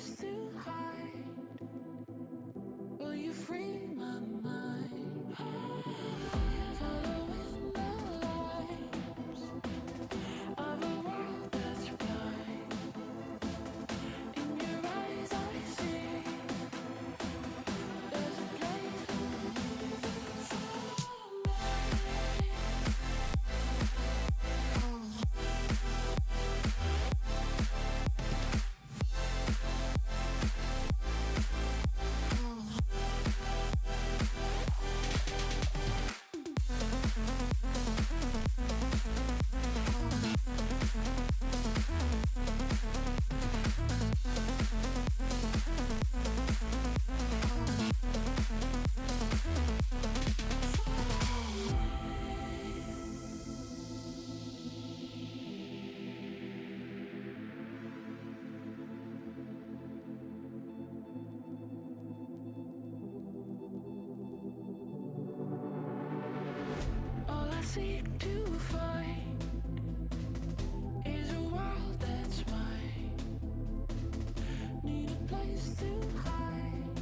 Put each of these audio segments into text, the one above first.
place to hide? Will you free my mind? Following the lights of a world that's blind. In your eyes I see there's a place for me. All I seek to find is a world that's mine. Need a place to hide.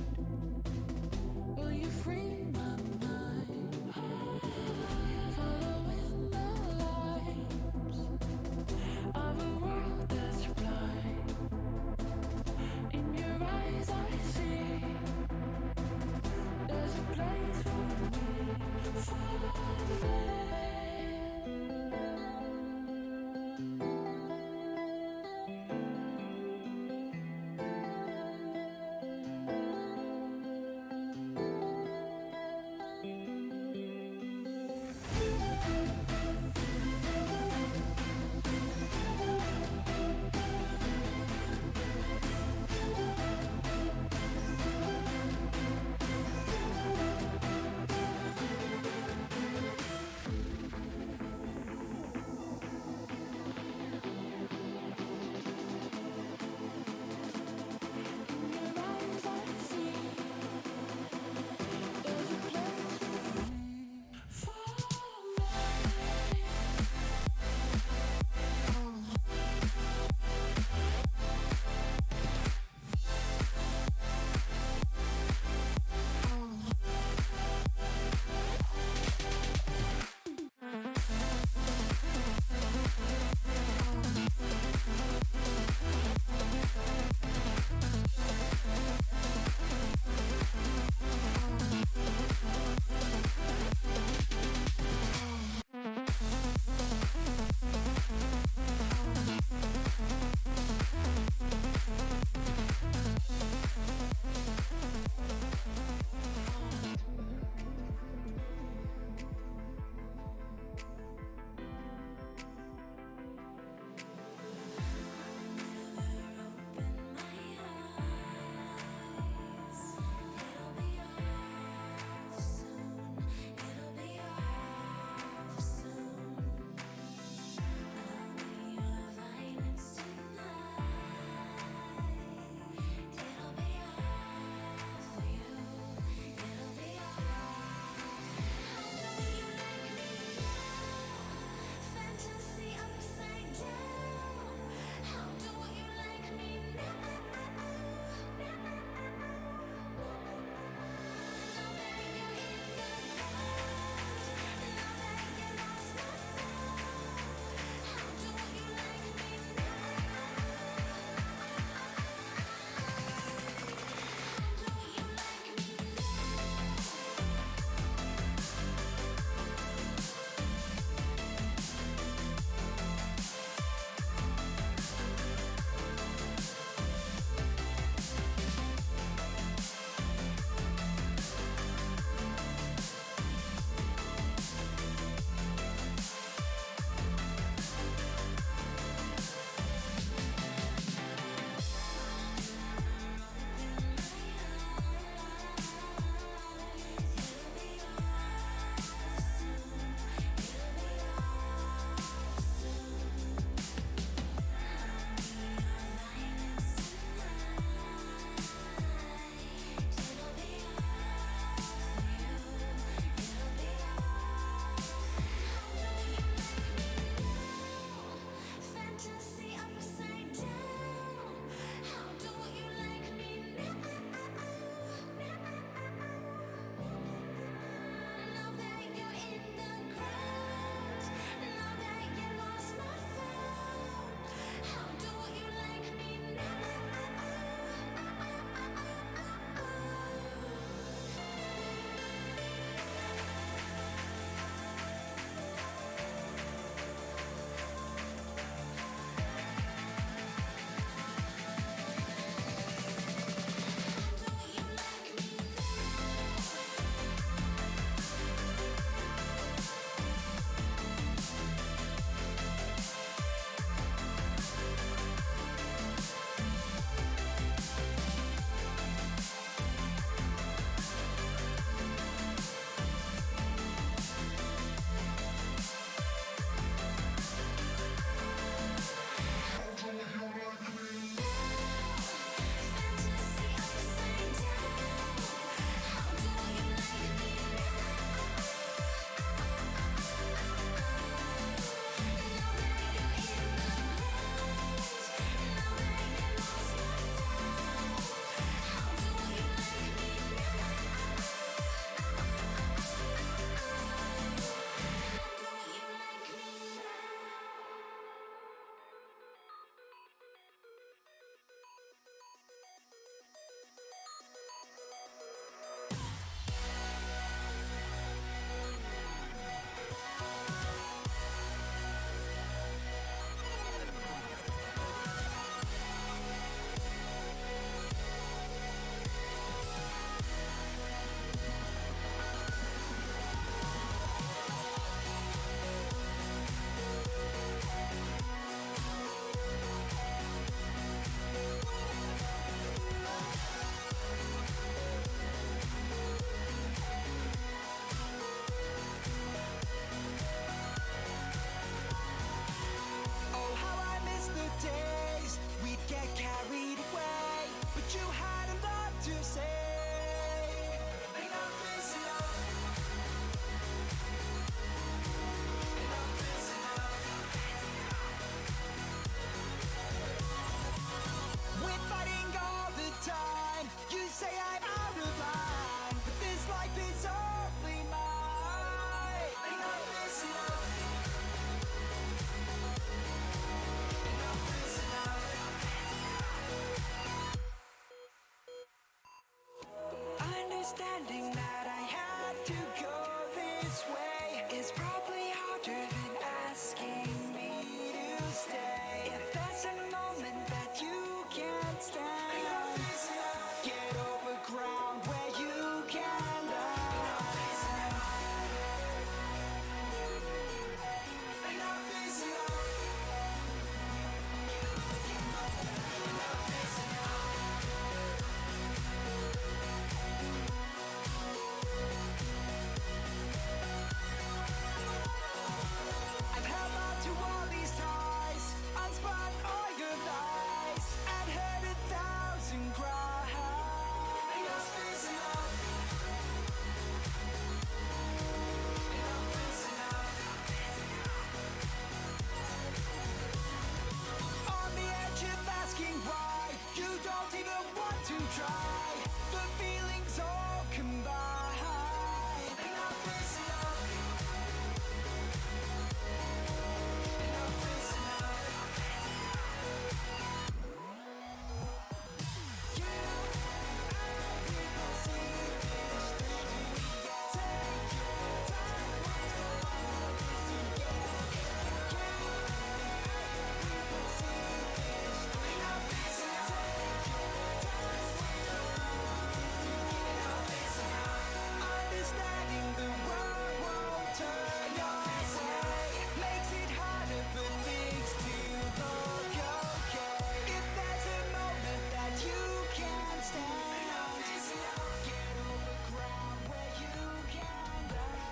Will you free my mind? Following the lights of a world that's blind. In your eyes I see there's a place for me. It's probably harder than asking me to stay. If there's a moment that you can't stand, enough is enough. Get over ground where you can land. Enough is enough. Enough is enough. Enough is enough. I've held on to all these ties, unspun all your lies, and heard 1,000 cries. Enough is enough. Enough is enough. On the edge of asking why, you don't even want to try. The feelings all combine. Enough is enough. Enough is enough. You and people see this thing we get. Take your time, what's going on is to get. You and people see this thing. Enough is enough. Take your time, what's going on is to get. Enough is enough. Understanding the world won't turn your way makes it harder for things to look okay. If there's a moment that you can't stand, enough is enough. Get over ground where you can land.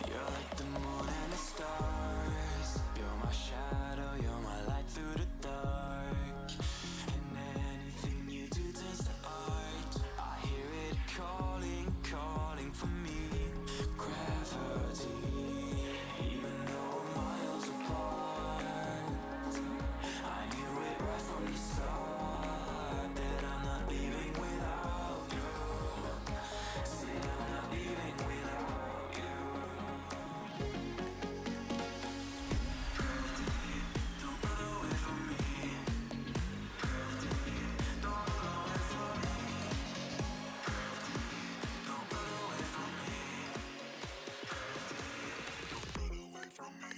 You're like the moon and the stars. You're my shadow, you're my light through the dark. And anything you do turns to art. I hear it calling, calling for me. Gravity, even though we're miles apart. I knew it right from the start that I'm not leaving without you. Said I'm not leaving without you. Don't run away from me. Don't run away from me. Don't run away from me. Don't run away from me.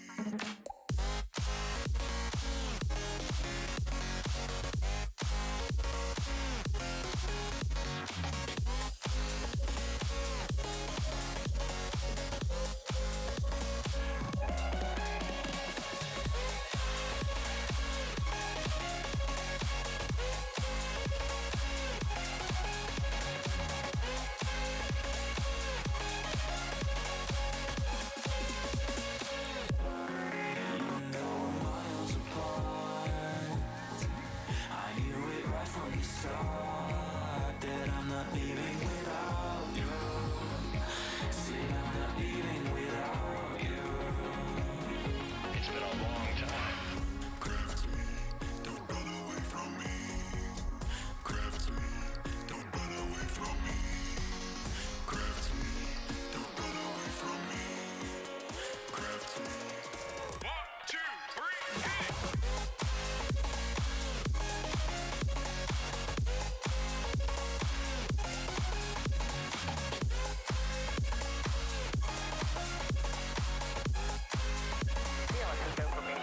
Even though we're miles apart, I knew it right from the start that I'm not leaving without you. Said I'm not leaving without you. It's been a long time. Gravity, don't run away from me. Gravity, don't run away from me. Gravity, don't run away from me. Gravity. 1, 2, 3, hit it! Yeah, let's just go for me,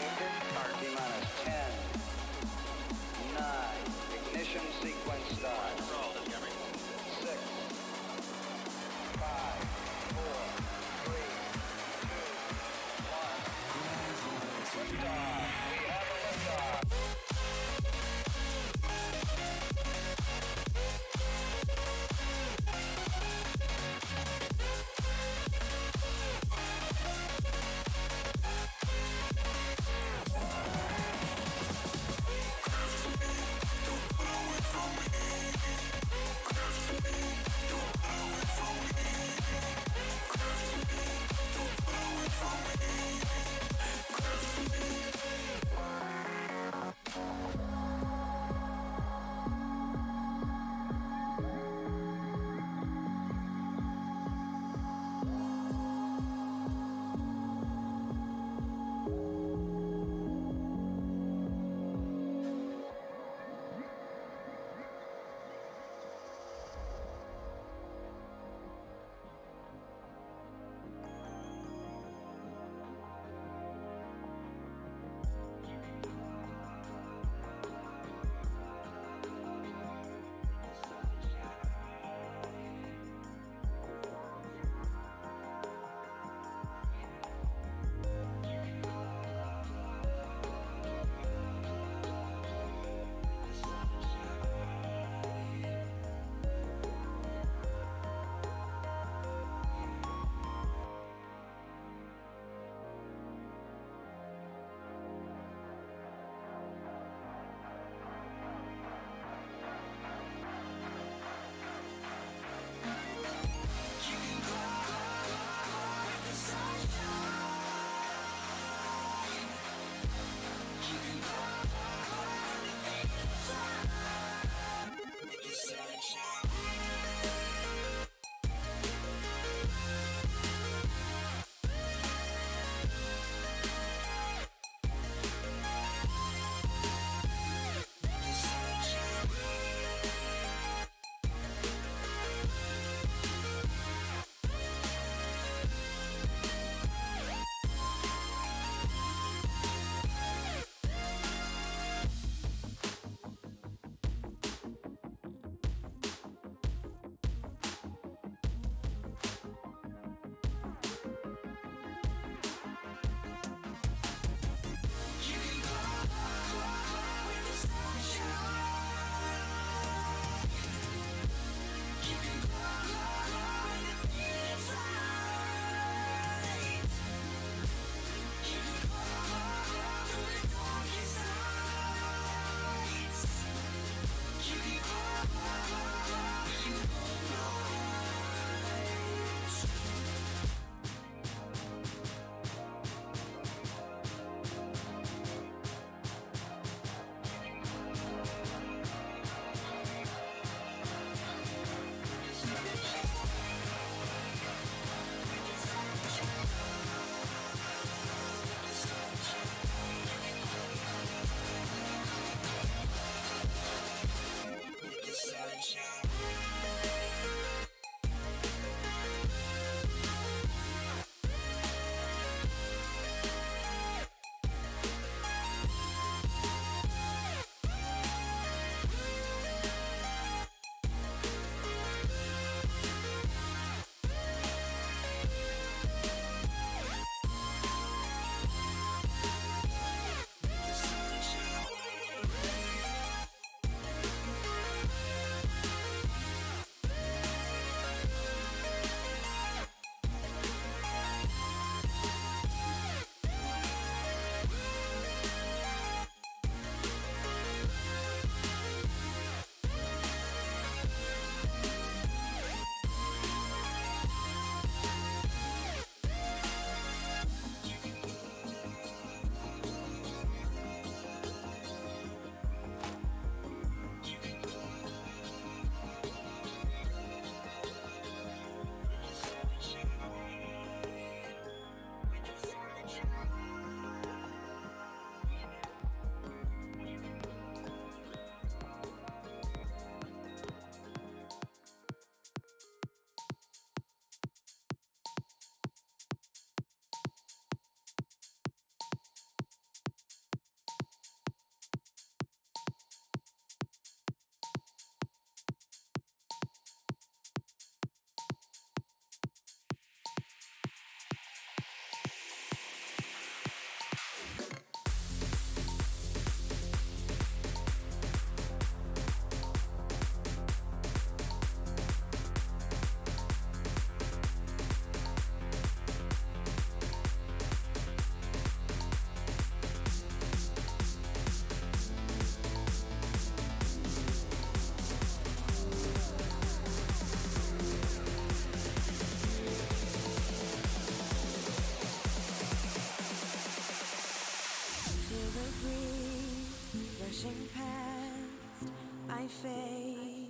I face.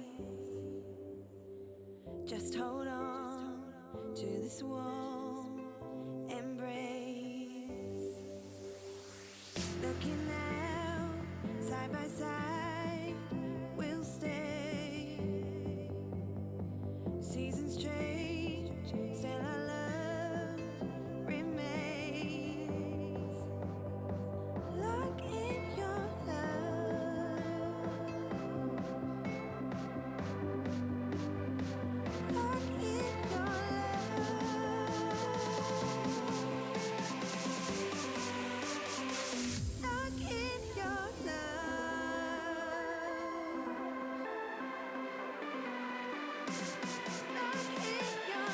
Just hold on to this warm embrace. Looking out, side by side, we'll stay. Seasons change, still our love remains. Lock in your love. Lock in your love. Lock in your love. Lock in your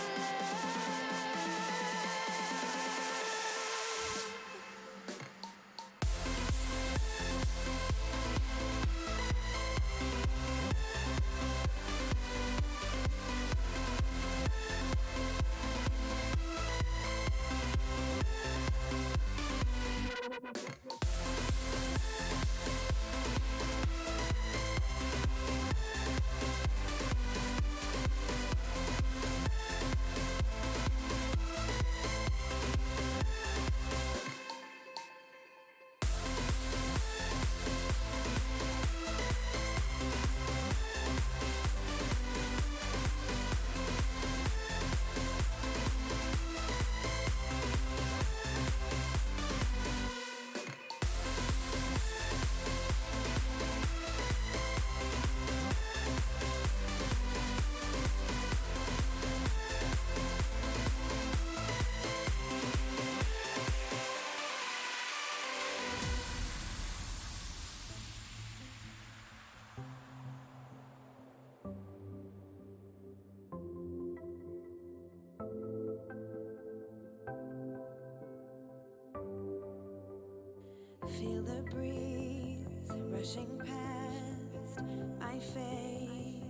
feel the breeze rushing past my face.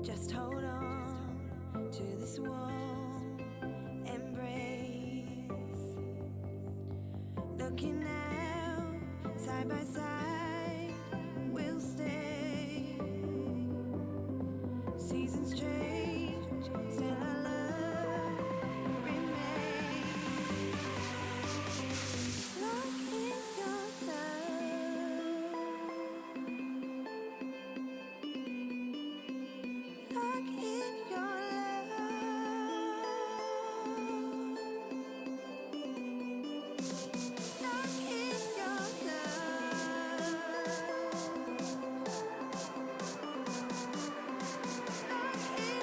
Just hold on to this warm embrace. Looking out, side by side, we'll stay. Seasons change, still our love remains. Lock in your love. Lock in your love. Lock in your love. Lock in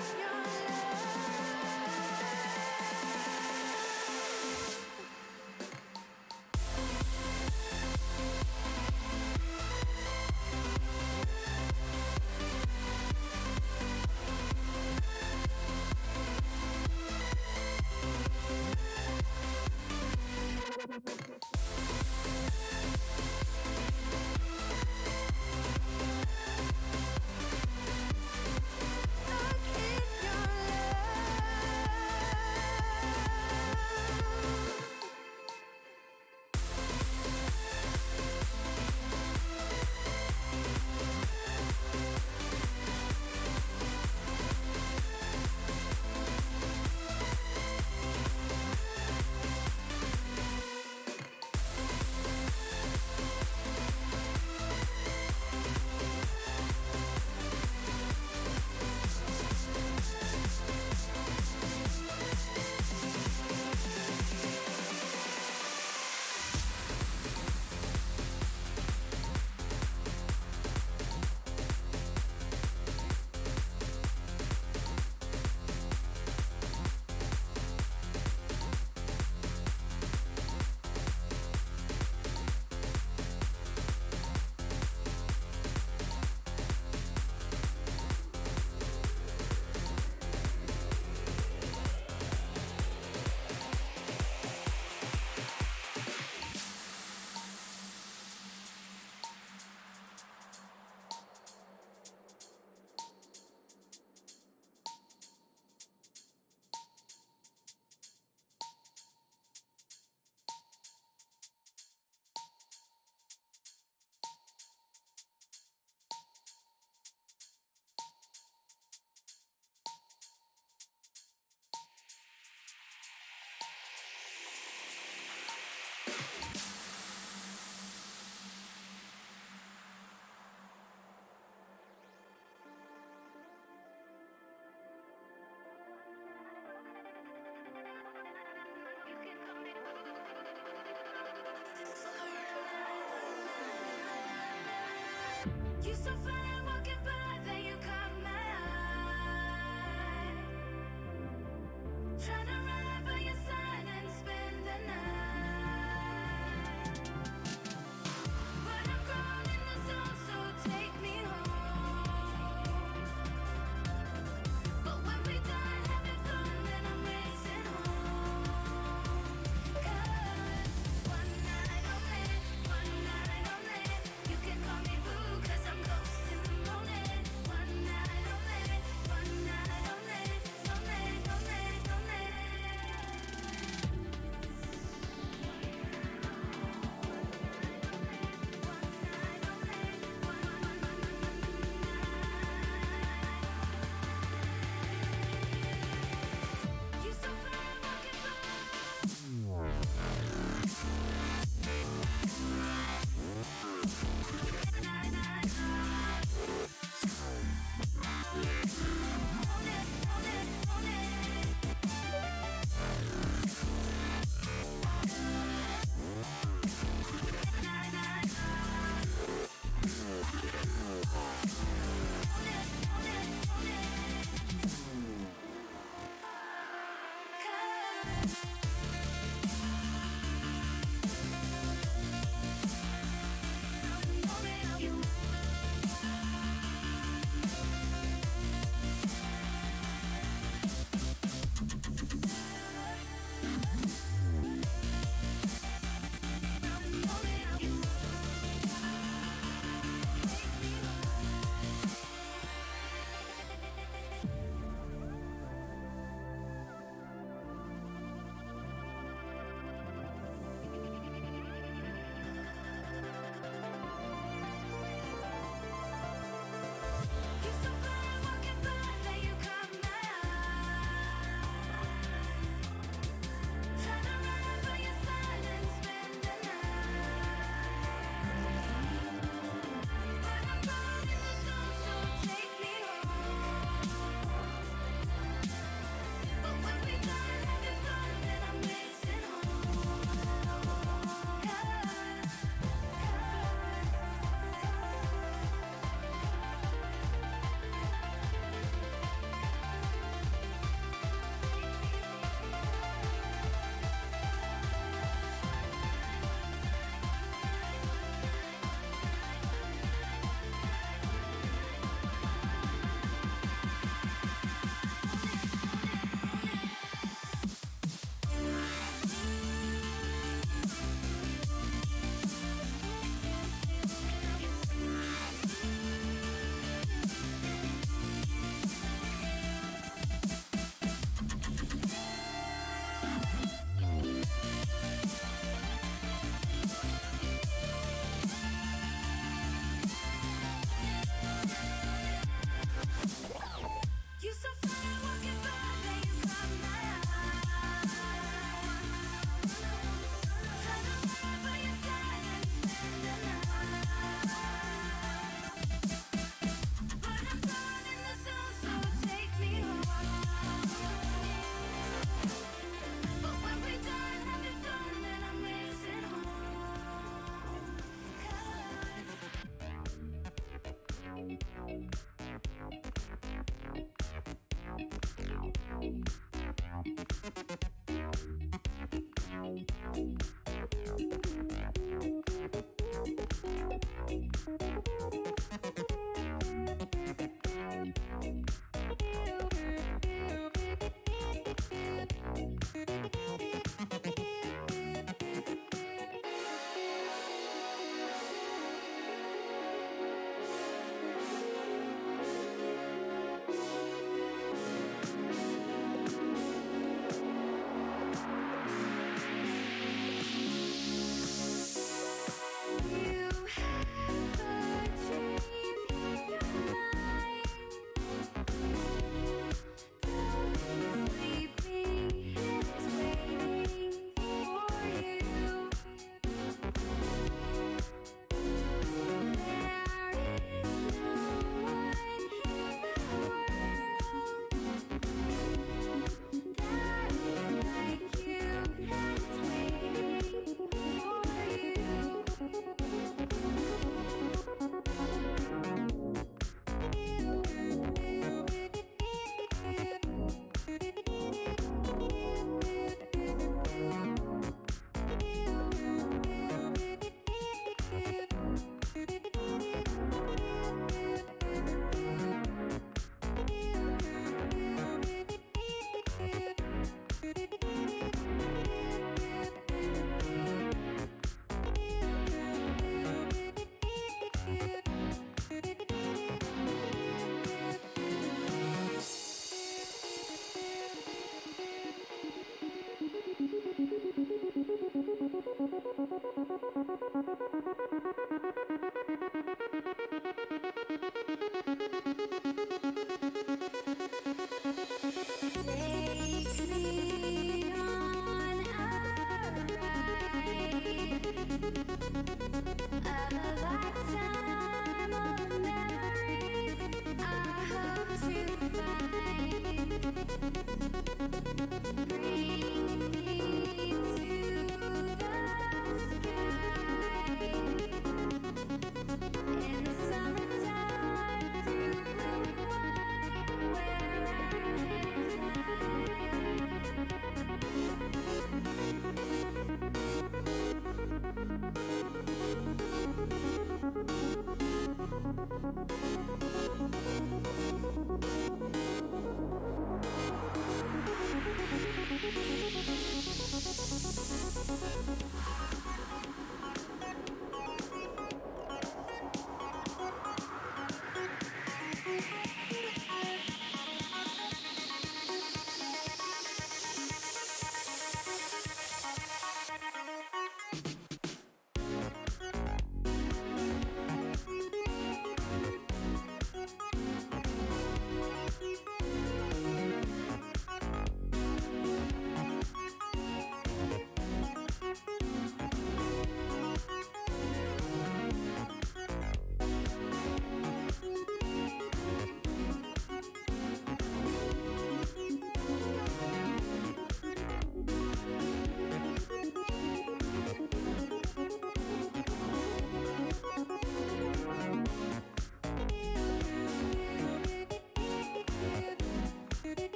In the summertime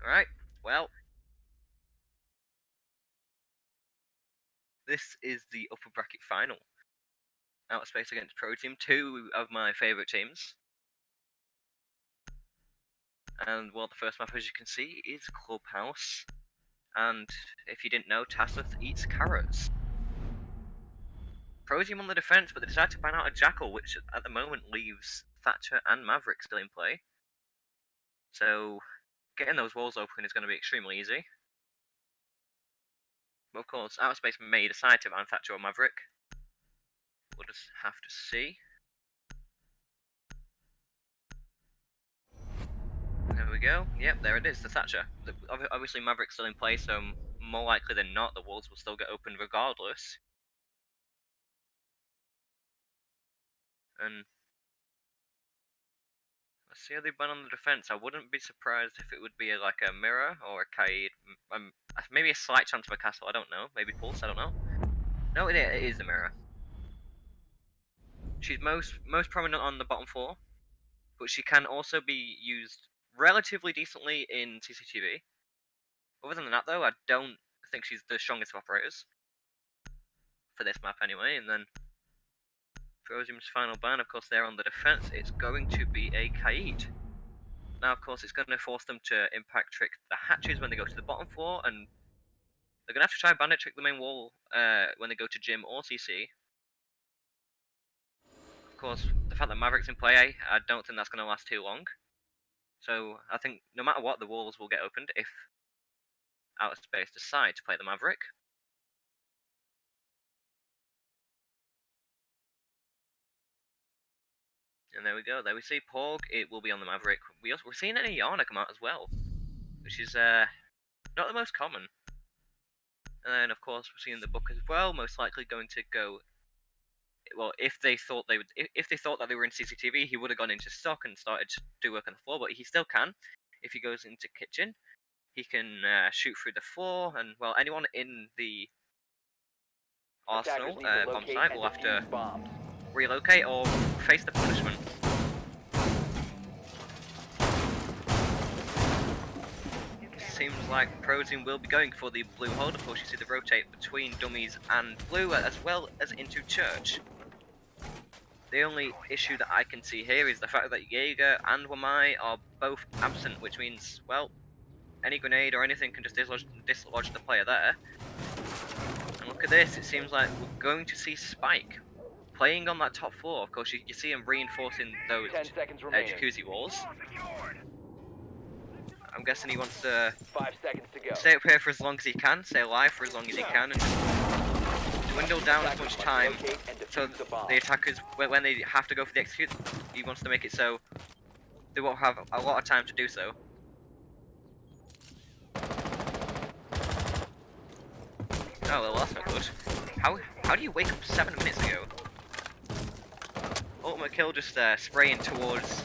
Alright, well. This is the upper bracket final. Outer Space against Pro Team, two of my favourite teams. And well, the first map, as you can see, is Clubhouse. And if you didn't know, Tasseth eats carrots. Pro Team on the defence, but they decided to ban out a Jackal, which at the moment leaves Thatcher and Maverick still in play. So getting those walls open is going to be extremely easy. But of course, Outer Space may decide to ban Thatcher or Maverick. We'll just have to see. There we go. Yep, there it is, the Thatcher. Obviously Maverick's still in play, so more likely than not the walls will still get opened regardless. And let's see how they ban on the defense. I wouldn't be surprised if it would be like a Mirror or a Kaid. Maybe a slight chance of a Castle, I don't know. Maybe Pulse, I don't know. No, it is the Mirror. She's most prominent on the bottom floor, but she can also be used relatively decently in CCTV. Other than that though, I don't think she's the strongest of operators. For this map anyway, and then ProZ's final ban, of course, they're on the defense. It's going to be a Kaid. Now, of course, it's going to force them to impact trick the hatches when they go to the bottom floor, and they're going to have to try and bandit trick the main wall when they go to Gym or CC. Of course, the fact that Maverick's in play, I don't think that's going to last too long. So I think no matter what, the walls will get opened if Outer Space decide to play the Maverick. And there we go. There we see Porg. It will be on the Maverick. We're seeing an Iana come out as well, which is not the most common. And then of course we're seeing the Book as well. Most likely going to go. Well, if they thought that they were in CCTV, he would have gone into stock and started to do work on the floor. But he still can. If he goes into kitchen, he can shoot through the floor. And well, anyone in the arsenal bomb site will have to relocate or face the punishment. Seems like ProZ will be going for the blue hold. Of course, you see the rotate between dummies and blue, as well as into church. The only issue that I can see here is the fact that Jaeger and Wamai are both absent, which means, well, any grenade or anything can just dislodge the player there. And look at this, it seems like we're going to see Spike playing on that top floor. Of course, you see him reinforcing those jacuzzi walls. I'm guessing he wants to 5 seconds to go. stay up here for as long as he can, stay alive for as long as he can, and dwindle down as much time so the attackers, when they have to go for the execute, he wants to make it so they won't have a lot of time to do so. Oh well, that's not good. How do you wake up 7 minutes ago? Ultimate kill just spraying towards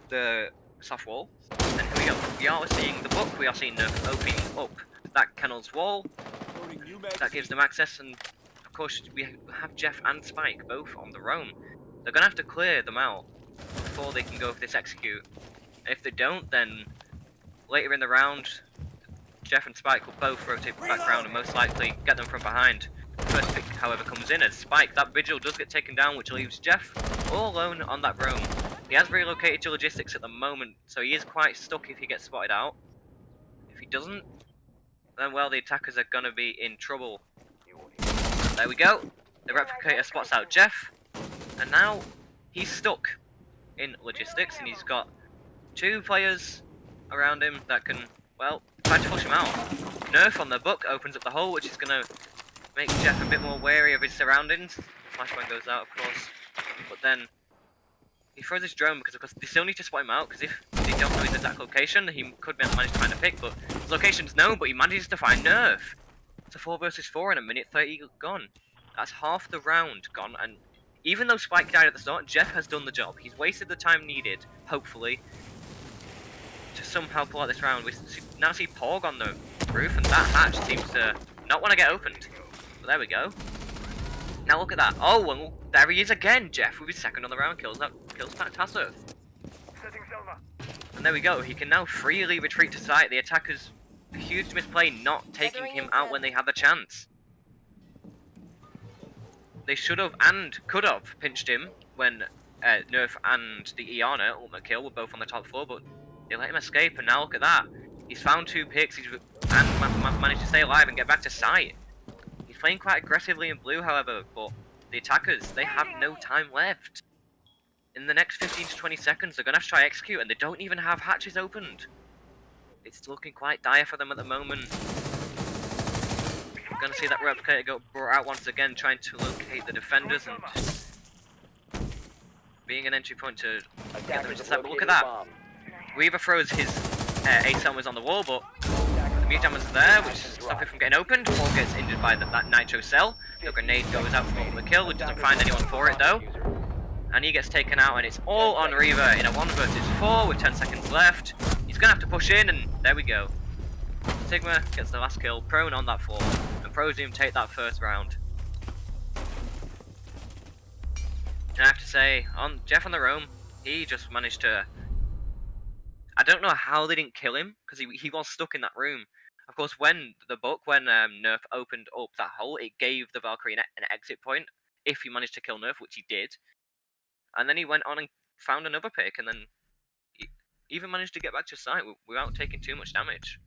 the soft wall. And here we go. We are seeing the Book. We are seeing Nerf opening up that kennel's wall. That gives them access, and of course we have Jeff and Spike both on the roam. They're gonna have to clear them out before they can go for this execute. And if they don't, then later in the round, Jeff and Spike will both rotate back around and most likely get them from behind. First pick, however, comes in as Spike. That vigil does get taken down, which leaves Jeff all alone on that roam. He has relocated to logistics at the moment, so he is quite stuck if he gets spotted out. If he doesn't, then well, the attackers are gonna be in trouble. There we go. The replicator spots out Jeff, and now he's stuck in logistics, and he's got 2 players around him that can, well, try to push him out. Nerf on the Book opens up the hole, which is gonna make Jeff a bit more wary of his surroundings. Flashbang goes out, of course, but then he throws his drone because of course they still need to spot him out, because if they don't know his exact location, he could manage to find a pick, but his location's known, but he manages to find Nerf. It's a 4 versus 4 and a minute 30 gone. That's half the round gone, and even though Spike died at the start, Jeff has done the job. He's wasted the time needed, hopefully, to somehow pull out this round. We now see Porg on the roof, and that hatch seems to not want to get opened. But there we go. Now look at that. Oh, well, there he is again, Jeff, with his second on the round kills. That kills Tasseth. And there we go, he can now freely retreat to site. The attackers, a huge misplay not taking him out when they had the chance. They should have and could have pinched him when Nerf and the Iana ultimate kill were both on the top floor, but they let him escape, and now look at that. He's found 2 picks, and managed to stay alive and get back to site. He's playing quite aggressively in blue, however, but the attackers, they have no time left. In the next 15 to 20 seconds, they're going to have to try execute, and they don't even have hatches opened. It's looking quite dire for them at the moment. We're going to see that replicator go brought out once again, trying to locate the defenders and being an entry point to get them to set. But look at that. Reaver throws his ace helmets on the wall, but the mute jammer's there, which stops it from getting opened. Paul gets injured by that nitro cell. The grenade goes out for the kill, which doesn't find anyone for it though. And he gets taken out, and it's all on Reaver in a 1 versus 4 with 10 seconds left. He's going to have to push in, and there we go. Sigma gets the last kill, prone on that floor, and ProZ take that first round. And I have to say, Jeff on the roam, he just managed to... I don't know how they didn't kill him, because he was stuck in that room. Of course, when Nerf opened up that hole, it gave the Valkyrie an exit point, if he managed to kill Nerf, which he did. And then he went on and found another pick, and then he even managed to get back to site without taking too much damage.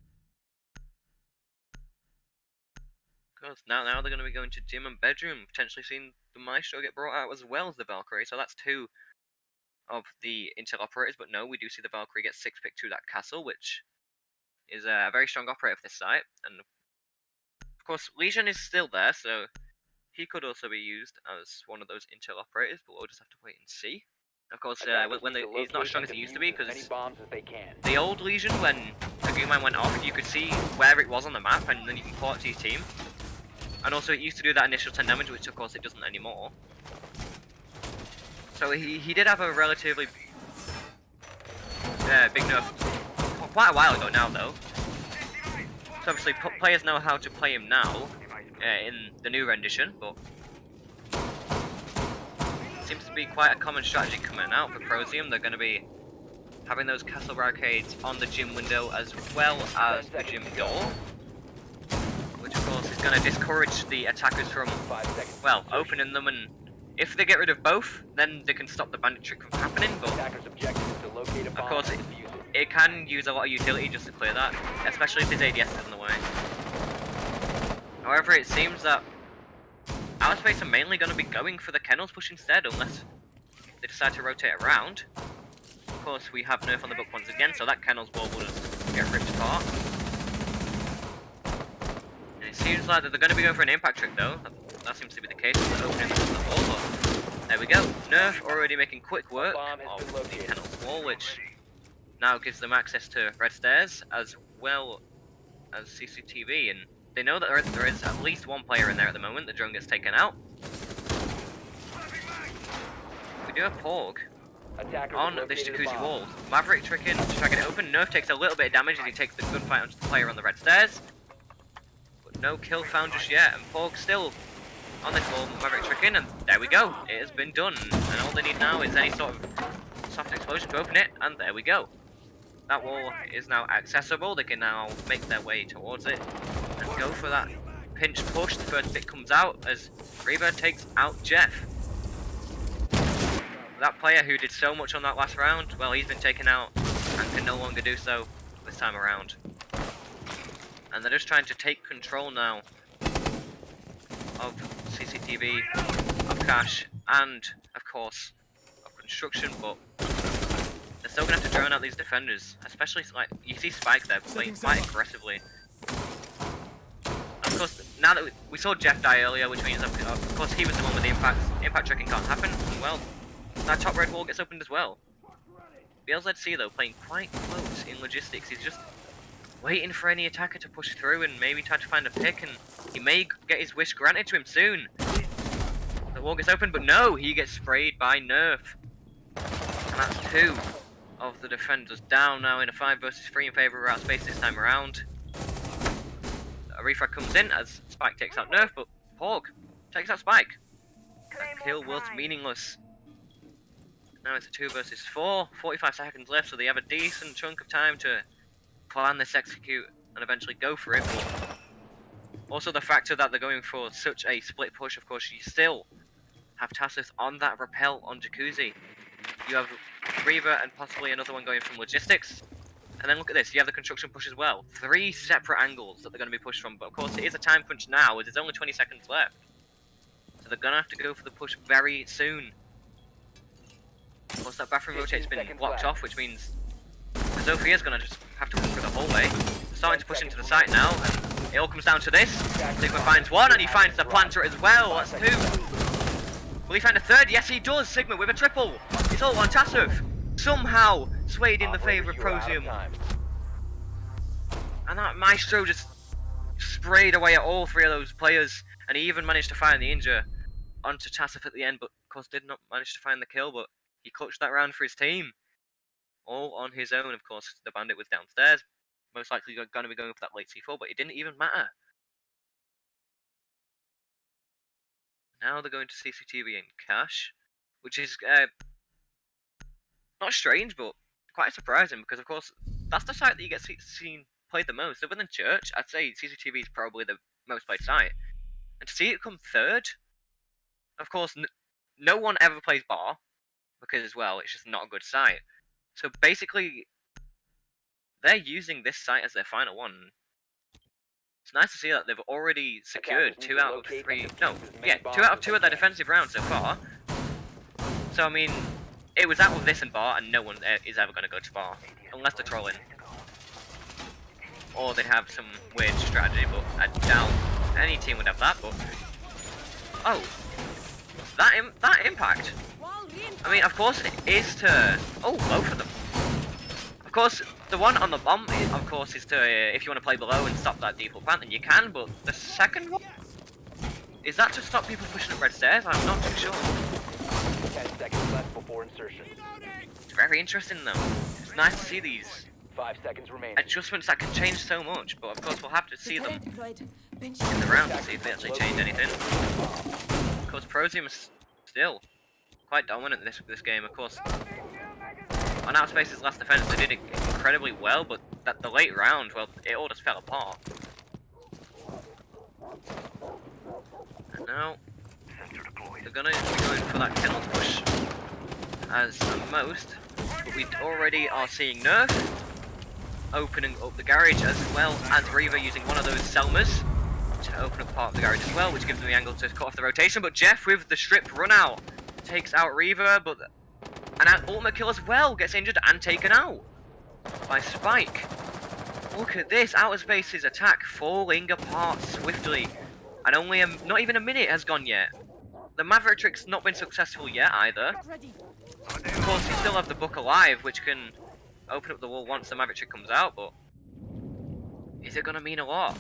Because now they're going to be going to gym and bedroom, potentially seeing the Maestro get brought out as well as the Valkyrie. So that's 2 of the Intel operators, but no, we do see the Valkyrie get 6-pick to that castle, which is a very strong operator for this site. And of course, Legion is still there, so he could also be used as one of those Intel operators, but we'll just have to wait and see. Of course, he's not as strong as he used to be, because the old Legion, when the green line went off, you could see where it was on the map, and then you can call it to your team. And also, it used to do that initial 10 damage, which of course it doesn't anymore. So he did have a relatively big nerf quite a while ago now, though. So obviously, players know how to play him now in the new rendition, but it seems to be quite a common strategy coming out for ProZ. They're going to be having those castle barricades on the gym window as well as the gym door, which of course is going to discourage the attackers from, well, opening them, and if they get rid of both, then they can stop the bandit trick from happening, but of course it can use a lot of utility just to clear that, especially if his ADS is in the way. However, it seems that Outerspace are mainly going to be going for the Kennels push instead, unless they decide to rotate around. Of course, we have Nerf on the book once again, so that Kennels wall will just get ripped apart. And it seems like that they're going to be going for an impact trick though. That seems to be the case with the opening of the wall, but there we go. Nerf already making quick work of the Kennels wall, which now gives them access to red stairs as well as CCTV, and they know that there is at least 1 player in there at the moment. The drone gets taken out. We do have Porg on this jacuzzi wall. Maverick tricking to try to get it open. Nerf takes a little bit of damage as he takes the gunfight onto the player on the red stairs. But no kill found just yet, and Porg still on this wall. Maverick tricking, and there we go. It has been done, and all they need now is any sort of soft explosion to open it, and there we go. That wall is now accessible. They can now make their way towards it and go for that pinch push. The first bit comes out as Reaver takes out Jeff. That player who did so much on that last round, well, he's been taken out and can no longer do so this time around. And they're just trying to take control now of CCTV, of cash, and of course of construction, but they're still gonna have to drone out these defenders, especially like you see Spike there playing quite aggressively. And of course, now that we saw Jeff die earlier, which means of course he was the one with the impact tracking can't happen. And well, that top red wall gets opened as well. BLZC though playing quite close in logistics. He's just waiting for any attacker to push through and maybe try to find a pick, and he may get his wish granted to him soon. The wall gets open, but no, he gets sprayed by Nerf. And that's 2 of the defenders down now in a 5 versus 3 in favour of Outspace this time around. A refrag comes in as Spike takes out Nerf, but Porg takes out Spike. That kill was meaningless. Now it's a 2 versus 4. 45 seconds left, so they have a decent chunk of time to plan this, execute, and eventually go for it. But also the factor that they're going for such a split push, of course, you still have Tassus on that rappel on Jacuzzi. You have Reaver and possibly another one going from logistics. And then look at this, you have the construction push as well. 3 separate angles that they're going to be pushed from, but of course it is a time crunch now, as there's only 20 seconds left. So they're going to have to go for the push very soon. Of course that bathroom rotate's been blocked off, which means Zophia's going to just have to walk through the hallway. They're starting to push into the site now, and it all comes down to this. Sigma finds one, and he finds the planter as well, that's 2. Will he find a third? Yes he does, Sigma with a triple. It's all on Tassuf. Somehow swayed in the favour of Prozium. And that Maestro just sprayed away at all 3 of those players, and he even managed to find the injure onto Tassuf at the end, but of course did not manage to find the kill, but he clutched that round for his team. All on his own, of course. The bandit was downstairs, most likely going to be going for that late C4, but it didn't even matter. Now they're going to CCTV and cash, which is not strange, but quite surprising, because of course that's the site that you get seen played the most. Other than church, I'd say CCTV is probably the most played site. And to see it come third, of course, no one ever plays bar, because, well, it's just not a good site. So basically, they're using this site as their final one. It's nice to see that they've already secured 2 out of 3. No, yeah, 2 out of 2 of their defensive rounds so far. So I mean, it was out of this and bar, and no one is ever going to go to bar unless they're trolling, or they have some weird strategy. But I doubt any team would have that. But oh, that impact. I mean, of course it is to both of them. Of course, the one on the bomb, of course, is to if you want to play below and stop that default plant, then you can. But the second one, is that to stop people pushing up red stairs? I'm not too sure. 10 seconds left before insertion. It's very interesting though. It's nice to see these 5 seconds remaining. adjustments that can change so much, but of course we'll have to see them Bench. in the round to see if they actually change anything. Of course, Prozium is still quite dominant in this game. Of course, on Outspace's last defense, they did it incredibly well, but the late round, well, it all just fell apart. And now they're gonna be going for that kennels push as the most, but we already are seeing Nerf opening up the garage, as well as Reaver using one of those Selmas to open up part of the garage as well, which gives them the angle to cut off the rotation. But Jeff with the strip run out takes out Reaver, but an ultimate kill as well, gets injured and taken out by Spike. Look at this, Outer Space's attack falling apart swiftly, and only not even a minute has gone yet. The Maverick trick's not been successful yet either. Of course, you still have the book alive, which can open up the wall once the Maverick trick comes out, but is it going to mean a lot?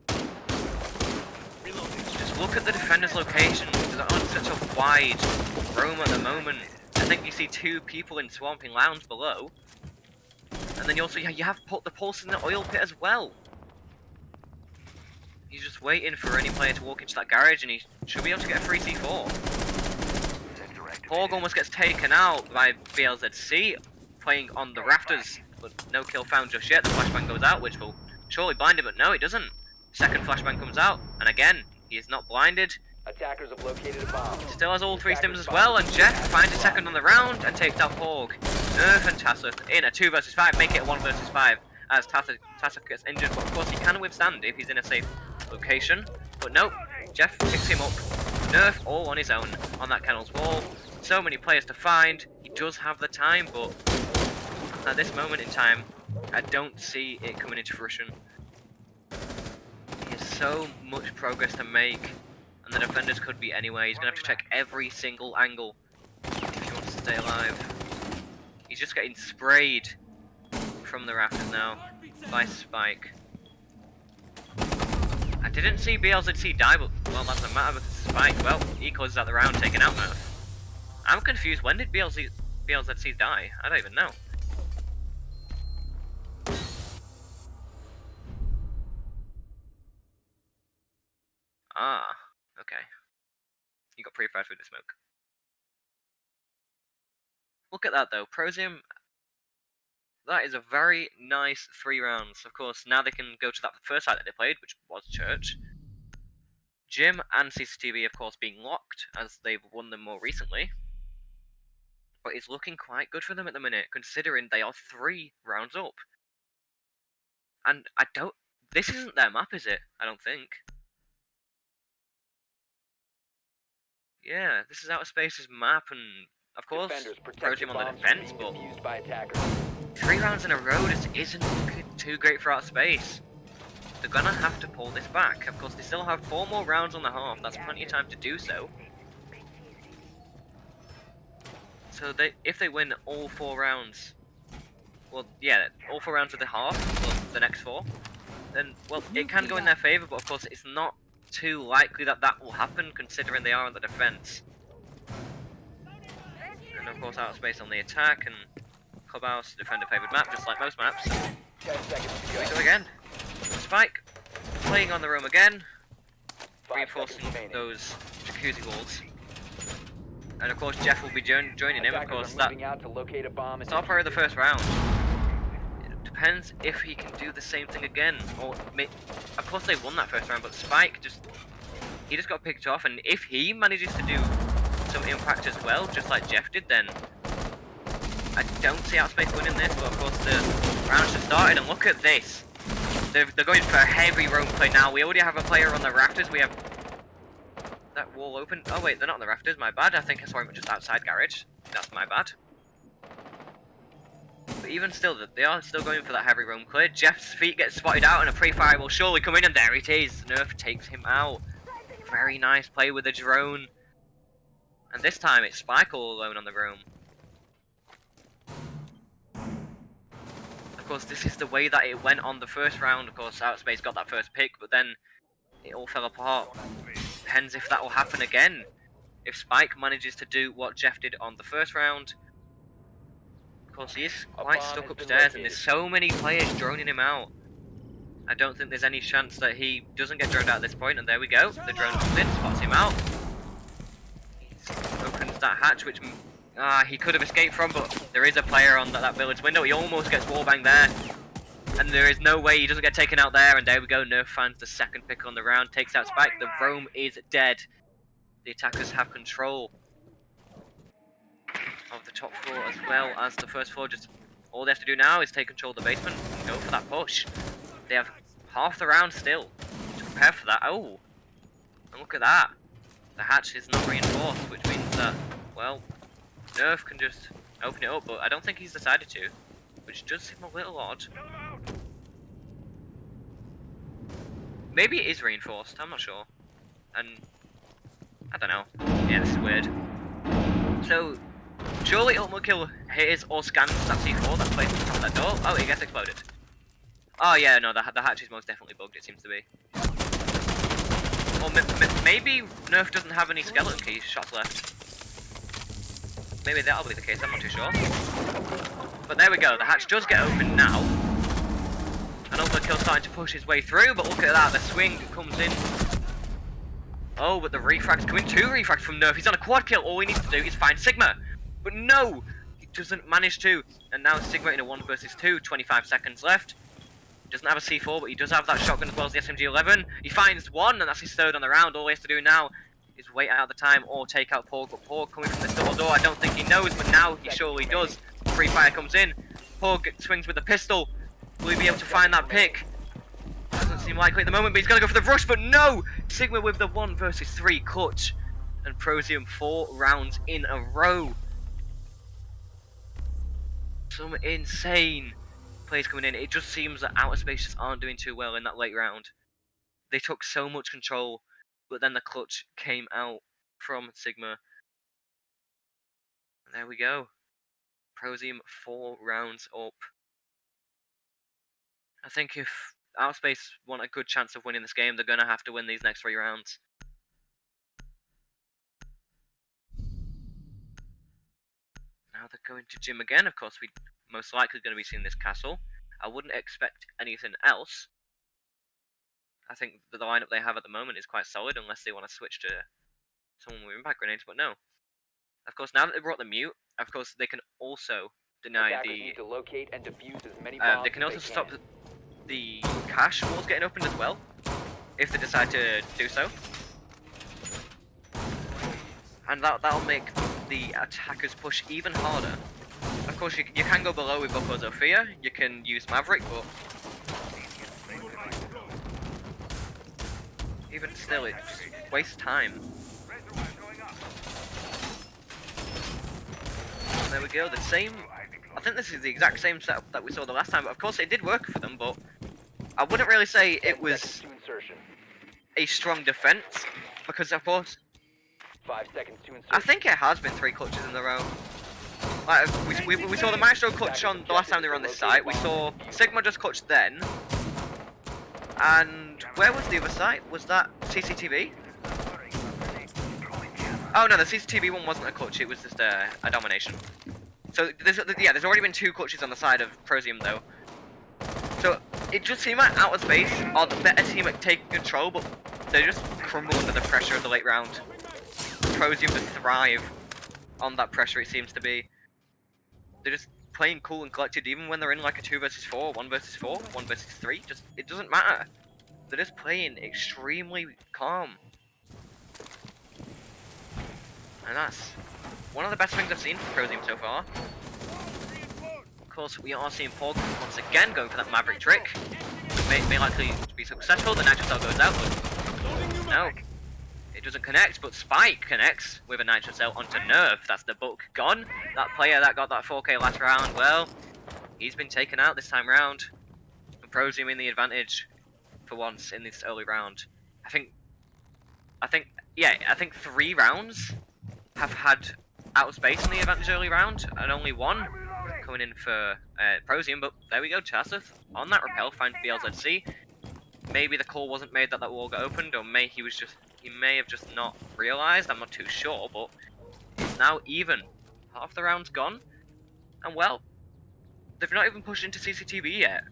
Just look at the defender's location. They're on such a wide roam at the moment. I think you see 2 people in Swamping Lounge below. And then you also you have put the pulse in the oil pit as well. He's just waiting for any player to walk into that garage, and he should be able to get a free C4. Porg almost gets taken out by BLZC, playing on the rafters, but no kill found just yet. The flashbang goes out, which will surely blind him, but no, it doesn't. Second flashbang comes out, and again, he is not blinded. Attackers have located a bomb. Still has all 3 stims as well, and Jeff finds a second on the round and takes out Porg. Nerf and Tassuf in a 2 versus 5, make it a 1 versus 5, as Tassuf gets injured, but of course he can withstand if he's in a safe location. But no, Jeff picks him up. Nerf all on his own on that kennel's wall. So many players to find. He does have the time, but at this moment in time, I don't see it coming into fruition. He has so much progress to make, and the defenders could be anywhere. He's going to have to check every single angle if he wants to stay alive. He's just getting sprayed from the rafters now by Spike. I didn't see BLZC die, but well, that doesn't matter because Spike, well, he closes out the round, taking out Nerf. I'm confused, when did BLZC die? I don't even know. Ah, okay. He got pre-fired with the smoke. Look at that though, ProZ. That is a very nice 3 rounds. Of course, now they can go to that first site that they played, which was Church. Gym and CCTV, of course, being locked as they've won them more recently. But it's looking quite good for them at the minute, considering they are 3 rounds up. And I don't. This isn't their map, is it? I don't think. Yeah, this is Outer Space's map, and of course, Defenders, protect ProZ your on the bombs defense, from but being defused by attackers. 3 rounds in a row just isn't looking too great for Outer Space. They're gonna have to pull this back. Of course, they still have 4 more rounds on the half. That's plenty of time to do so. So if they win all 4 rounds, well, yeah, all 4 rounds of the half, well, the next 4, then, well, it can go in their favour, but of course it's not too likely that that will happen, considering they are on the defence. And of course, Outer Space on the attack, and Clubhouse, defender favoured map, just like most maps. 10 seconds to Here we go. go again. Spike, playing on the room again, 5 reinforcing seconds remaining. those jacuzzi walls. And of course, Jeff will be joining him. Of Attackers course, are that moving out to locate a bomb and top player of the first round. It depends if he can do the same thing again, or of course they won that first round, but Spike he just got picked off, and if he manages to do some impact as well, just like Jeff did, then I don't see Outer Space winning this. But of course the rounds just started, and look at this. They're going for a heavy roam play now. We already have a player on the rafters. We have that wall open. Oh wait, they're not on the rafters. My bad. I think I saw him just outside garage. That's my bad. But even still, they are still going for that heavy roam clear. Jeff's feet get spotted out, and a pre-fire will surely come in, and there it is. Nerf takes him out. Very nice play with the drone. And this time it's Spike all alone on the room. Of course, this is the way that it went on the first round. Of course, Outer Space got that first pick, but then it all fell apart. Depends if that will happen again. If Spike manages to do what Jeff did on the first round. Of course, he is quite stuck upstairs, and there's so many players droning him out. I don't think there's any chance that he doesn't get droned out at this point, and there we go. The drone comes in, spots him out. He opens that hatch, which he could have escaped from, but there is a player on that village window. He almost gets wallbanged there, and there is no way he doesn't get taken out there, and there we go. Nerf finds the second pick on the round, takes out Spike. The roam is dead. The attackers have control of the top floor as well as the first floor. Just all they have to do now is take control of the basement and go for that push. They have half the round still to prepare for that. Oh, and look at that. The hatch is not reinforced, which means that, well, Nerf can just open it up, but I don't think he's decided to, which does seem a little odd. Maybe it is reinforced, I'm not sure. And I don't know. Yeah, this is weird. So, surely Ultimate Kill hears or scans that C4 that's placed on top of that door. Oh, it gets exploded. Oh yeah, no, the hatch is most definitely bugged, it seems to be. Or maybe Nerf doesn't have any skeleton key shots left. Maybe that'll be the case, I'm not too sure. But there we go, the hatch does get open now. And Ultimate Kill's starting to push his way through, but look at that, the swing comes in. Oh, but the refrag's coming, 2 refrags from Nerf. He's on a quad kill, all he needs to do is find Sigma. But no, he doesn't manage to. And now Sigma in a 1 versus 2, 25 seconds left. Doesn't have a C4, but he does have that shotgun as well as the SMG-11. He finds 1, and that's his 3rd on the round. All he has to do now is wait out the time or take out Porg. But Porg coming from this double door, I don't think he knows, but now he surely does. Free fire comes in. Porg swings with the pistol. Will he be able to find that pick? Doesn't seem likely at the moment, but he's going to go for the rush, but no! Sigma with the 1 versus 3 clutch. And ProZ 4 rounds in a row. Some insane plays coming in. It just seems that Outer Space just aren't doing too well in that late round. They took so much control, but then the clutch came out from Sigma. And there we go. ProZ 4 rounds up. I think if Outer Space want a good chance of winning this game, they're going to have to win these next 3 rounds. Now they're going to gym again. Of course, we most likely going to be seeing this castle. I wouldn't expect anything else. I think the lineup they have at the moment is quite solid, unless they want to switch to someone with impact grenades, but no. Of course, now that they brought the mute, of course they can also deny Attackers the. need to locate and defuse as many bombs They can as also they stop can. the cache walls getting opened as well, if they decide to do so. And that'll make the attackers push even harder. Of course, you can go below with Buckle Zofia, you can use Maverick, but even still, it just wastes time. And there we go, the same. I think this is the exact same setup that we saw the last time, but of course it did work for them, but I wouldn't really say it 10 was seconds to insertion. a strong defense, because of course, 5 seconds to insertion. I think it has been 3 clutches in a row. Like, we saw the Maestro clutch on the last time they were on this site, we saw Sigma just clutch then, and where was the other site? Was that CCTV? Oh no, the CCTV one wasn't a clutch, it was just a domination. So there's already been 2 clutches on the side of ProZ though. So it just seemed like Outer Space are the better team at taking control, but they just crumble under the pressure of the late round. ProZ just thrive on that pressure, it seems to be. They're just playing cool and collected, even when they're in like a 2 versus 4, 1 versus 4, 1 versus 3. Just it doesn't matter. They're just playing extremely calm, and that's one of the best things I've seen from ProZ so far. Of course, we are seeing Pog once again going for that Maverick trick. May likely be successful. The Nitro Cell goes out, but no, it doesn't connect. But Spike connects with a Nitro Cell onto Nerve. That's the book gone. That player that got that 4K last round, well, he's been taken out this time round. And ProZ in the advantage for once in this early round. I think 3 rounds have had Outer Space in the advantage early round, and only 1 coming in for ProZ. But there we go, Chaseth on that rappel finds BLZC. Maybe the call wasn't made that wall got opened, or he may have just not realised. I'm not too sure, but it's now even. Half the round's gone, and well, they've not even pushed into CCTV yet.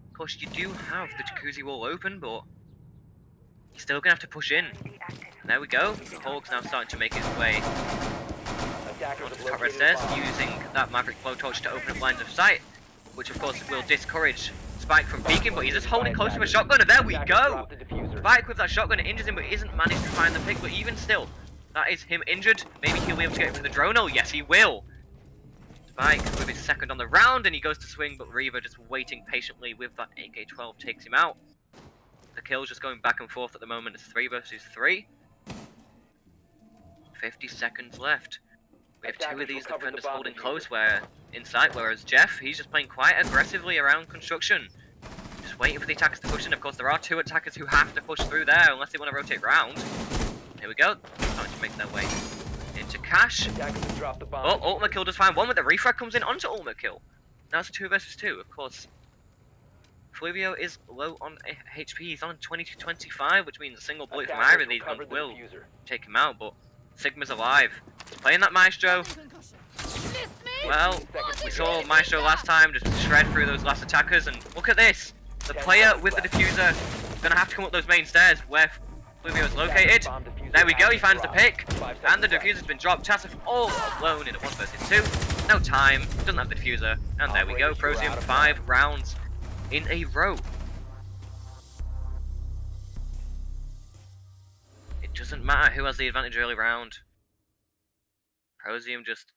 Of course, you do have the jacuzzi wall open, but you're still gonna have to push in. And there we go. The Hawk's now starting to make his way Attackers onto have the top red located stairs, a bomb. using that Maverick blowtorch to open up lines of sight, which of course will discourage Spike from peeking, but he's just holding close to a shotgun, and there we Attackers go! dropped the diffuser. Spike with that shotgun injures him, but isn't managed to find the pick, but even still, that is him injured. Maybe he'll be able to get him from the drone. Oh yes, he will! Spike with his second on the round, and he goes to swing, but Reaver just waiting patiently with that AK-12 takes him out. The kill's just going back and forth at the moment. It's 3 versus 3. 50 seconds left. We have 2 of these defenders holding close where in sight, whereas Jeff, he's just playing quite aggressively around construction. Just waiting for the attackers to push in. Of course, there are 2 attackers who have to push through there unless they want to rotate round. Here we go. Starting to make their way into cash. Attackers have dropped the bomb. Oh, ultimate kill does find one, but the refrag comes in onto ultimate kill. Now it's a 2 versus 2. Of course, Fluvio is low on HP. He's on 20-25, which means a single bullet from either of these guns will take him out, but Sigma's alive. He's playing that Maestro. Well, we saw Maestro last time just shred through those last attackers, and look at this. The player with the diffuser is going to have to come up those main stairs where Fluvio is located. There we go, he finds the pick, and the diffuser's been dropped. Chasif all alone in a 1 versus 2. No time, doesn't have the diffuser, and there we go. ProZ 5 rounds in a row. It doesn't matter who has the advantage early round. ProZ just,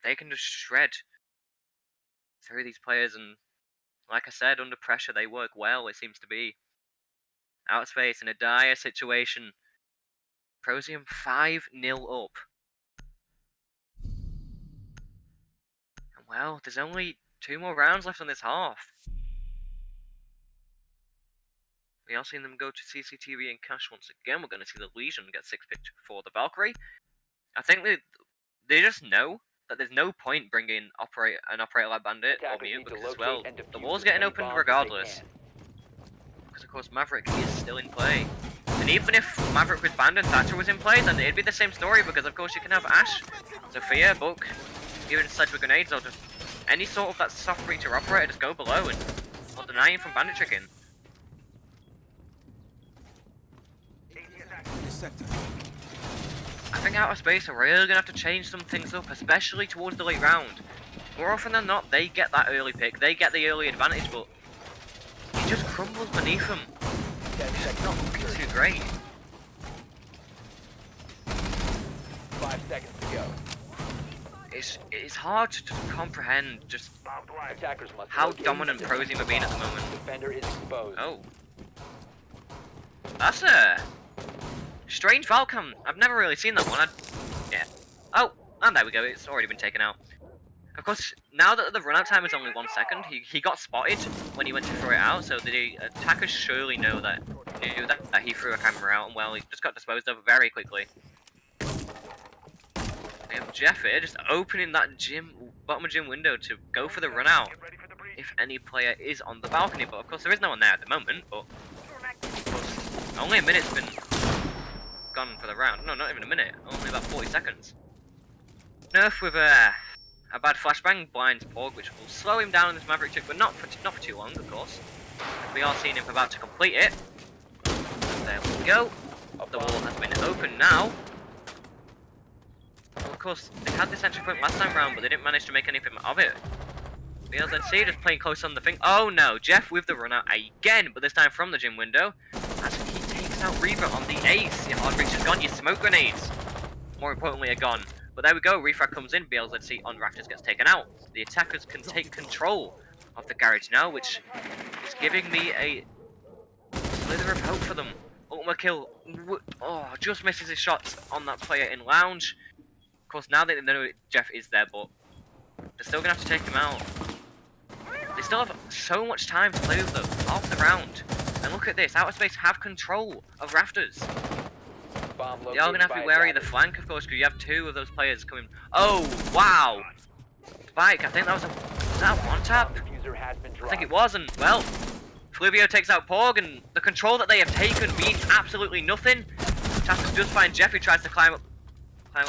they can just shred through these players, and like I said, under pressure they work well, it seems to be. Outer Space in a dire situation. ProZ 5-0 up. And well, there's only 2 more rounds left on this half. We are seeing them go to CCTV and cash once again. We're going to see the Legion get 6 picked for the Valkyrie. I think they just know that there's no point bringing an operator like Bandit or Mute, because as well, the wall's getting opened regardless. Because of course Maverick is still in play. And even if Maverick with Bandit and Thatcher was in play, then it'd be the same story, because of course you can have Ash, Sophia, Book, even Sledge with grenades, or just any sort of that soft breacher operator just go below and or deny him from Bandit tricking. Sector. I think Outer Space are really gonna have to change some things up, especially towards the late round. More often than not, they get that early pick, they get the early advantage, but it just crumbles beneath them. 10 seconds Not to looking insertion. too great. 5 seconds to go. It's hard to just comprehend just Attackers must how locate dominant and ProZ are being at the bomb. moment. Defender is exposed. Oh. That's a strange Falcon. I've never really seen that one. Yeah. Oh, and there we go. It's already been taken out. Of course, now that the run-out time is only 1 second, he got spotted when he went to throw it out, so the attackers surely knew that he threw a camera out, and well, he just got disposed of very quickly. We have Jeff here just opening that bottom of gym window to go for the run-out if any player is on the balcony, but of course there is no one there at the moment, but of course, only a minute's been gone for the round. No, not even a minute, only about 40 seconds. Nerf with a bad flashbang blinds Porg, which will slow him down in this Maverick trick, but not for too long, of course. We are seeing him about to complete it. There we go. The wall has been opened now. Well, of course, they had this entry point last time round, but they didn't manage to make anything of it. BLZC just playing close on the thing. Oh no, Jeff with the run out again, but this time from the gym window. As he takes out Reaver on the ace. Your hard breach is gone, your smoke grenades, more importantly, are gone. But there we go, Refrag comes in, BLZC on Rafters gets taken out. The attackers can take control of the garage now, which is giving me a slither of hope for them. Ultimate kill, oh, just misses his shots on that player in lounge. Of course, now they know Jeff is there, but they're still going to have to take him out. They still have so much time to play with them, half the round. And look at this, Outer Space have control of Rafters. Bomb They are going to have to located be by wary of the attackers. flank, of course, because you have two of those players coming. Oh, wow! Spike, I think that was that a one-tap? Bomb diffuser has been I dropped. think it was, and, well, Fluvio takes out Porg, and the control that they have taken means absolutely nothing. Tassus does find Jeff, who tries to climb up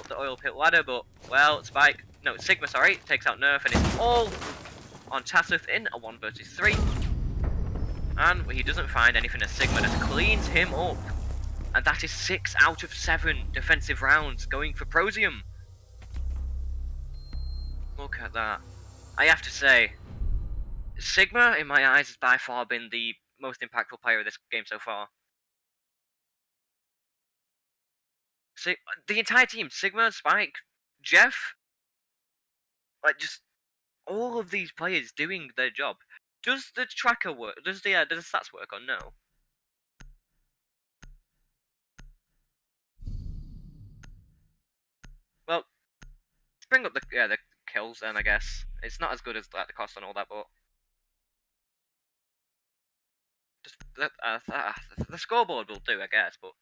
the oil pit ladder, but, well, Spike, no, Sigma, sorry, takes out Nerf, and it's all on Tassus in a 1 versus 3. And he doesn't find anything as Sigma just cleans him up. And that is 6 out of 7 defensive rounds going for Prozium. Look at that. I have to say, Sigma, in my eyes, has by far been the most impactful player of this game so far. The entire team, Sigma, Spike, Jeff, like just all of these players doing their job. Does the tracker work? Does the stats work or no? Well, let's bring up the kills then, I guess. It's not as good as like the cost and all that, but just the scoreboard will do, I guess. But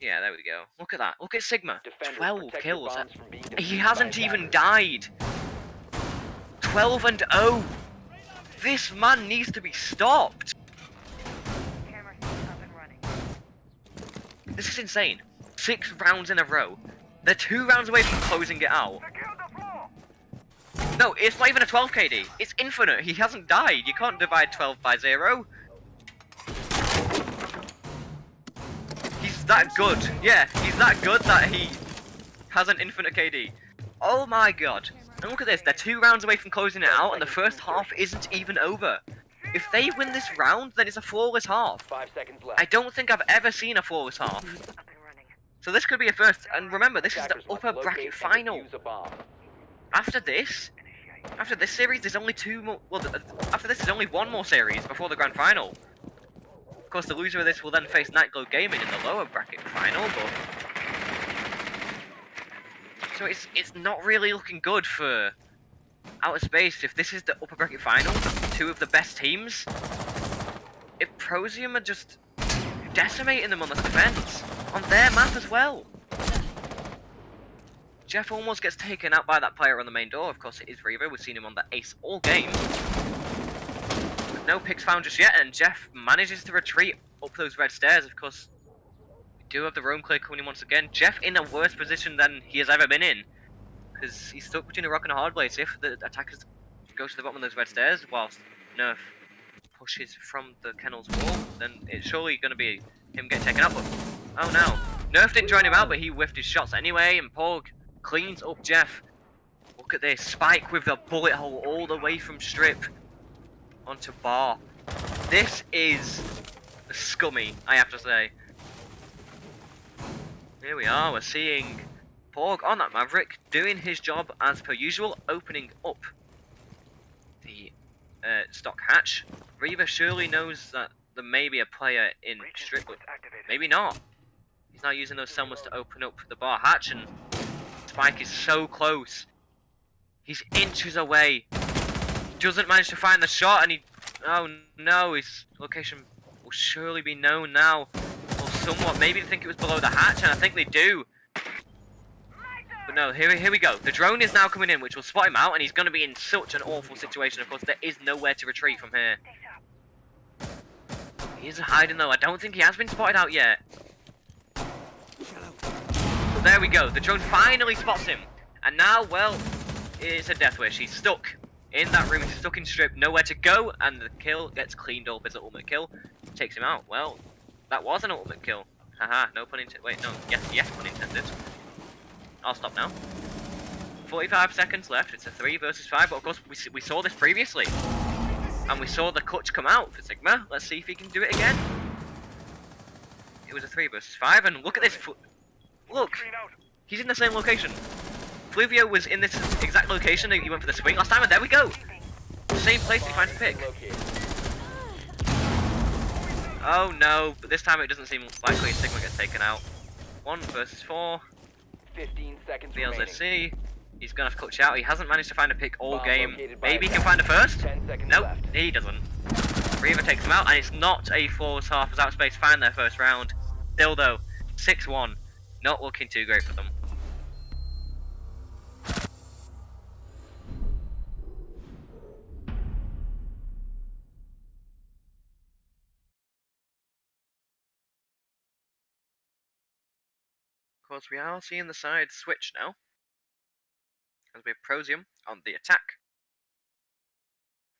yeah, there we go. Look at that. Look at Sigma. Defenders, 12 protect your kills. bombs from being He defused hasn't by even attackers. died. 12 and 0. This man needs to be stopped. Camera system up and running. This is insane. 6 rounds in a row. They're 2 rounds away from closing it out. No, it's not even a 12 KD. It's infinite. He hasn't died. You can't divide 12 by 0. He's that good. Yeah, he's that good that he has an infinite KD. Oh my god. And look at this. They're 2 rounds away from closing it out, and the first half isn't even over. If they win this round, then it's a flawless half. 5 seconds left. I don't think I've ever seen a flawless half. Up and running. So this could be a first. And remember, this is the Attackers must upper locate bracket and final. defuse a bomb. After this series, there's only 2 more. Well, after this, there's only 1 more series before the grand final. Of course, the loser of this will then face Nightglow Gaming in the lower bracket final, but so it's not really looking good for Outer Space. If this is the upper bracket final, 2 of the best teams, if Prozium are just decimating them on the defense on their map as well. Jeff almost gets taken out by that player on the main door. Of course, it is Reaver. We've seen him on the ace all game. With no picks found just yet, and Jeff manages to retreat up those red stairs. Of course, we do have the roam clear coming in once again. Jeff in a worse position than he has ever been in, because he's stuck between a rock and a hard place. If the attackers go to the bottom of those red stairs, whilst Nerf pushes from the kennel's wall, then it's surely going to be him getting taken out. But oh no, Nerf didn't join him out, but he whiffed his shots anyway, and Porg cleans up Jeff. Look at this, Spike with the bullet hole all the way from strip onto bar. This is scummy, I have to say. Here we are, we're seeing Porg on that Maverick, doing his job as per usual, opening up the stock hatch. Reaver surely knows that there may be a player in strip, but maybe not. He's now using those Selmas to open up the bar hatch, and Spike is so close. He's inches away. Doesn't manage to find the shot, and he... Oh no, his location will surely be known now. Or somewhat. Maybe they think it was below the hatch, and I think they do. But no, here we go. The drone is now coming in, which will spot him out, and he's going to be in such an awful situation. Of course, there is nowhere to retreat from here. He is hiding, though. I don't think he has been spotted out yet. But there we go. The drone finally spots him. And now, well, it's a death wish. He's stuck in that room. He's stuck in strip. Nowhere to go, and the kill gets cleaned up as an ultimate kill. Takes him out. Well, that was an ultimate kill. Haha, no pun intended. Wait, no. Yes, pun intended. I'll stop now. 45 seconds left. It's a 3 versus 5, but of course we saw this previously. And we saw the clutch come out for Sigma. Let's see if he can do it again. It was a 3 versus 5, and look at this. Look, he's in the same location. Fluvio was in this exact location. He went for the swing last time, and there we go. Same place he finds a pick. Oh no, but this time it doesn't seem likely Sigma gets taken out. 1 versus 4. 15 seconds remaining. BLZC. He's gonna have to clutch out. He hasn't managed to find a pick all Bomb game. located by Maybe he can attack. find a first? 10 seconds Nope, left. he doesn't. Reaver takes him out, and it's not a flawless half as Outspace find their first round. Still though, 6-1. Not looking too great for them. Of course, we are seeing the side switch now. As we have Prozium on the attack.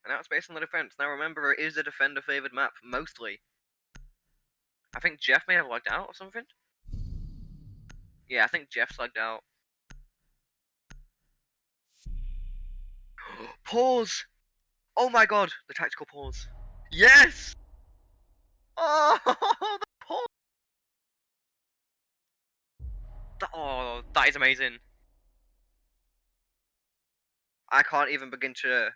And Outspace on the defense. Now remember, it is a defender-favored map, mostly. I think Jeff may have lagged out or something. Yeah, I think Jeff's lagged out. Pause! Oh my god, the tactical pause. Yes! Oh, the pause! Oh, that is amazing. I can't even begin to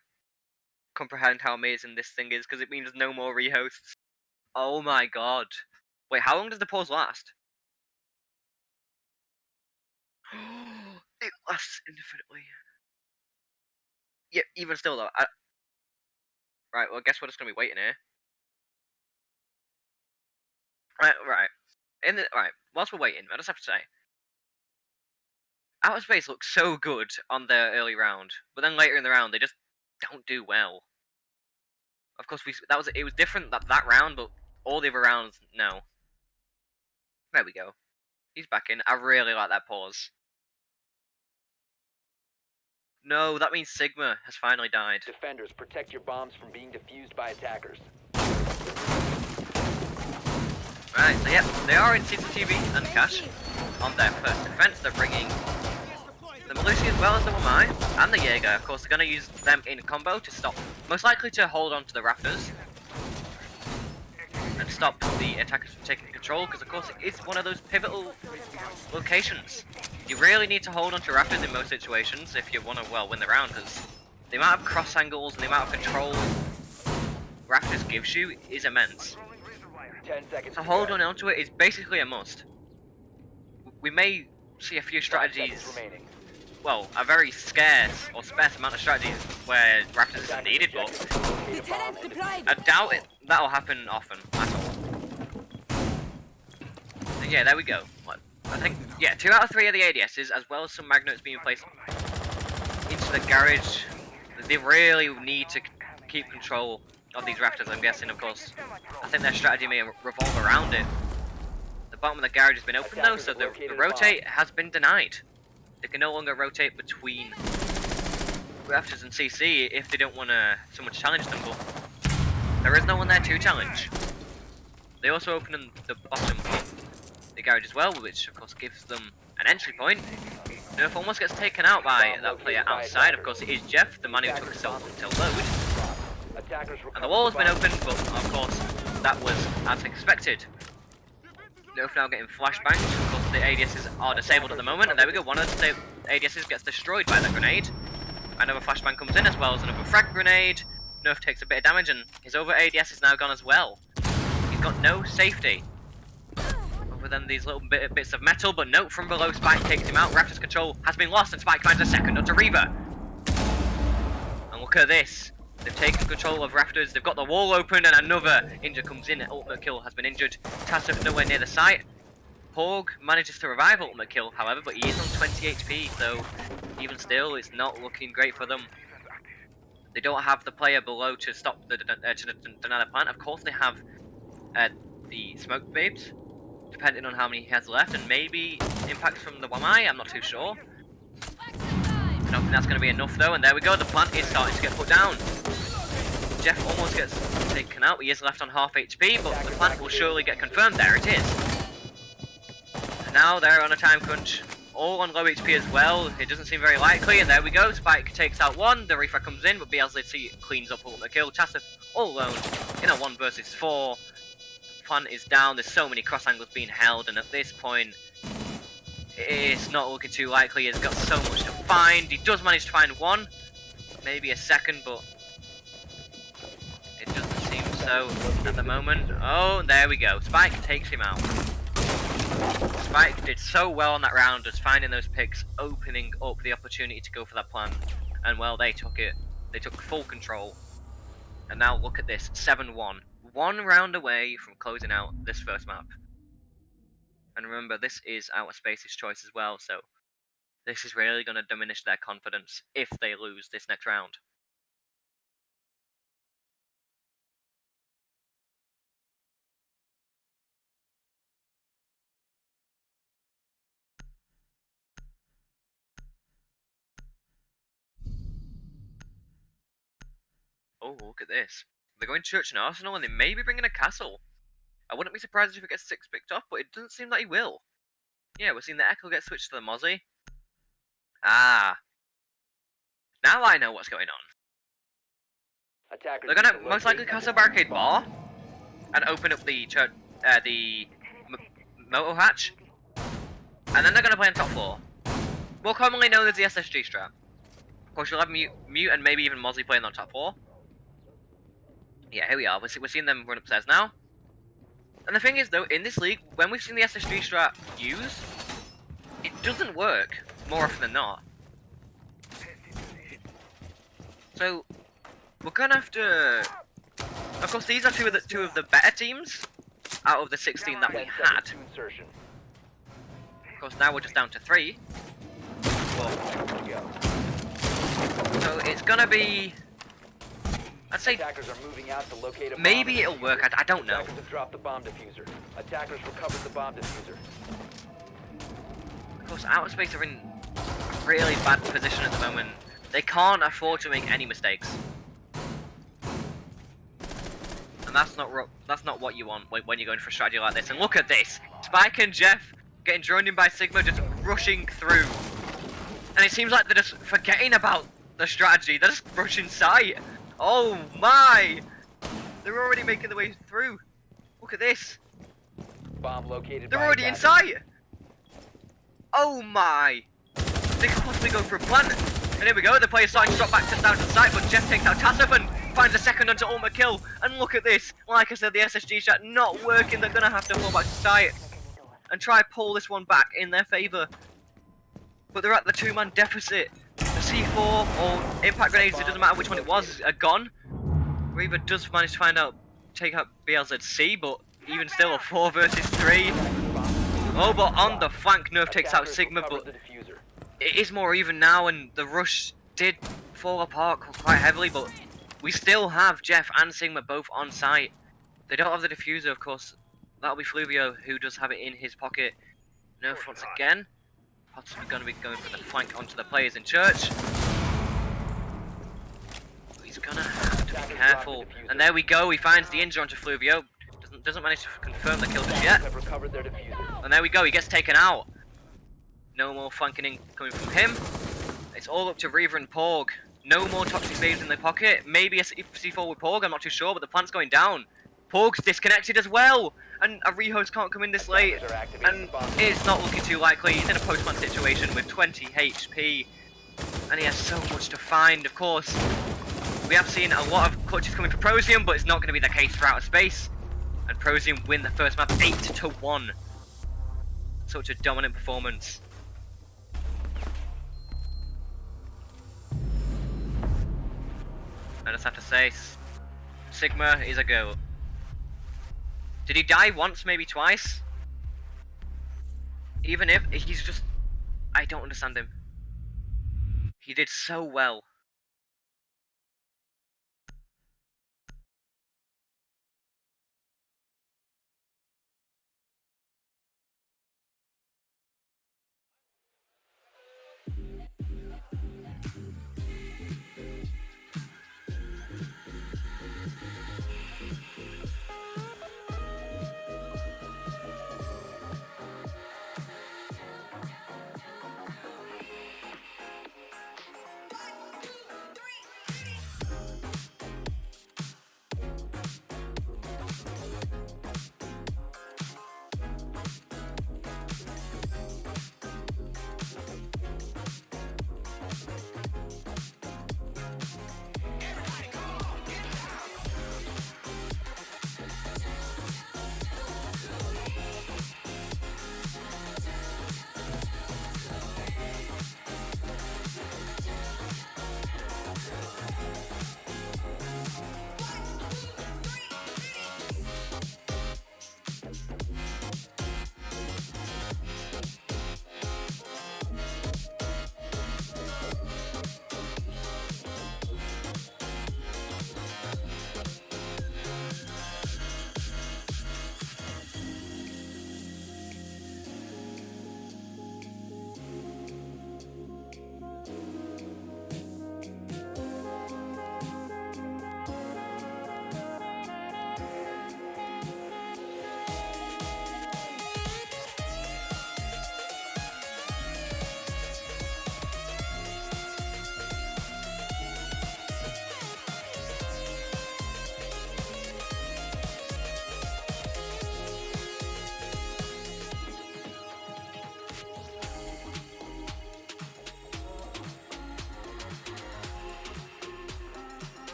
comprehend how amazing this thing is, because it means no more rehosts. Oh my god. Wait, how long does the pause last? It lasts infinitely. Yeah, even still though. Right, well, I guess we're just gonna be waiting here. Right. Right, whilst we're waiting, I just have to say. Outer Space looks so good on their early round, but then later in the round they just don't do well. Of course, it was different that round, but all the other rounds, no. There we go. He's back in. I really like that pause. No, that means Sigma has finally died. Defenders, protect your bombs from being defused by attackers. Right, so yep, they are in CCTV and Cash on their first defense. They're bringing the Malusi as well as the Wamai and the Jaeger. Of course, they're going to use them in combo to stop, most likely to hold on to the rafters and stop the attackers from taking control, because of course it is one of those pivotal locations. You really need to hold on to rafters in most situations if you want to, well, win the round, because the amount of cross angles and the amount of control rafters gives you is immense. 10 seconds. So to holding go. onto it is basically a must. We may see a few 5 strategies, seconds remaining. well, a very scarce or sparse amount of strategies where rafters isn't needed, but Lieutenant deployed. I doubt that'll happen often at all. So yeah, there we go. I think, yeah, 2 out of 3 of the ADSs, as well as some magnets being placed into the garage. They really need to keep control of these rafters, I'm guessing, of course. I think their strategy may revolve around it. The bottom of the garage has been opened though, so the rotate has been denied. They can no longer rotate between rafters and CC if they don't want someone to challenge them, but there is no one there to challenge. They also open the bottom in the garage as well, which of course gives them an entry point. Nerf almost gets taken out by that player outside. Of course, it is Jeff, the man who took so long to load. And the wall's been opened, but of course, that was as expected. Nerf now getting flashbanged. Of course, the ADSs are disabled at the moment, and there we go. One of the ADSs gets destroyed by that grenade. Another flashbang comes in as well as another frag grenade. Nerf takes a bit of damage, and his other ADS is now gone as well. He's got no safety other than these little bits of metal, but note from below, Spike takes him out. Raptor's control has been lost, and Spike finds a second onto Reaver. And look at this. They've taken control of Rafters, they've got the wall open, and another injure comes in. Ultimate Kill has been injured. Tassif nowhere near the site. Porg manages to revive Ultimate Kill, however, but he is on 20 HP, so even still, it's not looking great for them. They don't have the player below to stop the deny the plant. Of course, they have the smoke babes, depending on how many he has left, and maybe impacts from the Wamai. I'm not too sure. I don't think that's going to be enough though, and there we go. The plant is starting to get put down. Jeff almost gets taken out. He is left on half HP, but the plant will surely get confirmed. There it is. And now they're on a time crunch, all on low HP as well. It doesn't seem very likely, and there we go. Spike takes out one. The refrag comes in, but BLZC cleans up Ultimate Kill. Tassif all alone in a 1 versus 4. The plant is down. There's so many cross angles being held, and at this point, it's not looking too likely. He's got so much to find. He does manage to find one, maybe a second, but it doesn't seem so at the moment. Oh, there we go. Spike takes him out. Spike did so well on that round, just finding those picks, opening up the opportunity to go for that plan. And well, they took it. They took full control. And now look at this, 7-1. 1 round away from closing out this first map. And remember, this is Outer Space's choice as well, so this is really going to diminish their confidence if they lose this next round. Oh, look at this. They're going Church and Arsenal, and they may be bringing a castle. I wouldn't be surprised if it gets 6 picked up, but it doesn't seem that he will. Yeah, we're seeing the Echo get switched to the Mozzie. Ah. Now I know what's going on. They're gonna most likely castle Barricade Bar and open up the church, motor hatch, and then they're gonna play on top floor. More commonly known as the SSG strat. Of course, you'll have Mute and maybe even Mozzie playing on top floor. Yeah, here we are. We're seeing them run upstairs now. And the thing is, though, in this league, when we've seen the SSG strat used, it doesn't work more often than not. So we're gonna have to. Of course, these are two of the better teams out of the 16 that we had. Of course, now we're just down to 3. Well, so it's gonna be. I'd say maybe it'll work. I don't know. Attackers have dropped the bomb diffuser. Attackers recovered the bomb diffuser. Of course, Outer Space are in a really bad position at the moment. They can't afford to make any mistakes, and that's not what you want when you're going for a strategy like this. And look at this: Spike and Jeff getting droned in by Sigma, just rushing through. And it seems like they're just forgetting about the strategy. They're just rushing sight. Oh my! They're already making their way through. Look at this. Bomb located. They're already in sight. Oh my! They could possibly go for a plan. And here we go. The player's starting to drop back down to the site, but Jeff takes out Tassif and finds a second onto Ultimate Kill. And look at this. Like I said, the SSG shot not working. They're gonna have to fall back to site and try pull this one back in their favour. But they're at the 2-man deficit. The C4 or impact grenades, it doesn't matter which one it was, are gone. Reaver does manage to take out BLZC, but even still a 4 versus 3. Oh, but on the flank, Nerf takes out Sigma, but it is more even now, and the rush did fall apart quite heavily, but we still have Jeff and Sigma both on site. They don't have the diffuser, of course. That'll be Fluvio, who does have it in his pocket. Nerf once again. Possibly going to be going for the flank onto the players in church. He's going to have to be careful. And there we go, he finds the injury onto Fluvio. Doesn't manage to confirm the kill just yet. And there we go, he gets taken out. No more flanking in coming from him. It's all up to Reaver and Porg. No more toxic babes in the pocket. Maybe a C4 with Porg, I'm not too sure, but the plant's going down. Porg's disconnected as well, and a rehost can't come in this late, Attackers are activating and bomb. it's not looking too likely. He's in a post-plant situation with 20 HP, and he has so much to find. Of course, we have seen a lot of clutches coming for ProZ, but it's not going to be the case for outer space, and ProZ win the first map 8-1. Such a dominant performance. I just have to say, Sigma is a goat. Did he die once, maybe twice? Even if he's just... I don't understand him. He did so well.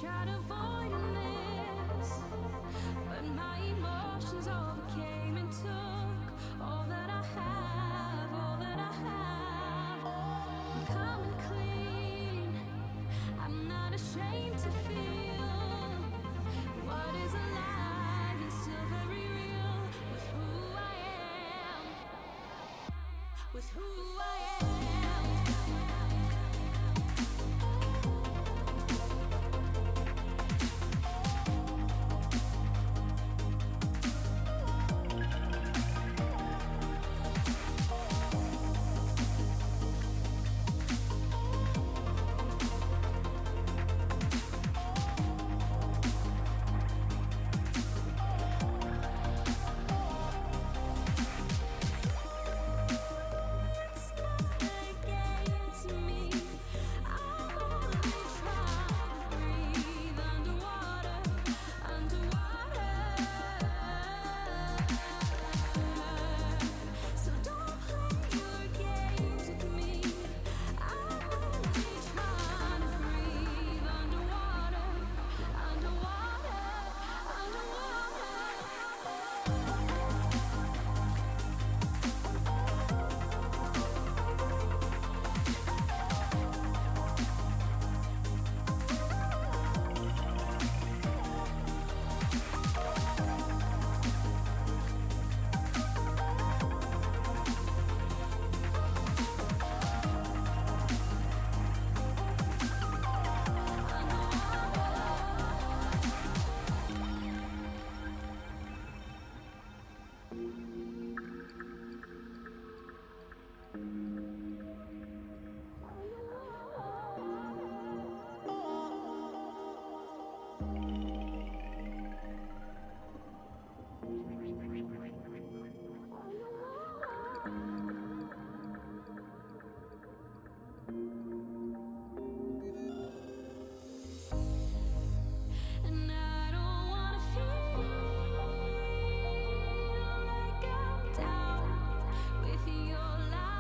tried avoiding this, but my emotions overcame and took all that I have, all that I have. I'm coming clean. I'm not ashamed to feel what is alive and still very real with who I am, with who I am. It's not against me. I'm only trying to breathe underwater, underwater. So don't play your games with me. I'm only trying to breathe underwater, underwater, underwater. And I don't wanna feel like I'm down with your lies.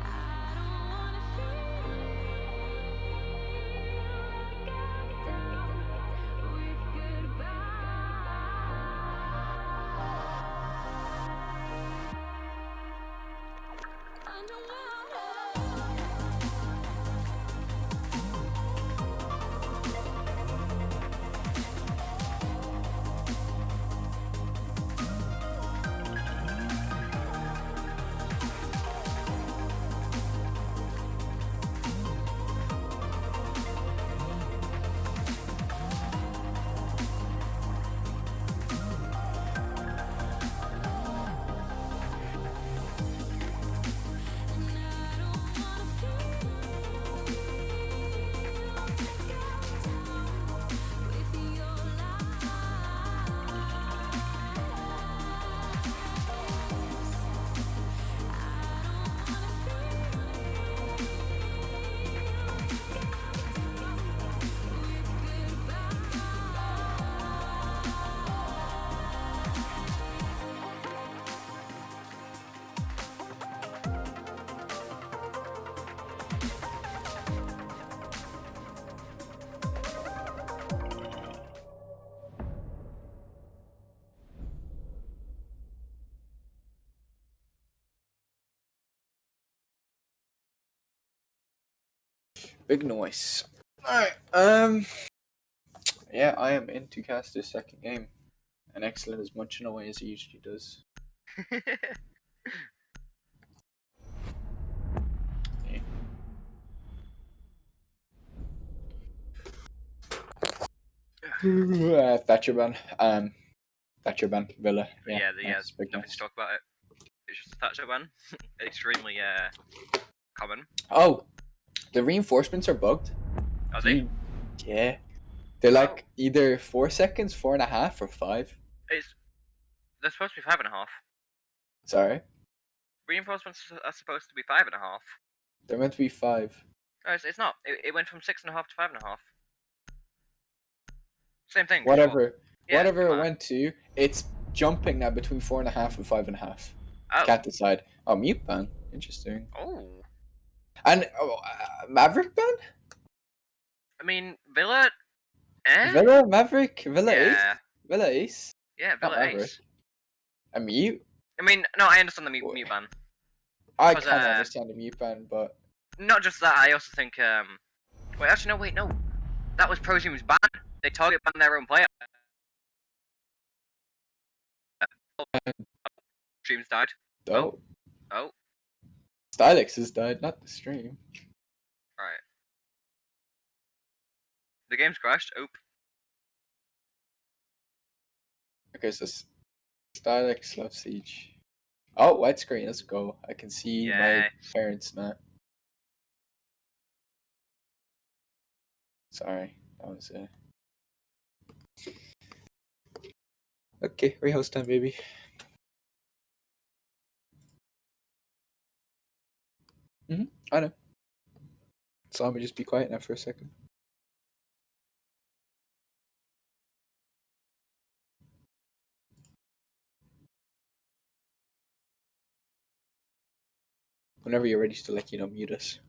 I don't wanna feel like I'm down with goodbye. Underwater. And I don't wanna feel like I'm down with your lies. I don't wanna feel Big noise. Alright, yeah, I am in to cast this second game. And excellent as much noise as he usually does. Thatcher ban. Thatcher ban. Villa. Yeah, nice, big nothing nice. to talk about it. It's just a Thatcher one. Extremely common. Oh, the reinforcements are bugged. Are they? Yeah. They're like either 4 seconds, 4.5, or 5. They're supposed to be 5.5. Sorry. Reinforcements are supposed to be 5.5. They're meant to be 5. No, it's not. It went from 6.5 to 5.5. Same thing. Whatever. Sure. Yeah, Whatever come it on. went to, it's jumping now between 4.5 and 5.5. Oh. Can't decide. Oh, mute ban. Interesting. Oh. And Maverick ban? I mean, Villa. Eh? Villa Maverick? Villa Ace? Yeah. Villa Ace? Yeah, Not Villa Maverick. Ace. A mute? I mean, no, I understand the Wait. mute ban. I 'Cause, kind of understand the mute ban, but Not just that, I also think. Wait, actually, no, wait, no. That was ProZ's ban. They target ban their own player. Streams died. dope. Oh, Stylex has died, not the stream. right. The game's crashed. Oop. Okay, so Stylex Love Siege. Oh, widescreen, let's go. I can see my Yeah. parents now. Sorry, that was Okay, rehost time, baby. I know. So let me just be quiet now for a second. Whenever you're ready to, like, mute us.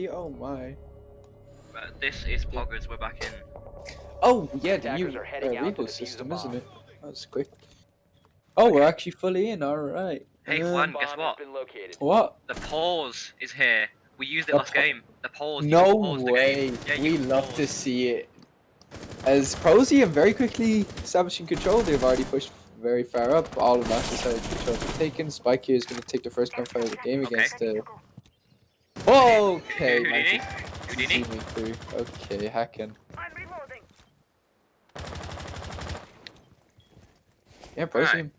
Oh my. This is Poggers. We're back in. Oh yeah, the Attackers new are heading out to repo defuse system, the isn't bomb. it? That was quick. Oh, we're actually fully in. All right. Hey, Juan, Bomb guess has what? been located. What? The pause is here. We used it The last pa- game. The pause. You No can pause the way. game. Yeah, you We can love pause. to see it. As ProZ and very quickly establishing control, they've already pushed very far up. All of that decided control is taken. Spike here is going to take the first gunfire of the game Okay. against the. Okay, man, Houdini? just Houdini? see me through. Okay, hacking. I'm reloading. Yeah, ProZ. Alright.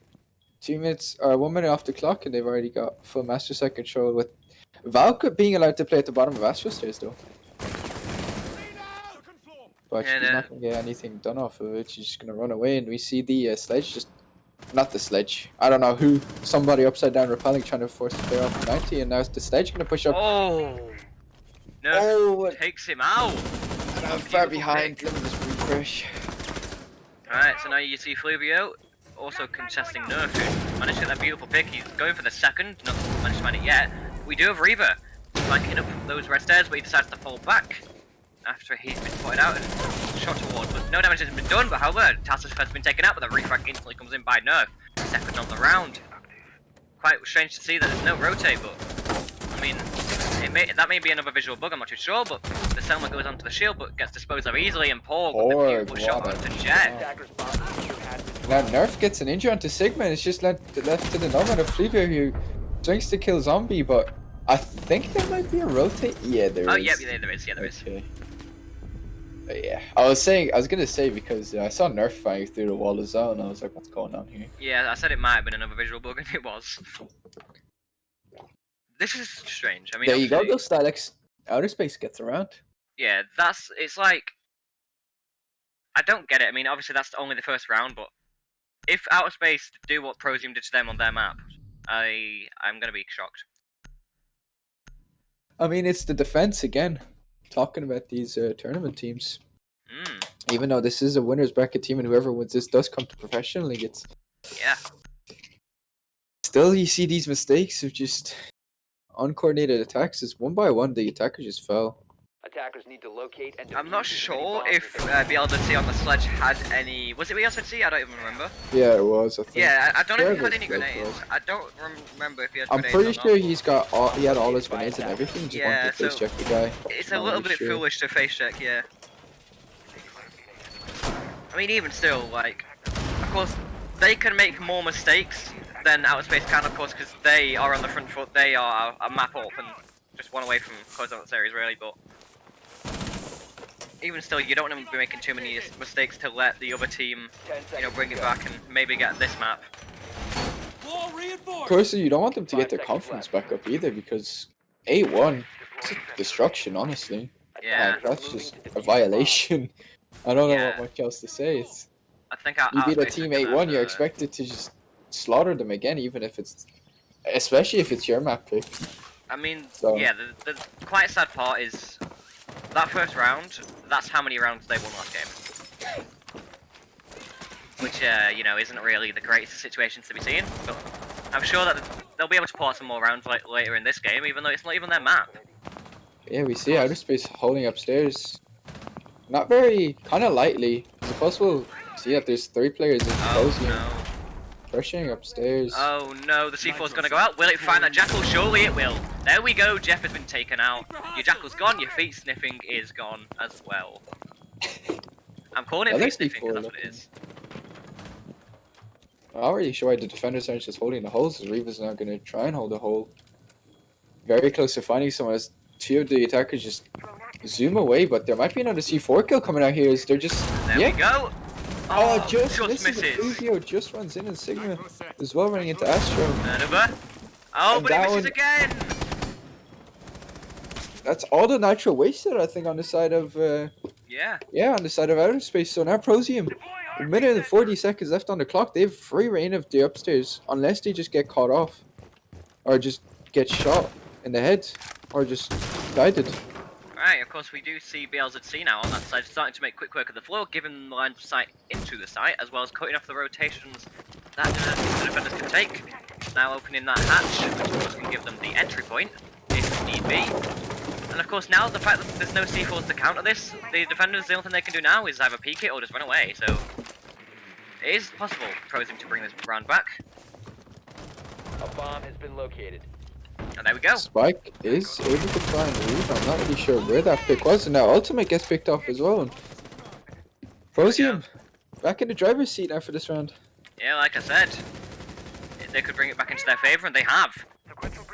2 minutes or 1 minute off the clock, and they've already got full master set control with Valk being allowed to play at the bottom of Astro Stairs though. But Yeah, she's not gonna get anything done off of it. She's just gonna run away, and we see the sledge just. Not the sledge. I don't know who. Somebody upside down repelling, trying to force the player off of 90, and now it's the sledge gonna push up. Oh! No, Oh, takes him out. and I'm far Beautiful behind. pick. Let me just refresh. Alright, so now you see Fluvio also contesting Nerf. Managed to get that beautiful pick. He's going for the second. Not managed to find it yet. We do have Reaver flanking up those red stairs, but he decides to fall back after he's been spotted out and shot towards. But no damage has been done. But however, Tassus has been taken out, but the refrag instantly comes in by Nerf. Second on the round. Quite strange to see that there's no rotate, but I mean, that may be another visual bug. I'm not too sure. But the Selma goes onto the shield, but gets disposed of easily, and Paul with the Porg, beautiful shot what a onto Jet. Attackers bomb diffuser has been Now Nerf gets an injury onto Sigma, and it's just left to the nomad of Fluvio who swings to kill Zombie, but I think there might be a rotate. Yeah, there is. Oh yeah, there is. Yeah, there is. Okay. But yeah, I was gonna say because I saw Nerf firing through the wall as well, and I was like, what's going on here? Yeah, I said it might have been another visual bug, and it was. This is strange. I mean, There you go, obviously- though, Stylex. Outer space gets around. Yeah, it's like, I don't get it. I mean, obviously that's only the first round, but if Outer Space do what ProZoom did to them on their map, I'm gonna be shocked. I mean, it's the defense again. Talking about these tournament teams. Even though this is a winners bracket team, and whoever wins this does come to professional league, it's Yeah. still you see these mistakes of just uncoordinated attacks. It's one by one the attacker just fell. Attackers need to locate and I'm not defuse as many sure bombs if as they can. BLZC on the sledge had any. Was it BLZC? I don't even remember. Yeah, it was. I think. Yeah, I don't know if he Wherever had any his leg grenades. was. I don't remember if he had I'm grenades. pretty or not, sure but he had all his grenades and everything. Just Yeah, wanted to face so check the guy. it's a Not little really bit sure. foolish to face check, yeah. I mean, even still, like, of course, they can make more mistakes than Outer Space can, of course, because they are on the front foot. They are a map up and just one away from closing out the series, really. But even still, you don't want to be making too many mistakes to let the other team, 10 you know, seconds bring to it go. back and maybe get this map. Of course, you don't want them to get their 5 seconds confidence left. back up either, because 8-1, it's a destruction, honestly. Yeah. That's Moving just to a defuse the bomb. violation. I don't know Yeah. what much else to say. It's, I think you Outer beat a Space team are gonna 8-1, have you're to- expected to just slaughter them again, even if it's, especially if it's your map pick. I mean, So- yeah, the quite sad part is that first round, that's how many rounds they won last game. Which, you know, isn't really the greatest of situations to be seen, but I'm sure that they'll be able to pull out some more rounds like later in this game, even though it's not even their map. Yeah, we see Outer Space holding upstairs. Not very, kind of lightly. Is it possible to see that there's 3 players in Oh ProZ no. rushing upstairs? Oh no, the C4's gonna go out. Will it find that Jackal? Surely it will. There we go, Jeff has been taken out. Your Jackal's gone, your feet sniffing is gone as well. I'm calling it Other feet sniffing because C4 that's what it is. I'm not really sure why the defenders aren't just holding the holes. Reva's now going to try and hold the hole. Very close to finding someone as 2 of the attackers just zoom away, but there might be another C4 kill coming out here as they're just... There yeah. we go. Oh, just misses. misses. Fuzio just runs in and Sigma as well running into Astro. Another. Oh, And but he that misses one- again. That's all the nitro wasted, I think, on the side of... Yeah. yeah, on the side of Outer Space. So now Prozium, a minute and 40 seconds left on the clock. They have free reign of the upstairs, unless they just get caught off, or just get shot in the head, or just guided. Right, of course we do see BLZC now on that side, starting to make quick work of the floor, giving the line of sight into the site, as well as cutting off the rotations that the defenders can take. Now opening that hatch, which of course can give them the entry point, if need be. And of course now, the fact that there's no C4s to counter this, the defenders, the only thing they can do now is either peek it or just run away, so... It is possible for ProZ to bring this round back. A bomb has been located. And there we go. Spike is able to try and leave. I'm not really sure where that pick was, and now Ultimate gets picked off as well. Prozium, back in the driver's seat now for this round. Yeah, like I said, they could bring it back into their favour, and they have.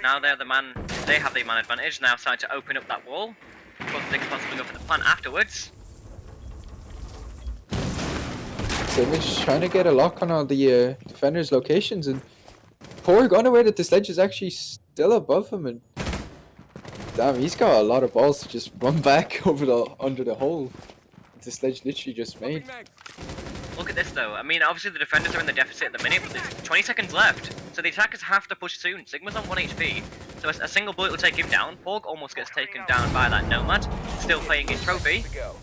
Now they're the man, they have the man advantage, now starting to open up that wall. Of course, they can possibly go for the plant afterwards. Sigma's trying to get a lock on all the defenders' locations, and Porg unaware that the sledge is actually still above him, and damn, he's got a lot of balls to just run back over the under the hole the sledge literally just made. Look at this though, I mean obviously the defenders are in the deficit at the minute, but there's 20 seconds left, so the attackers have to push soon. Sigma's on 1 HP, so a single bullet will take him down. Porg almost gets taken down by that Nomad, still playing his trophy. To go.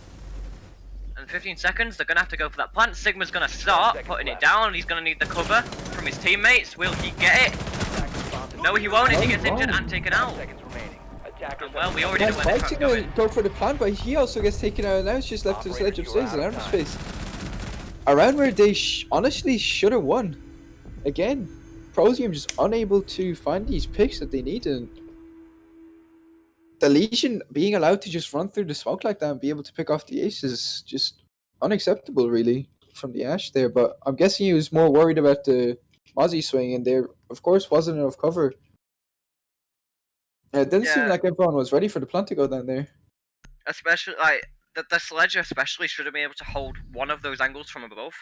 And 15 seconds, they're going to have to go for that plant. Sigma's going to start putting it down, he's going to need the cover from his teammates. Will he get it? Attackers bomb is No, he won't if he Oh, gets injured wow. and taken out. 5 seconds remaining. Attackers Well, we have already know That's where this Spike's one's gonna going. go for the plan, but he also gets taken out, and now it's just left to the sledge Operator, you are upstairs in out of outer time. space. A round where they honestly should have won. Again, Prozium just unable to find these picks that they need, and the Legion being allowed to just run through the smoke like that and be able to pick off the ace is just unacceptable, really, from the Ash there. But I'm guessing he was more worried about the Mozzie swing, and there, of course, wasn't enough cover. It didn't seem Yeah. like everyone was ready for the plant to go down there. Especially, like, the sledge especially should have been able to hold one of those angles from above.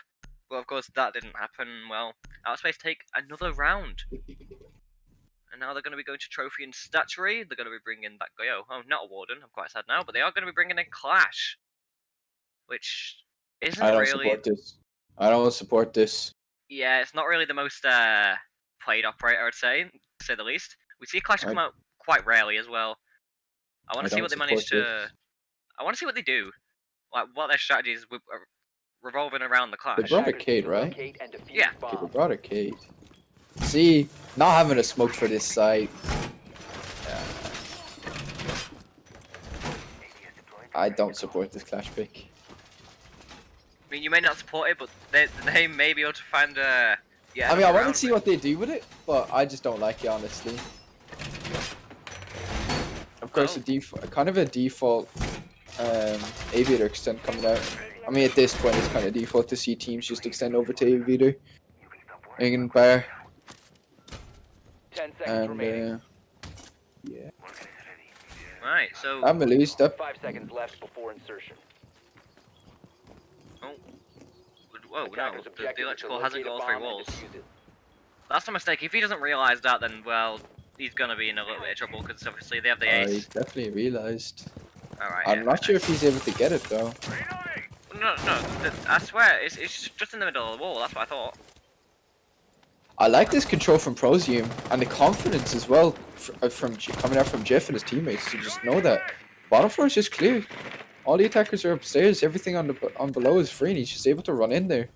But of course that didn't happen. Well, Outspace take another round. And now they're going to be going to Trophy and Statuary. They're going to be bringing that Goyo. Oh, not a Warden. I'm quite sad now. But they are going to be bringing in Clash. Which isn't I don't really... support this. I don't support this. Yeah, it's not really the most played operator, I'd say, to say the least. We see Clash come out quite rarely as well. I want I to see don't what they manage support to... this. I want to see what they do. Like, what their strategies revolving around the Clash. They brought a Attackers Kate, need to right? locate and defuse Yeah. Okay, they bombs. brought a Kate. See, not having a smoke for this site. I don't support this clash pick. I mean, you may not support it, but they may be able to find a. Yeah. I mean, I want to round see with what they do with it, but I just don't like it, honestly. Of course, kind of a default aviator extend coming out. I mean, at this point, it's kind of default to see teams just extend over to aviator and bar. 10 seconds And remaining. yeah, Right. So. I'm gonna lose that. 5 seconds left before insertion. Oh. Whoa, no. Attackers' The objective is to electrical hasn't locate a got all three bomb and walls. defuse it. That's a mistake. If he doesn't realise that, then, well, he's gonna be in a little bit of trouble, because obviously they have the I ace. definitely realized. Alright, I'm yeah, not sure if nice. he's able to get it though. No, I swear, it's just in the middle of the wall, that's what I thought. I like this control from ProZ and the confidence as well from coming out from Jeff and his teammates to just know that bottom floor is just clear. All the attackers are upstairs. Everything on below is free, and he's just able to run in there.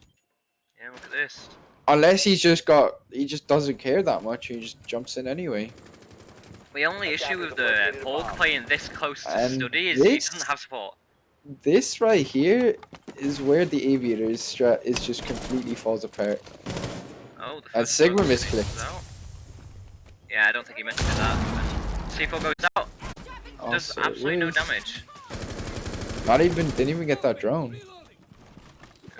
Yeah, look at this. Unless he just doesn't care that much. He just jumps in anyway. The only issue with the Porg playing this close to And Study is he this- doesn't have support. This right here is where the aviator's strat is just completely falls apart. Oh, the And first Sigma one misclicked. goes out. Yeah, I don't think he meant to do that. C4 goes out. Does Also, absolutely no is- damage. Didn't even get that drone. There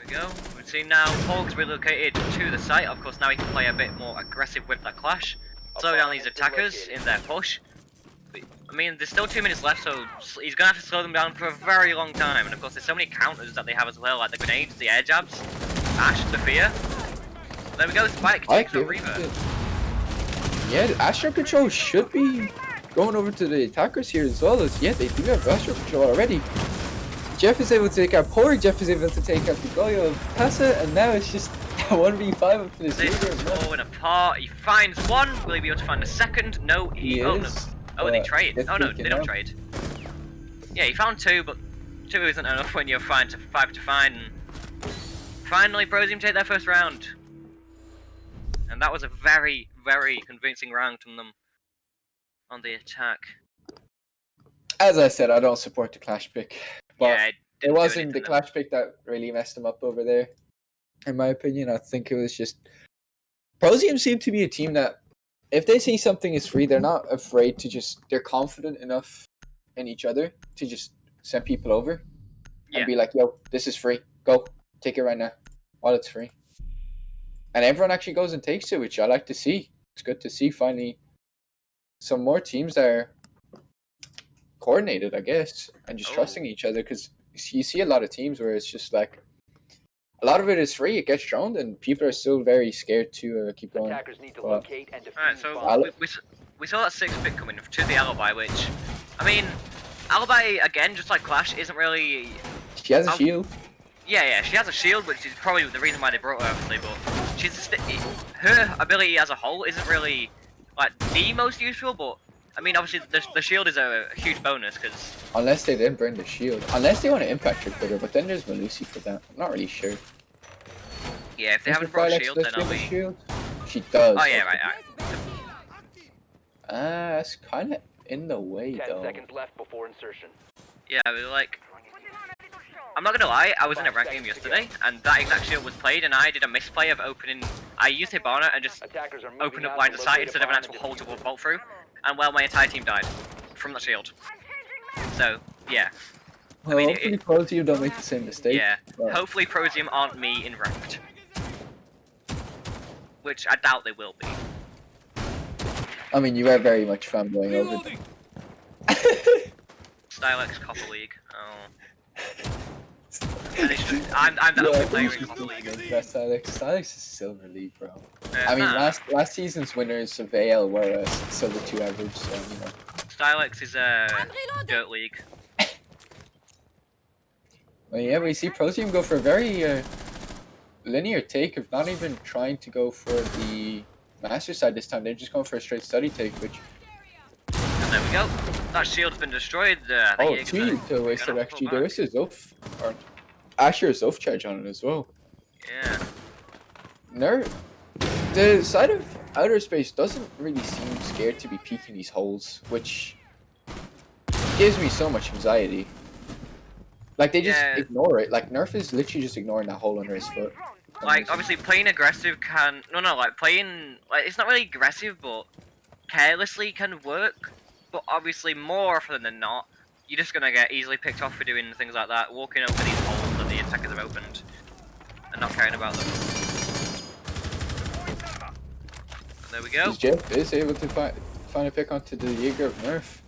we go. We've seen now Porg's relocated to the site. Of course, now he can play a bit more aggressive with that clash. Slow down these attackers in their push. I mean, there's still 2 minutes left, so he's gonna have to slow them down for a very long time. And of course, there's so many counters that they have as well, like the grenades, the air jabs, Ash, the fear. There we go, Spike takes a Reaver. Yeah, the Astro Control should be going over to the attackers here as well. As yeah, they do have Astro Control already. Jeff is able to take out Porg, Jeff is able to take out the Goyo of Tessa, and now it's just 1v5 up to this This is Reaver. falling apart. He finds one. Will he be able to find a second? No, He oh, no. is. Oh, they trade. it's Oh no, freaking they don't out. trade. Yeah, he found two, but two isn't enough when you're five to find. And finally, ProZ take their first round, and that was a very, very convincing round from them on the attack. As I said, I don't support the Clash pick, but Yeah, it didn't do wasn't anything the though. Clash pick that really messed him up over there. In my opinion, I think it was just ProZ seemed to be a team that if they see something is free, they're not afraid to they're confident enough in each other to just send people over Yeah. and be like, yo, this is free. Go. Take it right now while it's free. And everyone actually goes and takes it, which I like to see. It's good to see finally some more teams that are coordinated, I guess, and just Oh. trusting each other, because you see a lot of teams where it's just like a lot of it is free, it gets droned, and people are still very scared to keep going. Attackers need to Well, locate and defuse Alright, so bombs. we saw that 6th pick coming to the Alibi, which, I mean, Alibi, again, just like Clash, isn't really... She has a I'll- shield. Yeah, she has a shield, which is probably the reason why they brought her, obviously, but she's her ability as a whole isn't really, like, the most useful, but, I mean, obviously, the shield is a huge bonus, because... Unless they didn't bring the shield. Unless they want to impact trick with her, but then there's Malusi for that. I'm not really sure. Yeah, if they Does haven't the brought a Phylex shield, does then she I'll have a be... shield? She does. Oh, yeah, okay. right. That's kind of in the way, 10 though. seconds left before insertion. Yeah, we were like... I'm not gonna lie, I was in a rank game yesterday, and that exact shield was played, and I did a misplay of opening... I used Hibana and just Attackers are moving opened up out blind to to sight locate a instead of an bomb actual and hole to defuse it. bolt through, and well, my entire team died from that shield. So, yeah. Well, mean, hopefully ProZ don't make the same mistake. Yeah, but- hopefully ProZ aren't me in ranked. Which I doubt they will be. I mean, you are very much fanboying over them. Stylex Copper League. Oh. And it's just, I'm the only player in Copper League. That's Alex is Silver League, bro. I mean, Nah, last season's winners of AL were Silver 2 average, so, you know. Stylex is Dirt League. Well, yeah, we see ProZ go for a very linear take of not even trying to go for the master side this time. They're just going for a straight study take, which... And there we go. That shield's been destroyed. The Oh, Jaeger's two gonna to wasted pull actually. back. There is a Zof, or Asher Zof charge on it as well. Yeah. The side of outer space doesn't really seem scared to be peeking these holes, which gives me so much anxiety. Like they just Yeah. ignore it. Like Nerf is literally just ignoring that hole under his foot. Like, obviously, playing aggressive can... No, like, playing... Like, it's not really aggressive, but carelessly can work. But obviously, more often than not, you're just gonna get easily picked off for doing things like that, walking over these holes that the attackers have opened, and not caring about them. And there we go. Jeff is able to find a pick onto the Jaeger of Nerf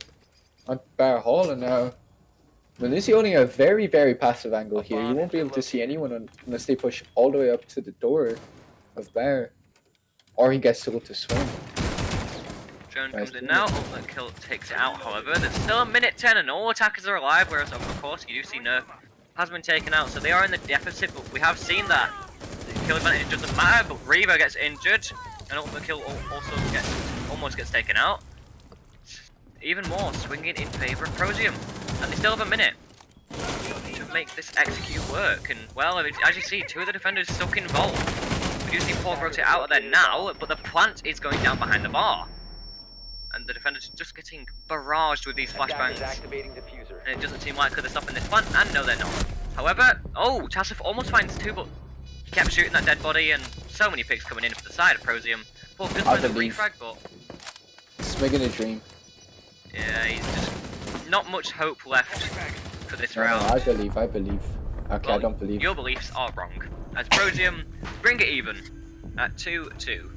on Bar Hall, and now when this is only a very, very passive angle here, you won't be able to see anyone unless they push all the way up to the door of Bar, or he gets told to swim. Drone comes in now. Ultimate kill takes it out. However, there's still a minute 10 and all attackers are alive. Whereas, of course, you do see Nerf has been taken out, so they are in the deficit. But we have seen that the kill advantage doesn't matter. But Reaver gets injured, and ultimate kill also almost gets taken out. Even more swinging in favor of Prozium, and they still have a minute to make this execute work. And well, as you see, two of the defenders stuck involved. We do see Pork rotate out of there now, but the plant is going down behind the bar. And the defenders just getting barraged with these flashbangs. Activating diffuser. And it doesn't seem like they're stopping this plant, and no, they're not. However, oh, Tassif almost finds two, but he kept shooting that dead body, and so many picks coming in for the side of Prozium. Pork just finds a refrag, but Smigging a dream. yeah, he's just not much hope left for this No, round. I believe. Okay, Well, I don't believe. Your beliefs are wrong. As Prozium bring it even at 2-2.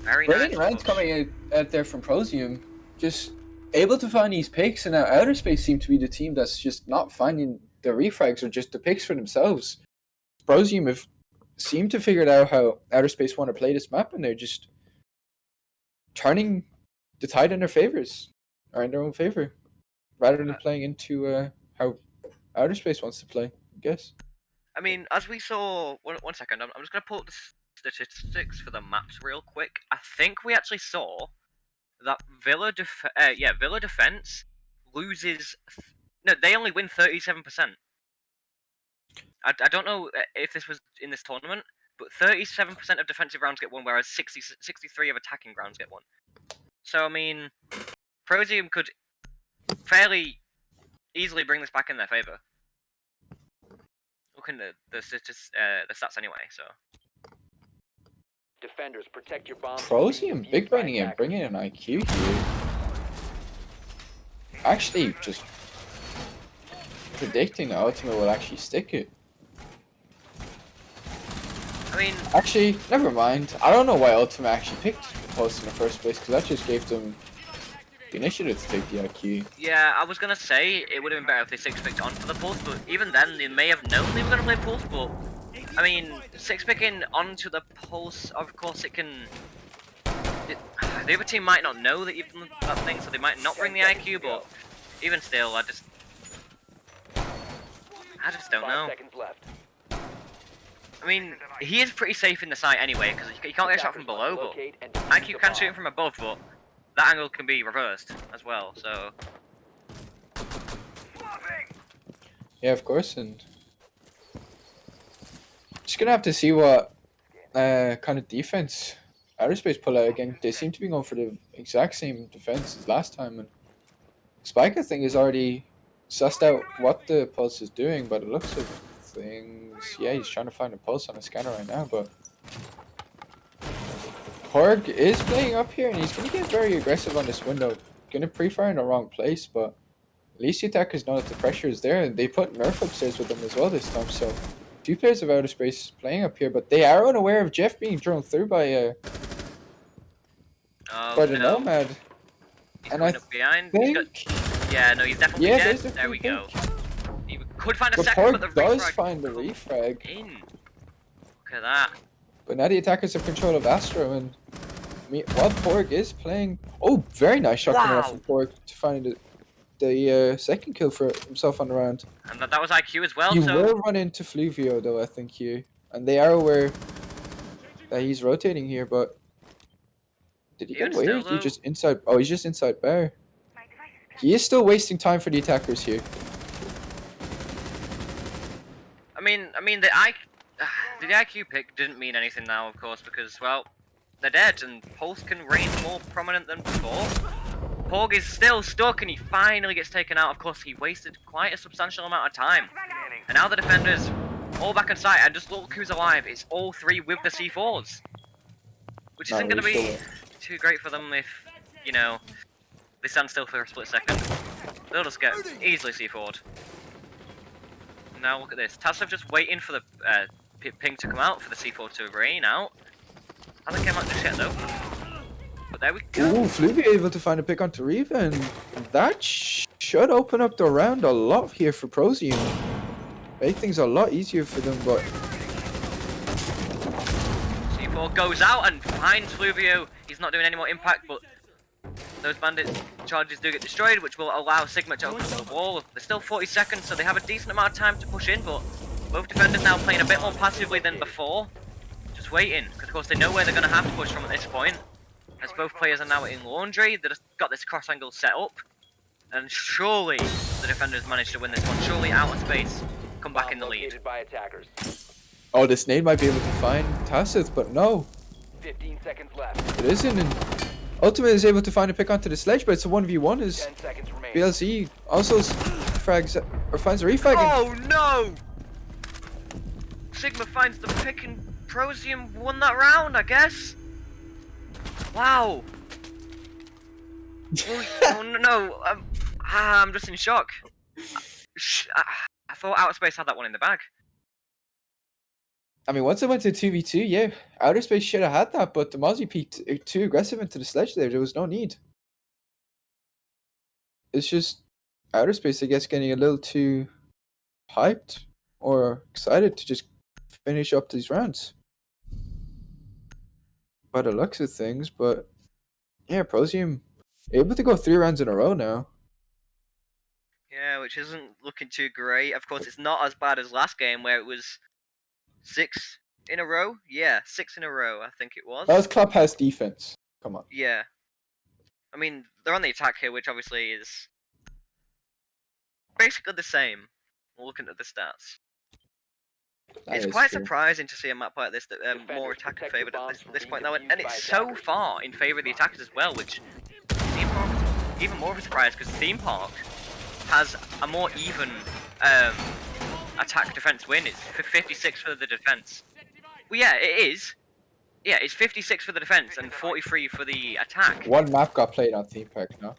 Very Brilliant nice. rounds coming out there from Prozium, just able to find these picks, and now Outer Space seem to be the team that's just not finding the refrags or just the picks for themselves. Prozium have seemed to figure out how Outer Space want to play this map, and they're just turning the tide in their favors, or in their own favor, rather than playing into how Outer Space wants to play, I guess. I mean, as we saw, one second, I'm just going to pull up the statistics for the maps real quick. I think we actually saw that Villa Defense loses... No, they only win 37%. I don't know if this was in this tournament, but 37% of defensive rounds get won, whereas 63 of attacking rounds get won. So, I mean, Prozium could fairly easily bring this back in their favour. Looking at the stats anyway, so... Defenders, protect your bombs. Prozium big braining and bringing an IQ here. Actually, just predicting the ultimate will actually stick it. I mean, Actually, never mind. I don't know why Ultimate actually picked the Pulse in the first place, because that just gave them the initiative to take the IQ. yeah, I was gonna say it would have been better if they 6-picked on for the Pulse, but even then they may have known they were gonna play Pulse, but I mean, 6-picking onto the Pulse, of course it can... the other team might not know that you've done that thing, so they might not bring the IQ, but even still, I just don't 5 know. seconds left. I mean, he is pretty safe in the site anyway, because you can't get shot from below, but IQ can shoot him from above, but that angle can be reversed as well, so... Yeah, of course, and just gonna have to see what kind of defense Outer Space pull out again. They seem to be going for the exact same defense as last time, and Spike I think has already sussed out what the Pulse is doing, but it looks of things. Yeah, he's trying to find a Pulse on a scanner right now, but Porg is playing up here, and he's gonna get very aggressive on this window. Gonna pre-fire in the wrong place, but at least the attackers know that the pressure is there, and they put Nerf upstairs with them as well this time, so 2 players of Outer Space playing up here, but they are unaware of Jeff being drone through by the Nomad. He's And going I up behind. think... Yeah, no, he's definitely Yeah, dead. there's the There we free go. He could find a But second, but the Porg does refrag find the refrag, in. Look at that. but now the attackers have control of Astro, and while Porg is playing... Oh, very nice shot coming off Wow. from Porg to find the second kill for himself on the round. And that was IQ as well, He so... will run into Fluvio though, I think here. And they are aware that he's rotating here, but did he Even get away or is still, he though- just inside? Oh, he's just inside Bear. My device is He is still wasting time for the attackers here. I mean, the IQ pick didn't mean anything now, of course, because, well, they're dead, and Pulse can reign more prominent than before. Porg is still stuck and he finally gets taken out. Of course, he wasted quite a substantial amount of time. And now the defenders all back on site, and just look who's alive. It's all three with the C4s. Which isn't going to be too great for them if, you know, they stand still for a split second. They'll just get easily C4'd. Now look at this. Tassov just waiting for the ping to come out for the C4 to rain out. Hasn't come out just yet though. But there we go. Ooh, Fluvio able to find a pick on Tarifa, and that should open up the round a lot here for Prozium. Make things a lot easier for them, but C4 goes out and finds Fluvio. He's not doing any more impact, but those bandits charges do get destroyed, which will allow Sigma to open the wall. There's still 40 seconds, so they have a decent amount of time to push in, but both defenders now playing a bit more passively than before. Just waiting, because of course they know where they're going to have to push from at this point. As both players are now in laundry, they just got this cross angle set up. And surely the defenders managed to win this one. Surely Outer Space come back in the lead. Located by attackers. oh, this nade might be able to find Tassith, but no, 15 seconds left. it isn't. And Ultimate is able to find a pick onto the sledge, but it's a 1v1 as 10 seconds remain. BLZ also frags or finds a refrag. Oh no! Sigma finds the pick and Prozium won that round, I guess. Wow. Oh no, I'm just in shock. I thought Outer Space had that one in the bag. I mean, once it went to 2v2, yeah, Outer Space should have had that, but the Mozzie peaked too aggressive into the sledge there. There was no need. It's just Outer Space, I guess, getting a little too hyped or excited to just finish up these rounds. By the looks of things, but yeah, Prozium able to go 3 rounds in a row now. Yeah, which isn't looking too great. Of course, it's not as bad as last game where it was 6 in a row. Yeah, 6 in a row, I think it was. That was Clubhouse defense. Come on. Yeah. I mean, they're on the attack here, which obviously is basically the same. Looking at the stats. That It's is quite true. surprising to see a map like this that more attacker favoured at this point though, and it's so far in favour of the attackers as well, which Theme Park is even more of a surprise because Theme Park has a more even attack defense win. It's 56 for the defense. Well, yeah, it is. Yeah, it's 56 for the defense and 43 for the attack. One map got played on Theme Park, no?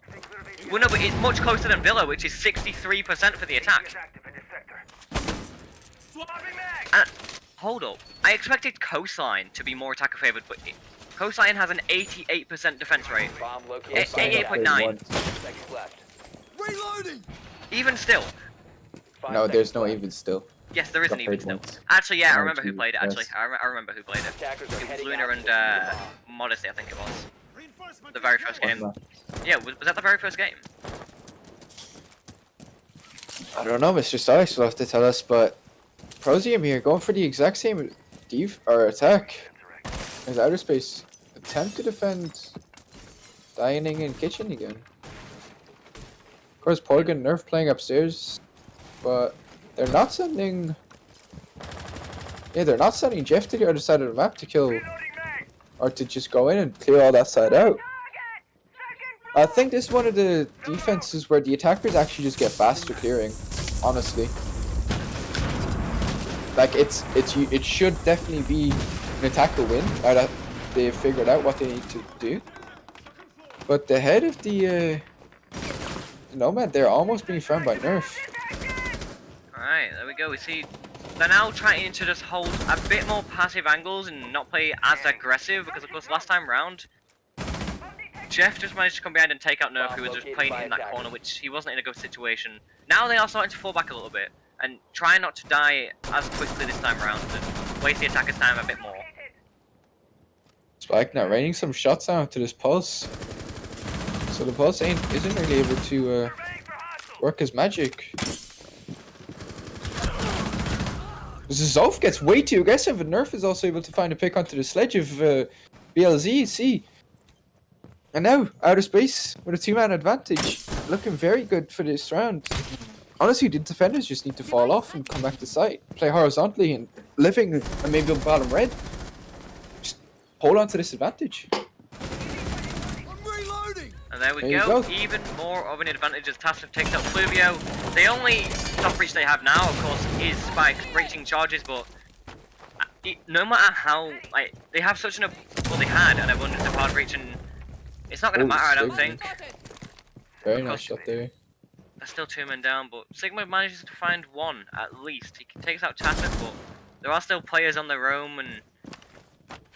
Well, no, but it's much closer than Villa, which is 63% for the attack. And, hold up, I expected Coastline to be more attacker favoured, but Coastline has an 88% defense rate. Bomb located. 88.9. Seconds left. Reloading! Even still. 5 No, there's seconds no left. even still. Yes, there is an Got even played still. once. Actually, yeah, I Oh, remember who gee, played it, actually. yes. I remember who played it. Attackers are It was heading Luna out and to the bomb. Modesty, I think it was. Reinforcement The very first One game. map. Yeah, was that the very first game? I don't know, Mr. Sykes will have to tell us, but Prozium here going for the exact same attack as Outer Space. Attempt to defend Dining and Kitchen again. Of course, Porg and Nerf playing upstairs, but they're not sending. Yeah, they're not sending Jeff to the other side of the map to kill, or to just go in and clear all that side out. I think this is one of the defenses where the attackers actually just get faster clearing. Honestly, like it should definitely be an attacker win now that they've figured out what they need to do. But the head of the Nomad, they're almost being found by Nerf. Alright, there we go. We see they're now trying to just hold a bit more passive angles and not play as aggressive because, of course, last time round, Jeff just managed to come behind and take out Nerf, who was just playing in that corner, which he wasn't in a good situation. Now they are starting to fall back a little bit and try not to die as quickly this time round and waste the attacker's time a bit more. Spike now raining some shots out to this Pulse. So the Pulse isn't really able to work his magic. Zof gets way too aggressive, and Nerf is also able to find a pick onto the sledge of BLZ. See, and now Outer Space with a 2-man advantage, looking very good for this round. Honestly, the defenders just need to fall off and come back to site, play horizontally, and living and maybe on bottom red. Just hold on to this advantage. I'm reloading! And there we There you go. go. Even more of an advantage as Tassif takes out Fluvio. The only top breach they have now, of course, is Spike breaching charges, but no matter how, like, they have such an, well, they had an abundance of hard breach, and it's not going to Oh, matter, I don't Sigma. think. Very Of nice course, shot there. there's still 2 men down, but Sigma manages to find one, at least. He takes out Tassif, but there are still players on their own, and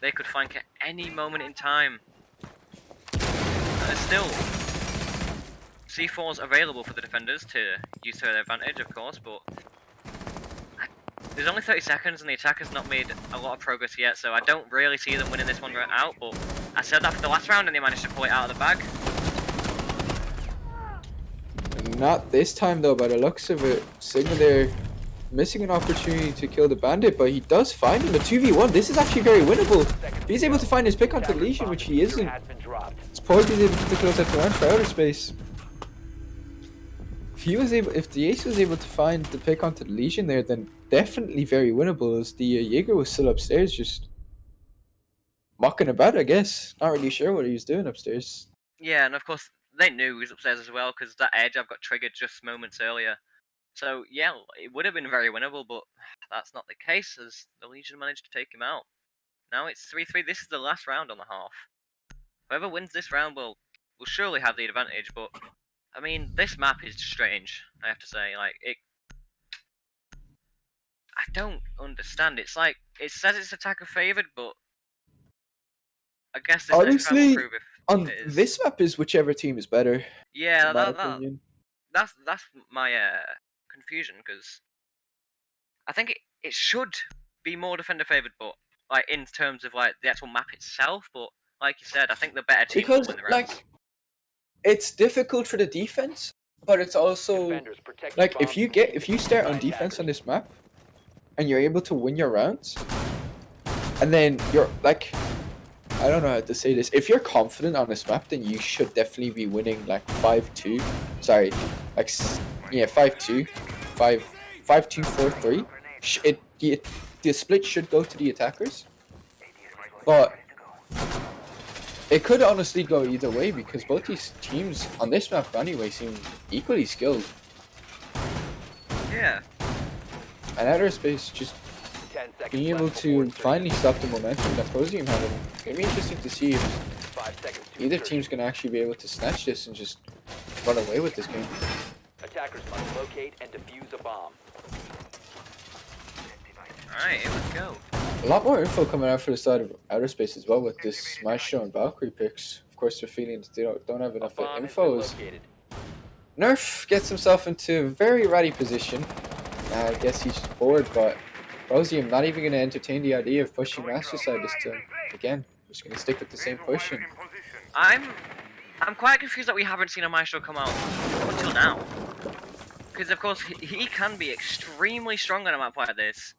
they could flank at any moment in time. And there's still C4s available for the defenders to use to their advantage, of course, but there's only 30 seconds and the attacker's not made a lot of progress yet, so I don't really see them winning this one right out, but I said that for the last round and they managed to pull it out of the bag. Not this time though, by the looks of it. Sigma there missing an opportunity to kill the bandit, but he does find him. A 2v1, this is actually very winnable. If he's able to find his pick onto the Legion, which he isn't, suppose he's able to close that round for outer space. If the Ace was able to find the pick onto the Legion there, then definitely very winnable, as the Jaeger was still upstairs just mucking about, I guess. Not really sure what he was doing upstairs. Yeah, and of course they knew he was upstairs as well, because that air jab got triggered just moments earlier. So yeah, it would have been very winnable, but that's not the case, as the Legion managed to take him out. Now it's 3-3, this is the last round on the half. Whoever wins this round will surely have the advantage, but I mean, this map is strange, I have to say. Like, I don't understand. It's like, it says it's attacker favored, but I guess this next round will Honestly, prove if on it is. this map is whichever team is better, Yeah, in my opinion. that's my confusion, because I think it should be more defender favored, but like in terms of like the actual map itself. But like you said, I think the better team will Because, win the rounds. like, it's difficult for the defense, but it's also like if you start on defense on this map and you're able to win your rounds, and then you're like, I don't know how to say this. If you're confident on this map, then you should definitely be winning like 5-2. Sorry, like yeah, 5-2, 5-2, 4-3. The split should go to the attackers, but it could honestly go either way because both these teams on this map anyway seem equally skilled. Yeah. And outer space just being able to finally stop the momentum that ProZ had. It'll be interesting to see if either team's gonna actually be able to snatch this and just run away with this game. Attackers must locate and defuse a bomb. Alright, here we go. A lot more info coming out for the side of outer space as well with this Maestro and Valkyrie picks. Of course, they're feeling that they don't have enough Bomb has info. been As located. Nerf gets himself into a very ratty position. I guess he's bored, but ProZ not even going to entertain the idea of pushing Master side this time. Again, just going to stick with the same push. And I'm quite confused that we haven't seen a Maestro come out until now. Because of course he can be extremely strong on a map like this.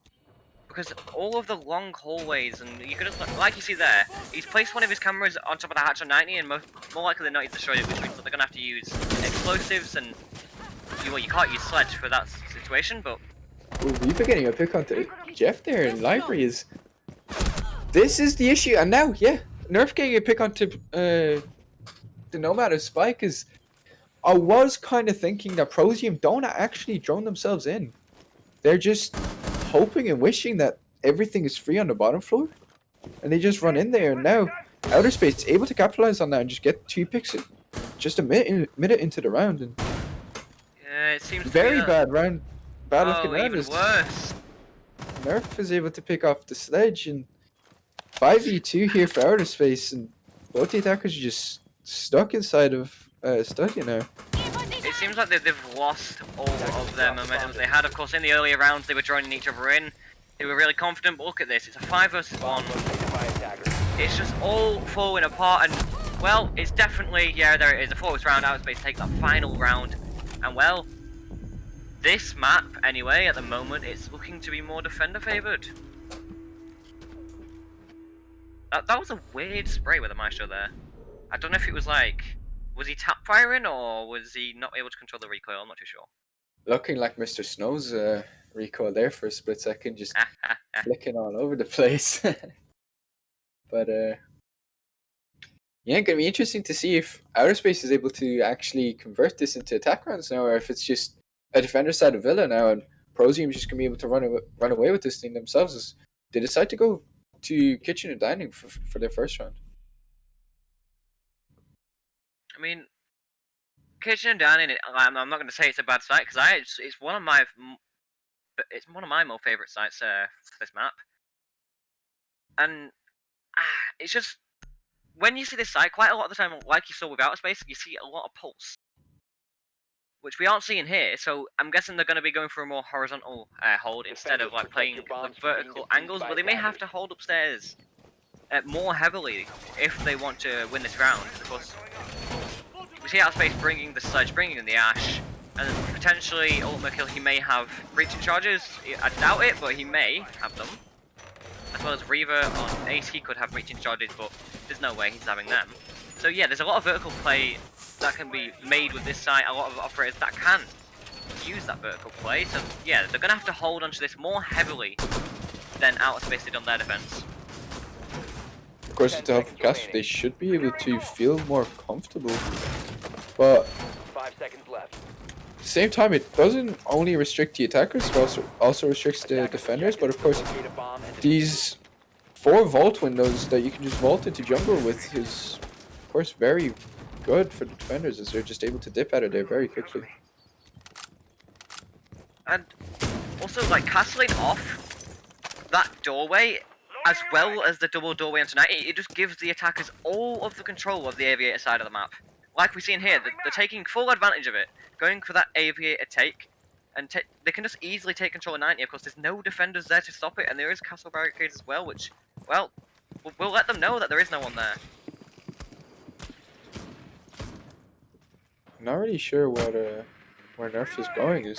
Because all of the long hallways, and you could just, like you see there, he's placed one of his cameras on top of the hatch on 90, and more likely than not he's destroyed it, which means that they're going to have to use explosives, and you can't use sledge for that situation, but ooh, we've been getting a pick onto Jeff there in library. This is the issue, and now, yeah, Nerf getting a pick onto the Nomad of Spike is. I was kind of thinking that ProZ don't actually drone themselves in. They're just hoping and wishing that everything is free on the bottom floor, and they just run in there. And now, outer space able to capitalize on that and just get 2 picks just a minute into the round. And yeah, it seems very to be bad round, bad looking round. even Is worse. Nerf is able to pick off the sledge, and 5v2 here for outer space, and both the attackers are just stuck inside of Studio now. It seems like they've lost all of their momentum they had. Of course, in the earlier rounds, they were joining each other in. They were really confident, but look at this. It's a 5 versus 1. It's just all falling apart, and, well, it's definitely, yeah, there it is. The 4th round, outer space take that final round. And, well, this map, anyway, at the moment, it's looking to be more defender-favoured. That was a weird spray with the Maestro there. I don't know if it was like, was he tap firing or was he not able to control the recoil? I'm not too sure. Looking like Mr. Snow's recoil there for a split second, just flicking all over the place. But Yeah, gonna be interesting to see if Outer Space is able to actually convert this into attack rounds now, or if it's just a defender side of Villa now, and Prozium's just gonna be able to run away with this thing themselves. As they decide to go to kitchen and dining for their first round. I mean, kitchen and dining. I'm not going to say it's a bad site because it's one of my more favorite sites for this map, and it's just when you see this site quite a lot of the time, like you saw with Outer Space, you see a lot of pulse, which we aren't seeing here. So I'm guessing they're going to be going for a more horizontal hold instead of like playing the vertical angles, but they may have to hold upstairs more heavily if they want to win this round. Of course, we see Outer Space bringing the Sledge, bringing in the Ash, and then potentially Ultimate Kill. He may have breaching charges. I doubt it, but he may have them. As well as Reaver on Ace, he could have breaching charges, but there's no way he's having them. So yeah, there's a lot of vertical play that can be made with this site. A lot of operators that can use that vertical play. So yeah, they're gonna have to hold onto this more heavily than Outer Space did on their defense. Of course, with the help of Casper, they should be able to feel more comfortable. But 5 seconds left. at the same time, it doesn't only restrict the attackers, it also restricts the defenders. But of course, these 4 vault windows that you can just vault into jungle with is, of course, very good for the defenders as they're just able to dip out of there very quickly. And also, like, castling off that doorway, as well as the double doorway onto night, it just gives the attackers all of the control of the aviator side of the map. Like we've seen here, they're taking full advantage of it, going for that aviator take, and they can just easily take control of 90. Of course, there's no defenders there to stop it, and there is castle barricades as well, which, well, we'll let them know that there is no one there. I'm not really sure where Nerf is going. Is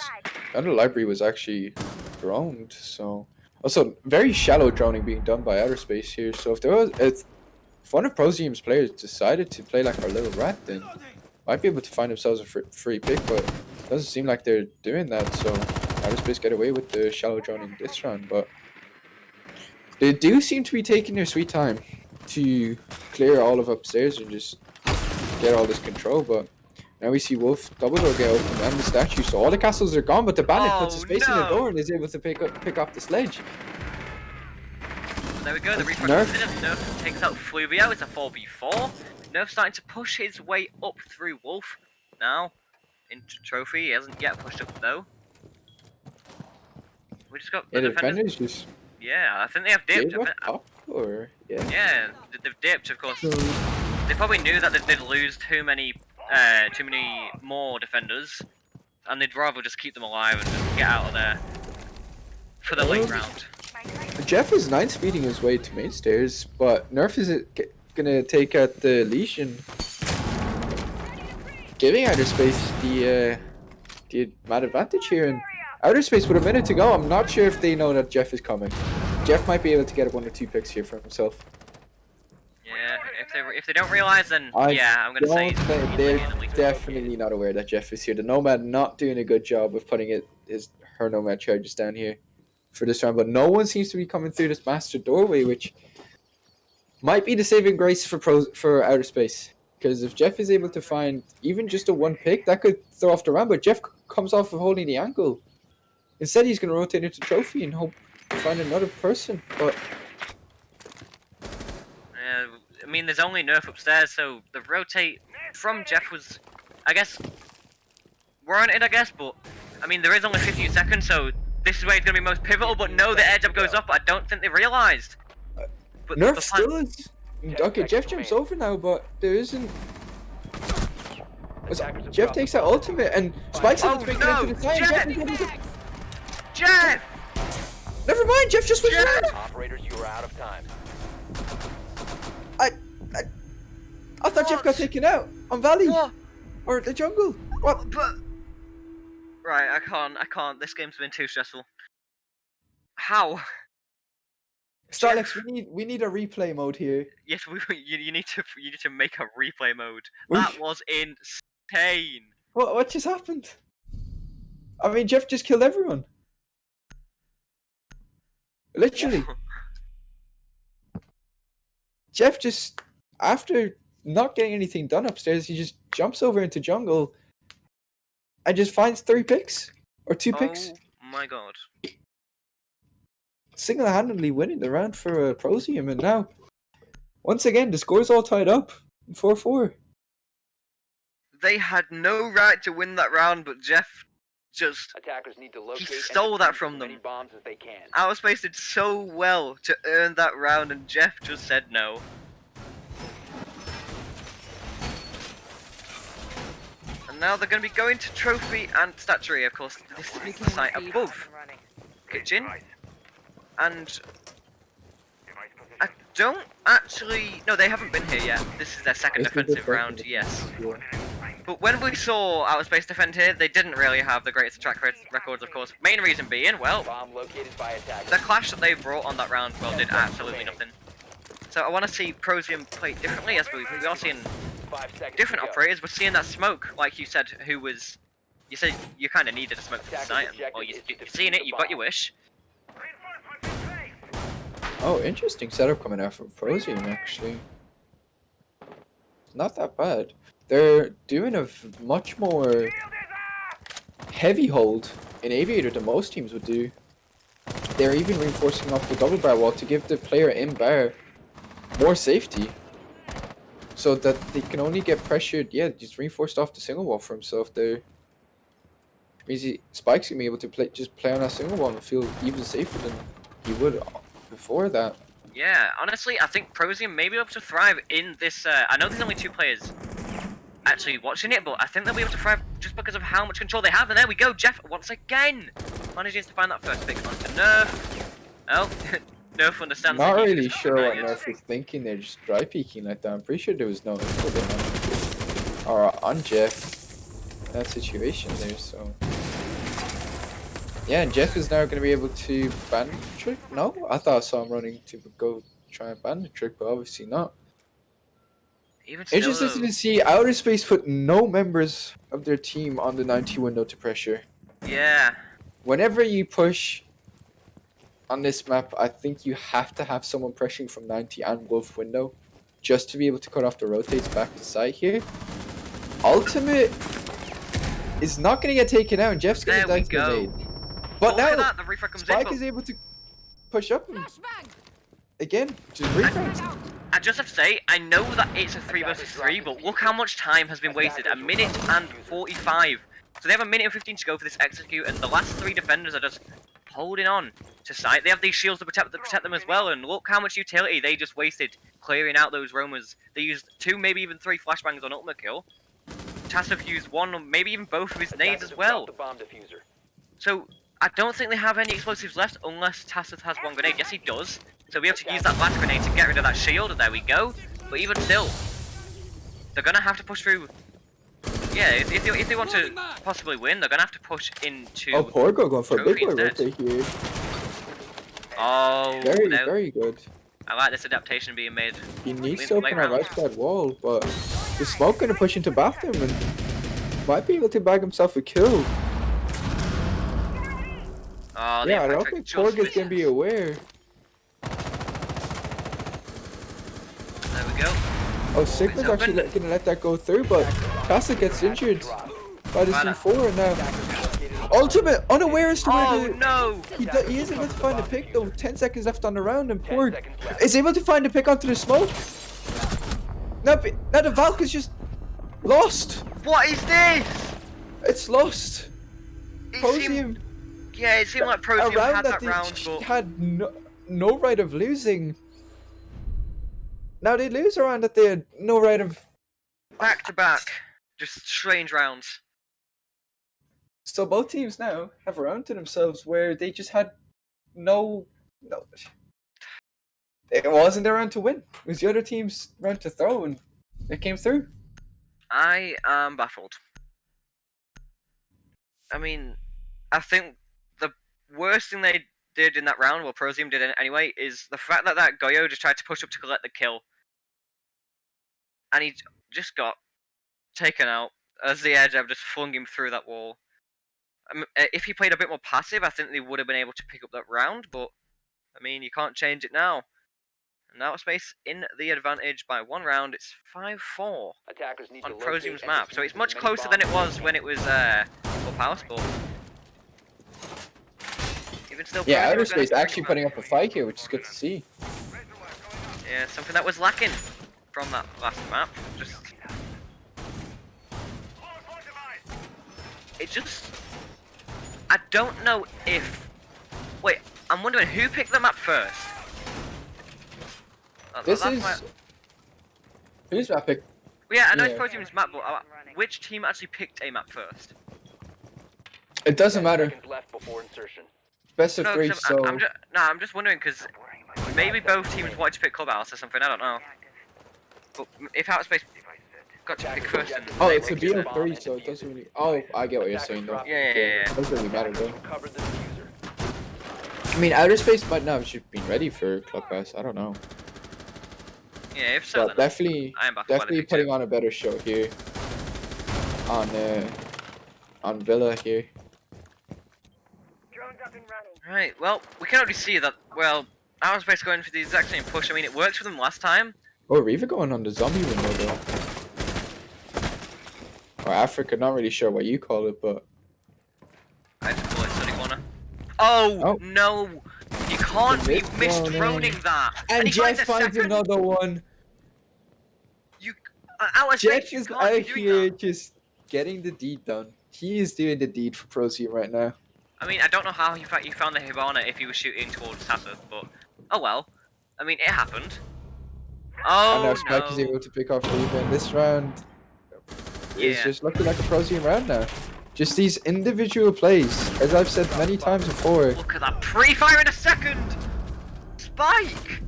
the other library was actually droned, so also very shallow droning being done by Outer Space here. So if one of ProZ's players decided to play like our little rat, then might be able to find themselves a free pick, but it doesn't seem like they're doing that. So Outer Space get away with the shallow droning this round, but they do seem to be taking their sweet time to clear all of upstairs and just get all this control, but. Now we see Wolf double door get open and the statue, so all the castles are gone, but the bandit puts his face in the door and is able to pick up the sledge. There we go, the refresh Nerf takes out Fluvio, it's a 4v4. Nerf starting to push his way up through Wolf now into Trophy. He hasn't yet pushed up though. We just got the defenders. Just yeah, I think they have dipped. Yeah, they've dipped, of course. They probably knew that they'd lose too many more defenders, and they'd rather just keep them alive and just get out of there for the late round. Jeff is 9-speeding his way to main stairs, but Nerf is gonna take out the Legion, giving Outer Space the mad advantage here. And Outer Space with a minute to go, I'm not sure if they know that Jeff is coming. Jeff might be able to get 1 or 2 picks here for himself. Yeah, if they don't realize, then yeah, I'm gonna say they're definitely not aware that Jeff is here. The Nomad not doing a good job of putting her Nomad charges down here for this round, but no one seems to be coming through this master doorway, which might be the saving grace for Outer Space. Because if Jeff is able to find even just a 1 pick, that could throw off the round. But Jeff comes off of holding the ankle. Instead, he's gonna rotate into Trophy and hope to find another person, but. I mean, there's only Nerf upstairs, so the rotate from Jeff was, I guess, warranted, but, I mean, there is only 15 seconds, so this is where it's going to be most pivotal, but no, the air jab goes up, I don't think they realised. But Nerf still is. Okay, Jeff jumps over now, but there isn't. Jeff takes that ultimate, and Spike's able to make it into the time. Jeff! Never mind, Jeff just went down! Operators, you are out of time. I thought Jeff got taken out on Valley or the jungle. What? But right, I can't. This game's been too stressful. How? Starlex, we need a replay mode here. Yes, you need to make a replay mode. That was insane. What just happened? I mean, Jeff just killed everyone. Literally. Jeff just, after not getting anything done upstairs. He just jumps over into jungle and just finds 3 picks or 2 picks, Oh my god. single-handedly winning the round for Prozium. And now, once again, the score's all tied up, 4-4. They had no right to win that round, but Jeff just Attackers need to locate stole and that defuse from as many them. bombs as they can. Outerspace did so well to earn that round, and Jeff just said no. And now they're going to be going to Trophy and Statuary, of course. This is the site above Up and running. Kitchen. And I don't actually... No, they haven't been here yet. This is their second defensive round, yes. But when we saw Outerspace defend here, they didn't really have the greatest track records, of course. Main reason being, well, Bomb located by attackers. the clash that they brought on that round, well, did absolutely nothing. So I want to see Prozium play differently, as we are seeing 5 seconds different to go. operators. We're seeing that smoke, like you said, who was... You said you kind of needed a smoke for the Attackers' site, objective or is to you've defuse seen it, the you've got your bomb. wish. Oh, interesting setup coming out from Prozium, actually. Not that bad. They're doing a much more heavy hold in Aviator than most teams would do. They're even reinforcing off the double bar wall to give the player in bar more safety, so that they can only get pressured. Yeah, just reinforced off the single wall for himself there. Means Spike's gonna be able to play on that single wall and feel even safer than he would before that. Yeah, honestly, I think Prozium may be able to thrive in this. I know there's only 2 players actually watching it, but I think they'll be able to thrive just because of how much control they have. And there we go, Jeff once again manages to find that first pick onto Nerf. Oh, Nerf understands. Not that he really just sure what denied it. Nerf was thinking. They're just dry peeking like that. I'm pretty sure there was no info there on Jeff in that situation there. So yeah, and Jeff is now going to be able to ban the trick. No, I thought I saw him running to go try and ban the trick, but obviously not. Even still, Interesting to see Outer Space put no members of their team on the 90 window to pressure. yeah, Whenever you push on this map, I think you have to have someone pressuring from 90 and Wolf window just to be able to cut off the rotates back to side here. Ultimate is not going to get taken out, and Jeff's going to there die we to the go. nade. But Look at now, that, the refrag comes Spike in. is able to push up and again, just refrag. I just have to say, I know that it's a 3 versus 3, but look how much time has been wasted. 1 minute and 45. So they have 1 minute and 15 to go for this execute, and the last 3 defenders are just holding on to site. They have these shields to protect them as well, and look how much utility they just wasted clearing out those roamers. They used 2, maybe even 3 flashbangs on ultimate kill. Tassif used 1 or maybe even both of his nades Attackers as have well. dropped the bomb diffuser. So I don't think they have any explosives left unless Tassif has 1 grenade. Yes, he does. So we'll be able to use that last grenade to get rid of that shield, and there we go. But even still, they're gonna have to push through. Yeah, if they want to possibly win, they're gonna have to push into. Oh, Porgo going for a big Trophy boy right instead. there here. Oh, Very, no. very good. I like this adaptation being made. He needs Late- to open late a round. right side wall, but the smoke going to push into bathroom and might be able to bag himself a kill. Oh, the Yeah, I don't impact think just Porg is missed. going to be aware. There we go. Oh, Sigma's it's actually open. going to let that go through, but Casa gets injured by the Voilà. C4 and now Ultimate unaware as to where Oh the... no! He is able to find a pick though. 10 seconds left on the round, and 10 Porg seconds left. is able to find a pick onto the smoke. Now the Valk is just lost. What is this? It's lost. It Prozium. seemed, yeah, it seemed like A Prozium round had that they round, but had no right of losing. Now they lose a round that they had no right of. back to back, just strange rounds. So both teams now have a round to themselves where they just had no. It wasn't their round to win. It was the other team's round to throw, and it came through. I am baffled. I mean, I think the worst thing they did in that round, well, Prozium did it anyway, is the fact that Goyo just tried to push up to collect the kill. And he just got taken out as the edge just flung him through that wall. If he played a bit more passive, I think they would have been able to pick up that round, but, I mean, you can't change it now. And Outer Space in the advantage by 1 round. It's 5-4 Attackers need on to locate ProZoom's and map. So defuse it's as much many closer bombs than it as was they when can. it was Clubhouse, but even still, Yeah, ProZoom Outer are gonna Space have to actually make putting up a fight here, which is good to see. yeah, something that was lacking from that last map. I don't know if. Wait, I'm wondering who picked the map first. This That's is my- who's map pick? Yeah, I know yeah. it's ProZoom's map, but which team actually picked a map first? It doesn't 10 matter. seconds left before insertion. Best of No, 3, 'cause so I'm just wondering because maybe both teams wanted to pick Clubhouse or something. I don't know. But if Outer Space got to pick first, and oh, they it's a picked it, BO3, so it doesn't really. Oh, I get what you're saying though. Yeah. It doesn't really matter Attackers though. recovered the diffuser. I mean, Outer Space might not have just been ready for Clubhouse. I don't know, Yeah, if so, but then definitely, I am baffled by the pick putting too. on a better show here on Villa here. Drones up and running. Right, well, we can already see that, well, Outer Space going for the exact same push. I mean, it worked for them last time. Oh, Reaver going on the zombie window though. Or Africa, not really sure what you call it, but I just call it study corner. Oh, Oh. no! You can't be The misdroning that! and he Jeff finds a finds second. another one. You, Outer Jeff Space, you is can't out be doing here that. just getting the deed done. He is doing the deed for ProZ right now. I mean, I don't know how you found the Hibana if he was shooting towards Tassif, but oh well. I mean, it happened. And now Oh Spike is no! able to pick off Reaver in this round. It's Yeah. just looking like a ProZ round now. Just these individual plays, as I've said many times before. Look at that pre-fire in a second! Spike!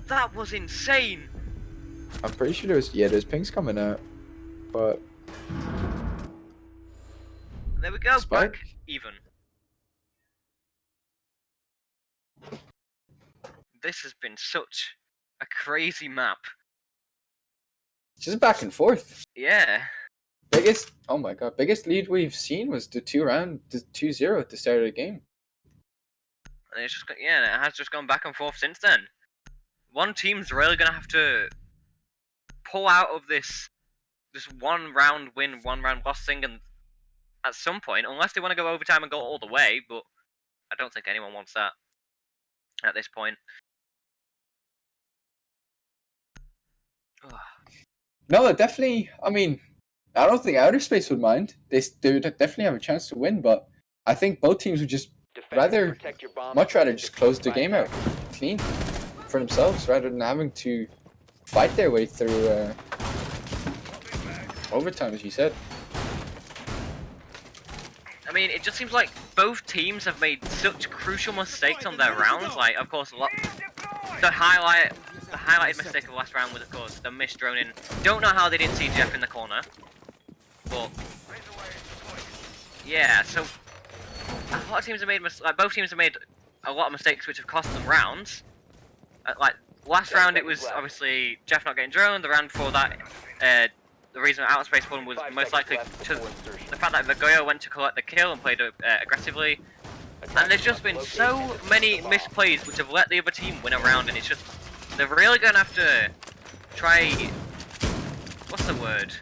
That was insane! I'm pretty sure there's pings coming out, but There we go, Spike? back even. This has been such a crazy map. just back and forth. Yeah. Oh my god, biggest lead we've seen was the 2-0 at the start of the game. And it's just, yeah, it has just gone back and forth since then. One team's really gonna have to pull out of this one round win, 1 round loss thing, and at some point, unless they want to go overtime and go all the way, but I don't think anyone wants that at this point. No, definitely. I mean, I don't think Outer Space would mind. They would definitely have a chance to win, but I think both teams would just Defenders, protect your bombs much rather and just close the defuse game by out clean for themselves rather than having to fight their way through overtime, as you said. I mean, it just seems like both teams have made such crucial mistakes on their rounds. Like, of course, the highlighted mistake of the last round was, of course, the missed droning. Don't know how they didn't see Jeff in the corner, but yeah. So a lot of teams have made both teams have made a lot of mistakes which have cost them rounds. Like last round, it was obviously Jeff not getting droned. The round before that, the reason Outer Space won was 5 most seconds likely left to before insertion. the fact that the Goyo went to collect the kill and played aggressively. And there's just been so many misplays which have let the other team win a round, and it's just they're really gonna have to try. What's the word?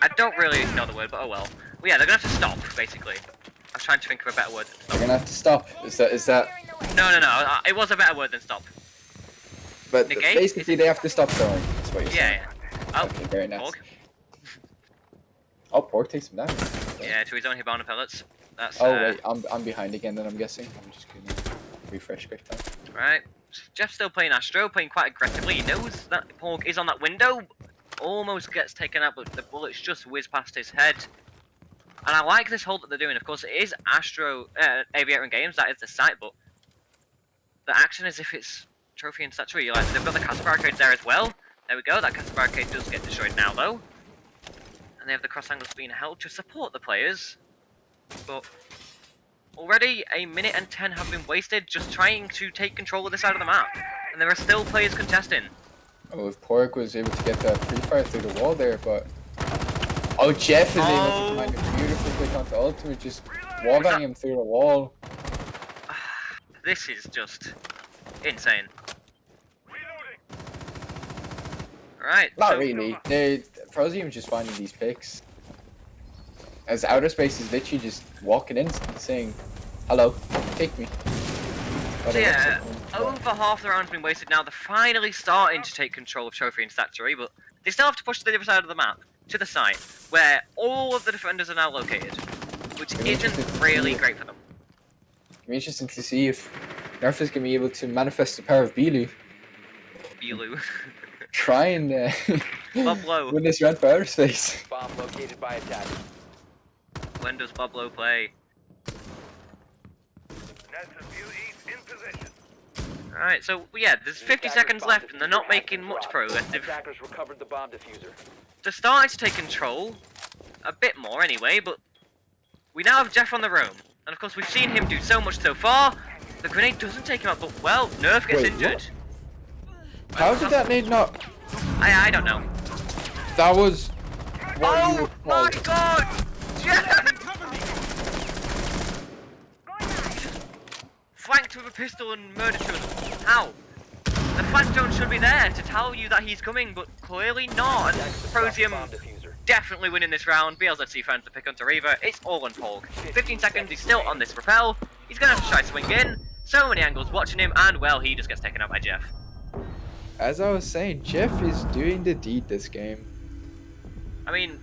I don't really know the word, but oh well. Well, yeah, they're gonna have to stop, basically. I'm trying to think of a better word. They're gonna have to stop. Is that? No. It was a better word than stop. But Negate? basically, they have to stop throwing. That's what you're saying. Yeah. Oh, Okay, very nice. Pork. Oh, Pork takes some damage. Yeah, to his own Hibana pellets. That's Oh wait, I'm behind again. Then I'm guessing. I'm just gonna refresh quick time. right. Jeff's still playing Astro, playing quite aggressively. He knows that Pork is on that window. Almost gets taken out, but the bullets just whiz past his head. And I like this hold that they're doing. Of course, it is Astro Aviator and Games. That is the site, but the action is if it's Trophy and Statuary. Like they've got the castle barricades there as well. There we go. That castle barricade does get destroyed now, though. And they have the cross angles being held to support the players. But already a minute and 10 have been wasted just trying to take control of this side of the map. And there are still players contesting. Oh, if Pork was able to get that pre-fire through the wall there, but oh, Jeff is able to find a beautiful click onto ultimate, just wall banging him through the wall. This is just insane. Right. Not so, really. Prozium's just finding these picks. As outer space is literally just walking in saying, "Hello, take me." But So it yeah, looks like- over half the round's been wasted now. They're finally starting to take control of Trophy and Statuary, but they still have to push to the other side of the map, to the site, where all of the defenders are now located, which isn't really great for them. It'll be interesting to see if Nerf is going to be able to manifest the power of Bilu. Bilu. Try and Bublo. win this round for outer space. Bomb located by attackers. When does Bublo play? Alright, so yeah, there's 50 seconds left and they're not making much progress. Attackers recovered the bomb diffuser. They're starting to take control, a bit more anyway, but we now have Jeff on the roam. And of course we've seen him do so much so far. The grenade doesn't take him out, but well, Nerf gets Wait, injured. How did that nade not? I don't know. That was. What you Oh would my call- god! Jeff! Flanked with a pistol and murdered two of them. How? The flank drone should be there to tell you that he's coming, but clearly not. And Prozium Bomb diffuser. definitely winning this round. BLZC fans to pick Hunter Reaver. It's all on Polg. 15 seconds, he's still on this rappel. He's gonna have to try to swing in. So many angles watching him, and well, he just gets taken out by Jeff. As I was saying, Jeff is doing the deed this game. I mean,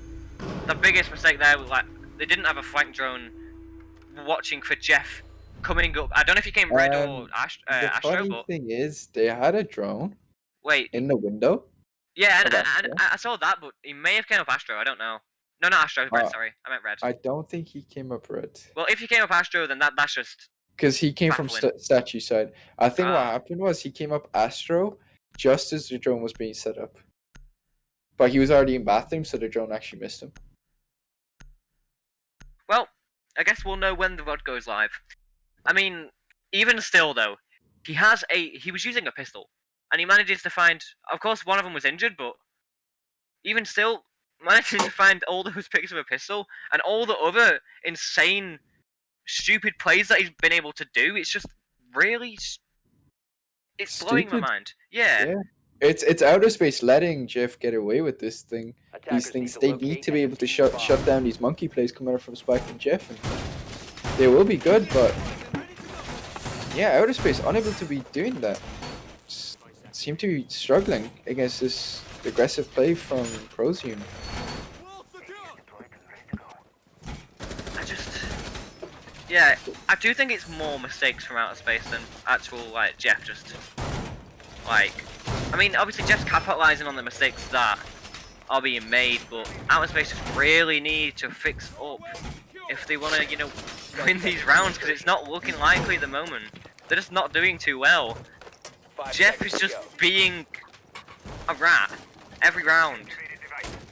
the biggest mistake there was like they didn't have a flank drone watching for Jeff coming up. I don't know if he came red or The Astro, funny but thing is, they had a drone wait, in the window. yeah, and, about and, and I saw that, but he may have came up Astro. I don't know. No, not Astro. Red, Uh, sorry, I meant red. I don't think he came up red. Well, if he came up Astro, then that's just Because he came from Baffling. statue side. I think what Ah. happened was he came up Astro just as the drone was being set up. But he was already in bathroom, so the drone actually missed him. well. I guess we'll know when the VOD goes live. I mean, even still though, he was using a pistol, and he manages to find. Of course, one of them was injured, but even still, managing to find all those picks of a pistol and all the other insane, stupid plays that he's been able to do. It's just really, it's blowing my Stupid? mind. Yeah. Yeah. It's outer space letting Jeff get away with this thing. Attackers These things, need to they locate need to be and able to defuse the shut bomb. down these monkey plays coming out from Spike and Jeff. And they will be good, but yeah, outer space unable to be doing that. Seem to be struggling against this aggressive play from Prozium. Yeah, I do think it's more mistakes from outer space than actual like Jeff just like. I mean, obviously Jeff's capitalizing on the mistakes that are being made, but outer space just really need to fix up if they want to, you know, win these rounds because it's not looking likely at the moment. They're just not doing too well. 5 Jeff seconds is to just go. being a rat every round.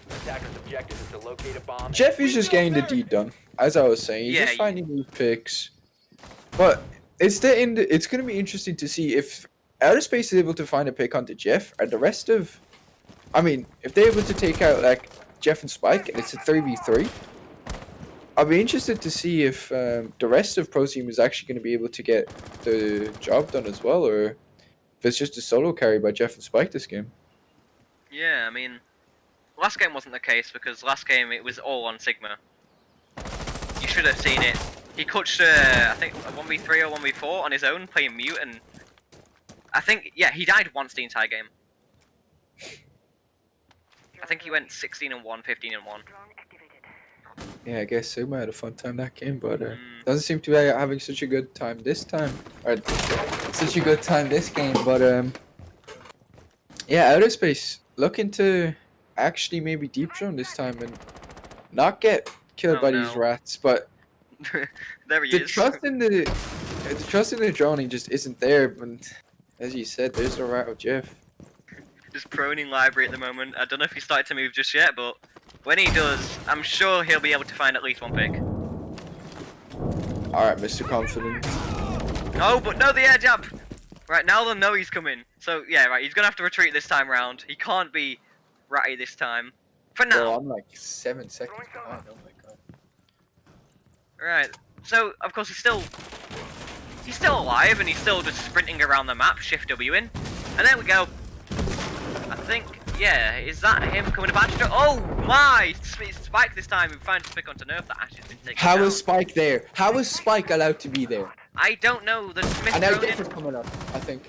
Attackers' objective is to locate a bomb. Jeff is just getting the deed done, as I was saying. He's Yeah, just finding new picks. But it's it's going to be interesting to see if outer space is able to find a pick onto Jeff. Are the rest of, I mean, if they're able to take out like Jeff and Spike, and it's a 3v3. I'll be interested to see if the rest of Pro Team is actually going to be able to get the job done as well, or if it's just a solo carry by Jeff and Spike this game. Yeah, I mean, last game wasn't the case because last game it was all on Sigma. You should have seen it. He clutched, I think, a 1v3 or 1v4 on his own playing mute, and I think, yeah, he died once the entire game. I think he went 16-1, 15-1. Drone activated. Yeah, I guess Sigma had a fun time that game, but Mm. doesn't seem to be having such a good time this time. Or such a good time this game, but yeah, outer space looking to actually maybe deep drone this time and not get killed Oh, by these no. rats. But There he the is. trust in the droning just isn't there. And as you said, there's the rat of Jeff. Just proning library at the moment. I don't know if he started to move just yet, but when he does, I'm sure he'll be able to find at least one pick. All right, Mr. Confident. Oh, but no, the air jab! Right, now they'll know he's coming. So, yeah, right, he's gonna have to retreat this time round. He can't be ratty this time. For now. Bro, I'm like 7 seconds behind. Oh my god. Right, so, of course, he's still He's still alive and he's still just sprinting around the map, Shift W in. And there we go. I think, yeah, is that him coming to Banjo? Oh my! It's Spike this time who finds a pick onto Nerf that Ash has been taken How down. is Spike there? How is Spike allowed to be there? I don't know. The Smith And now thrown Jeff is in. coming up, I think.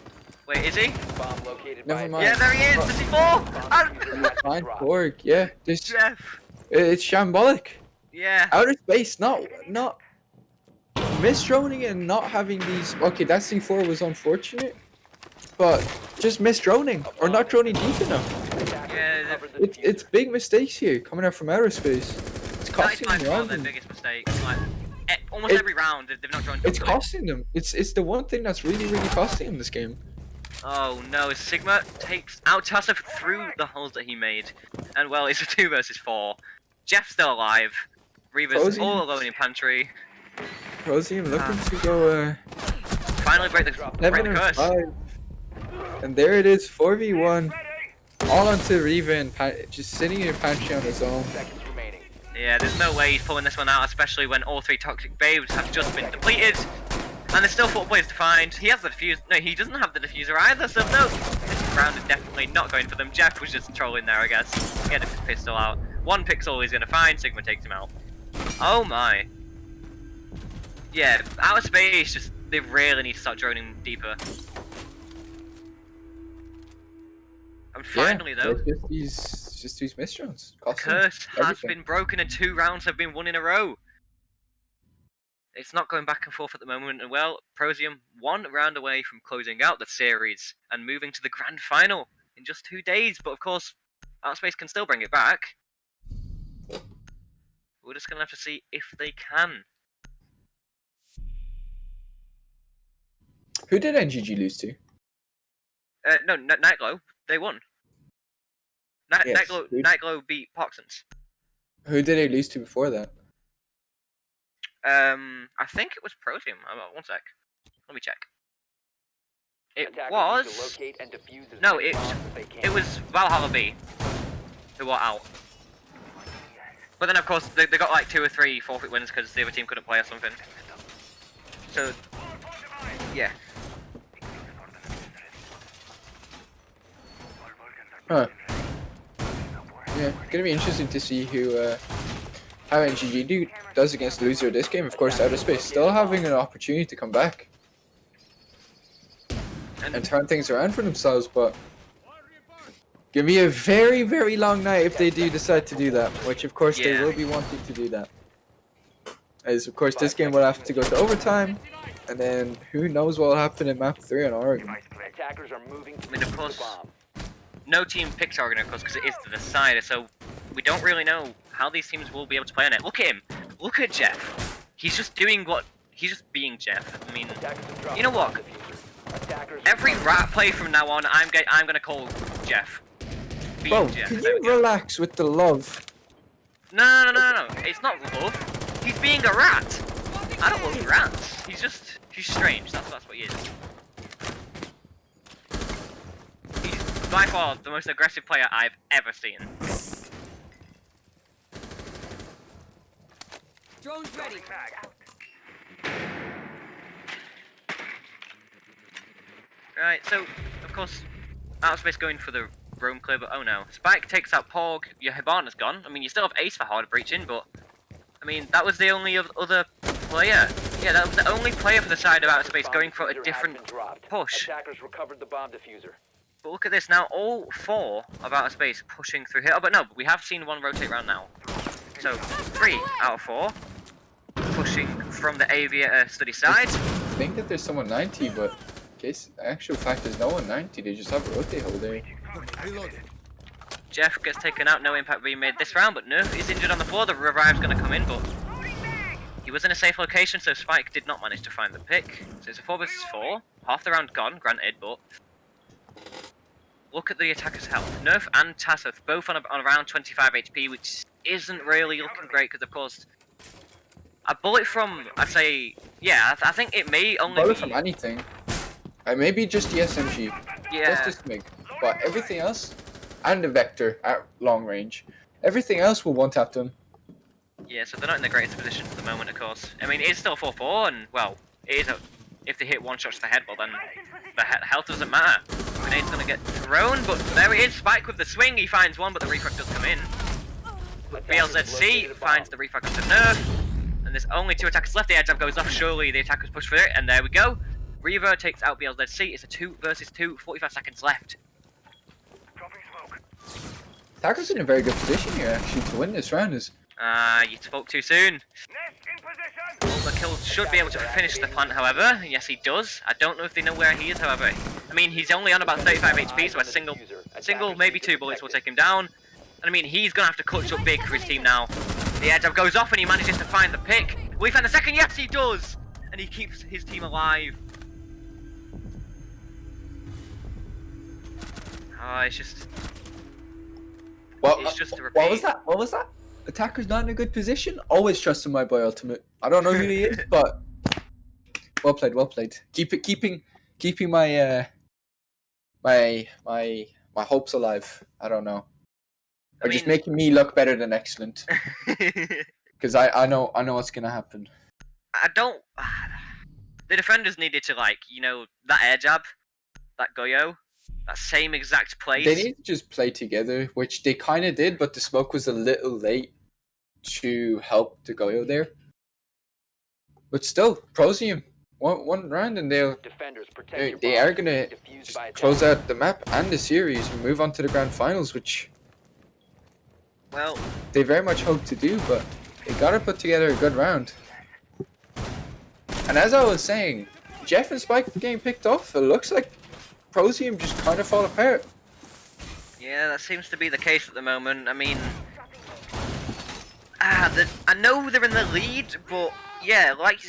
Wait, is he? Bomb located Never by mind. Yeah, there he is. Does he fall? And Fine, Borg, yeah. This, Jeff. it's shambolic. Yeah. Outer space, not misdroning and not having these. Okay, that C4 was unfortunate, but just misdroning or not droning deep enough. Yeah, It's big mistakes here coming out from outer space. It's that is costing by them far rounds. their biggest mistake. Like, almost It- every round they've not drawn. It's properly. costing them. It's the one thing that's really costing them this game. Oh no, Sigma takes out Tassif through the holes that he made. And well, it's a 2 versus 4. Jeff's still alive. Reaver's Cozy. all alone in pantry. Prosium looking to go Finally break the 7 or curse. 5, and there it is, 4v1, all onto Riva and just sitting in pantry on his own. Seconds remaining. Yeah, there's no way he's pulling this one out, especially when all 3 toxic babes have just been depleted. And there's still 4 players to find. He has the defuse. No, he doesn't have the diffuser either, so no. This round is definitely not going for them. Jeff was just trolling there, I guess. Get his pistol out. 1 pixel he's gonna find, Sigma takes him out. Oh my. Yeah, outer space, just, they really need to start droning deeper. And finally though, just these misdrones. the Costing curse has everything. been broken and 2 rounds have been won in a row. It's not going back and forth at the moment, and well, Prosium 1 round away from closing out the series and moving to the grand final in just 2 days. But of course, Outspace can still bring it back. We're just gonna have to see if they can. Who did NGG lose to? No, Nightglow. They won. Yes, Nightglow beat Poxons. Who did they lose to before that? I think it was Prosium. One sec. Let me check. It Attackers need to was. locate and defuse as No, many it bombs as they can. it was Valhalla B who were out. But then of course they got like 2 or 3 forfeit wins because the other team couldn't play or something. So yeah. Huh. Yeah, gonna be interesting to see how NGG does against the loser of this game. Of course, Outer Space still having an opportunity to come back and turn things around for themselves, but give me a very long night if they do decide to do that, which of course they Yeah. will be wanting to do that. As of course this game will have to go to overtime, and then who knows what will happen in map 3 on Oregon. Attackers are moving to I mean, of defuse course, the bomb. no team picks Oregon of course because it is the decider, so we don't really know how these teams will be able to play on it. Look at him. Look at Jeff. He's just doing what he's just being Jeff. I mean, Attackers have dropped you know the what? bomb diffuser. Attackers Every rat play from now on, I'm gonna call Jeff. Being Bro, Jeff. can There you we go. relax with the love? No. It's not love. He's being a rat. I don't love rats. He's strange. That's what he is. He's by far the most aggressive player I've ever seen. Drone's ready. Right, so of course, Outspace going for the roam clear, but oh no. Spike takes out Porg, your Hibana's gone. I mean, you still have Ace for harder breaching, but I mean, that was the only other player. Yeah, that was the only player for the side of Outspace going for a Bomb diffuser has different been dropped. push. Attackers recovered the bomb diffuser. But look at this now, all 4 of Outspace pushing through here. Oh, but no, we have seen 1 rotate around now. So, 3 out of 4 pushing from the Avia study side. I think that there's someone 90, but in case actual fact there's no one 90, they just have a rotate hole there. Jeff gets taken out, no impact being made this round, but Nerf is injured on the floor. The revive's going to come in, but he was in a safe location, so Spike did not manage to find the pick. So it's a 4 versus 4. Half the round gone, granted, but look at the attacker's health. Nerf and Tassif both on around 25 HP, which isn't really looking great because, of course, a bullet from, I'd say, yeah, I think it may only Bullet be... from anything. Maybe just the SMG. Yeah, Just the SMG. But everything else, and the Vector at long range, everything else will one-tap them. yeah, so they're not in the greatest position at the moment, of course. I mean, it is still 4-4, and, well, it is a if they hit one shot to the head, well then the health doesn't matter. Grenade's gonna get thrown, but there it is. Spike with the swing, he finds one, but the refrag does come in. BLZC finds the refrag of the nerf, and there's only 2 attackers left. The air jab goes off, surely the attackers push for it, and there we go. Reaver takes out BLZC. It's a 2 versus 2, 45 seconds left. Attackers in a very good position here, actually, to win this round. You spoke too soon. Overkill should be able to finish the plant, however. Yes, he does. I don't know if they know where he is, however. I mean, he's only on about 35 HP, so a single, maybe 2 bullets will take him down. And I mean, he's gonna have to clutch up big for his team now. The air jab goes off, and he manages to find the pick. Will he find the second? Yes, he does! And he keeps his team alive. Oh, it's just... It's just a repeat. What was that? What was that? Attacker's not in a good position? Always trusting my boy Ultimate. I don't know who he is, but... Well played, well played. Keeping my my hopes alive. I don't know. Or just making me look better than excellent. Because I know what's gonna happen. I don't... The defenders needed to, like, you know, that air jab, that Goyo, that same exact place. They need to just play together, which they kind of did, but the smoke was a little late to help the Goyo there. But still, ProZ one round and they are gonna just close out the map and the series and move on to the grand finals, which well they very much hope to do, but they gotta put together a good round. And as I was saying, Jeff and Spike getting picked off, it looks like ProZ just kind of fall apart. Yeah, that seems to be the case at the moment. I mean, I know they're in the lead, but yeah, like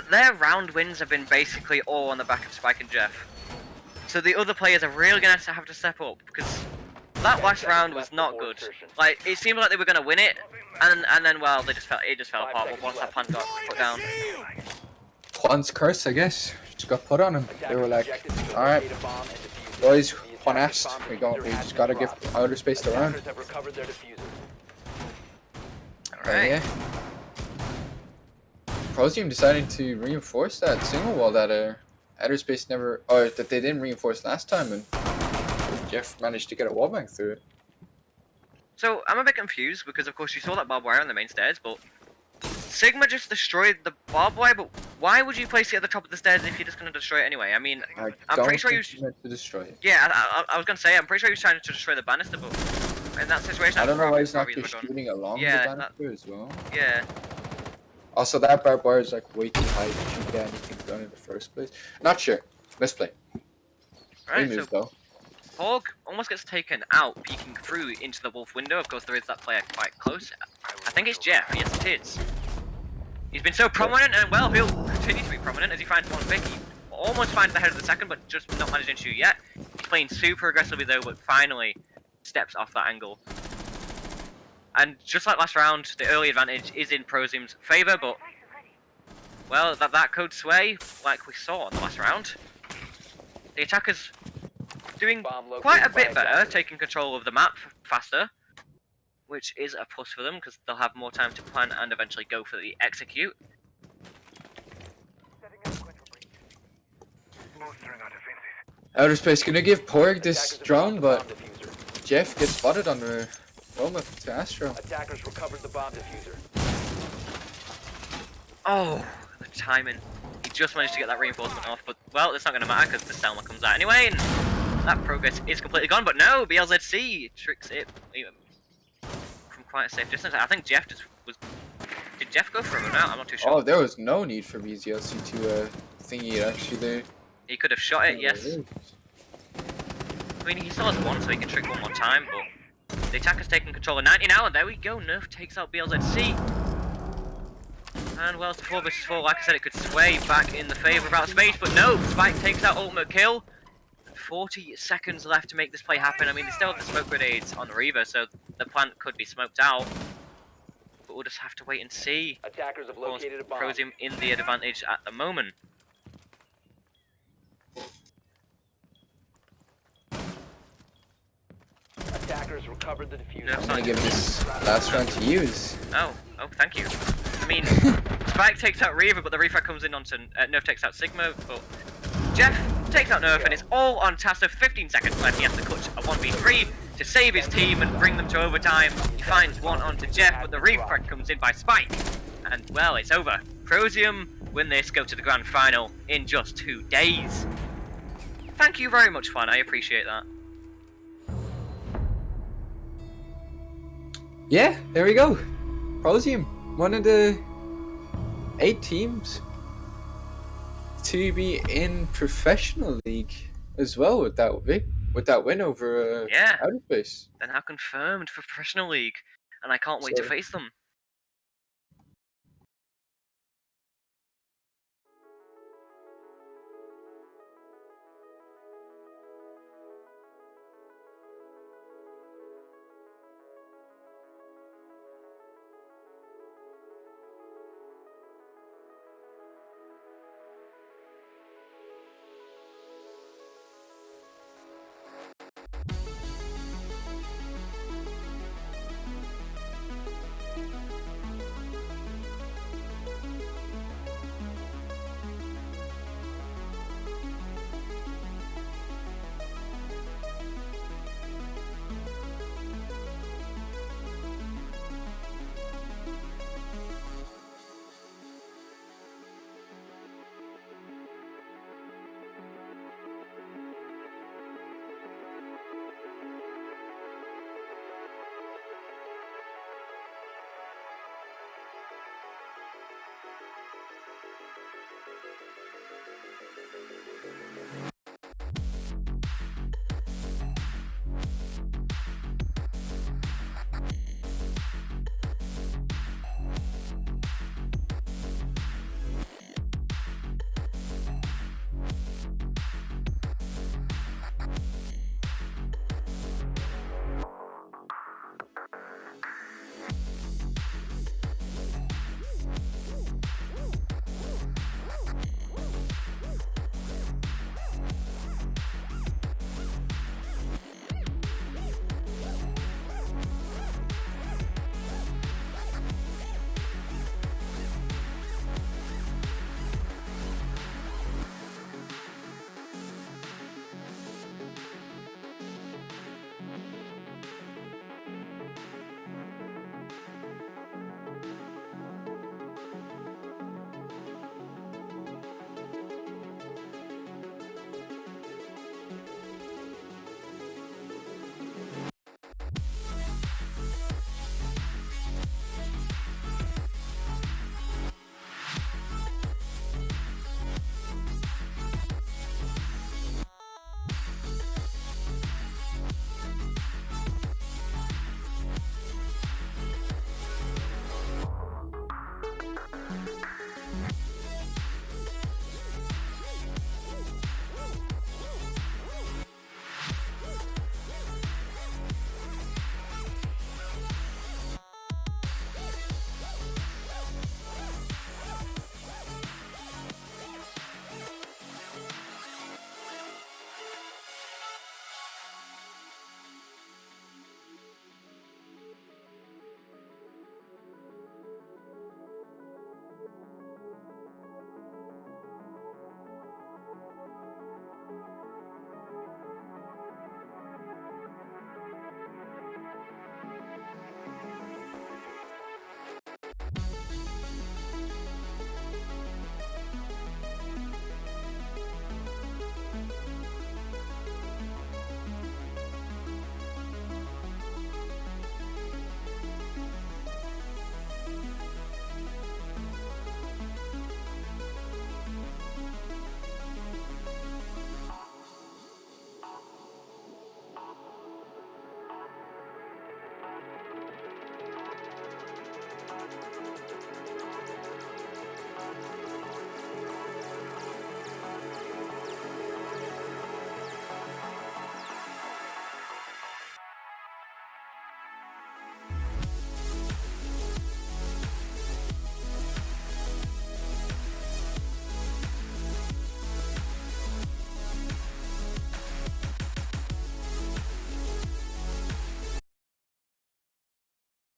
their round wins have been basically all on the back of Spike and Jeff. So the other players are really gonna have to step up, because that last round was not good. Like, it seemed like they were gonna win it, and then well, it just fell apart once that plan got put down. Juan's curse, I guess, just got put on him. They were like, alright, boys, Juan asked, we just gotta give outer space the round. Alright. Yeah. ProZ deciding to reinforce that single wall that outer space never, or that they didn't reinforce last time, and Jeff managed to get a wallbang through it. So I'm a bit confused, because of course you saw that barbed wire on the main stairs, but Sigma just destroyed the barbed wire, but why would you place it at the top of the stairs if you're just going to destroy it anyway? I mean, I'm pretty sure he was meant to destroy it. Yeah, I was going to say, I'm pretty sure he was trying to destroy the banister, but in that situation, I don't know why he's not just shooting along the banister as well. Yeah. Also, that barbed wire is like way too high to shoot get anything done in the first place. Not sure. Let's play. Alright, move, so though. Hog almost gets taken out, peeking through into the wolf window. Of course, there is that player quite close. I think it's Jeff. Yes, it is. He's been so prominent, and well, he'll continue to be prominent as he finds one pick. He almost finds the head of the second, but just not managing to yet. He's playing super aggressively though, but finally steps off that angle. And just like last round, the early advantage is in ProZim's favour, but well, that code sway, like we saw in the last round, the attackers doing quite a bit better, taking control of the map faster, which is a plus for them because they'll have more time to plan and eventually go for the execute. Outer space gonna give Porg this drone, but Jeff gets spotted on the moment to Astro. Attackers recovered the bomb diffuser. Oh, the timing. He just managed to get that reinforcement off, but well, it's not going to matter because the Selma comes out anyway, and that progress is completely gone. But no, BLZC tricks it from quite a safe distance. I think Jeff just was... Did Jeff go for him or not? I'm not too sure. Oh, there was no need for BZLC to thingy it actually there. He could have shot it, yes. I mean, he still has one, so he can trick one more time, but the attacker's taking control of 90 now, and there we go. Nerf takes out BLZC. And well, it's a 4 versus 4. Like I said, it could sway back in the favour of outer space, but no, Spike takes out ultimate kill. 40 seconds left to make this play happen. I mean, they still have the smoke grenades on the Reaver, so the plant could be smoked out. But we'll just have to wait and see. Attackers have located a bomb. ProZ in the advantage at the moment. Attackers recovered the diffuser. I'm gonna give this last round to use. Oh, thank you. I mean, Spike takes out Reaver, but the refrag comes in onto Nerf takes out Sigma, but Jeff takes out Nerf, and it's all on Tasta. 15 seconds left. He has to cut a 1v3 to save his team and bring them to overtime. He finds one onto Jeff, but the refrag comes in by Spike, and well, it's over. ProZ win this, go to the grand final in just 2 days. Thank you very much, Fan. I appreciate that. Yeah, there we go. ProZ, one of the 8 teams to be in professional league as well with that win over Yeah. Outer Space. They're now confirmed for professional league, and I can't wait to So- face them.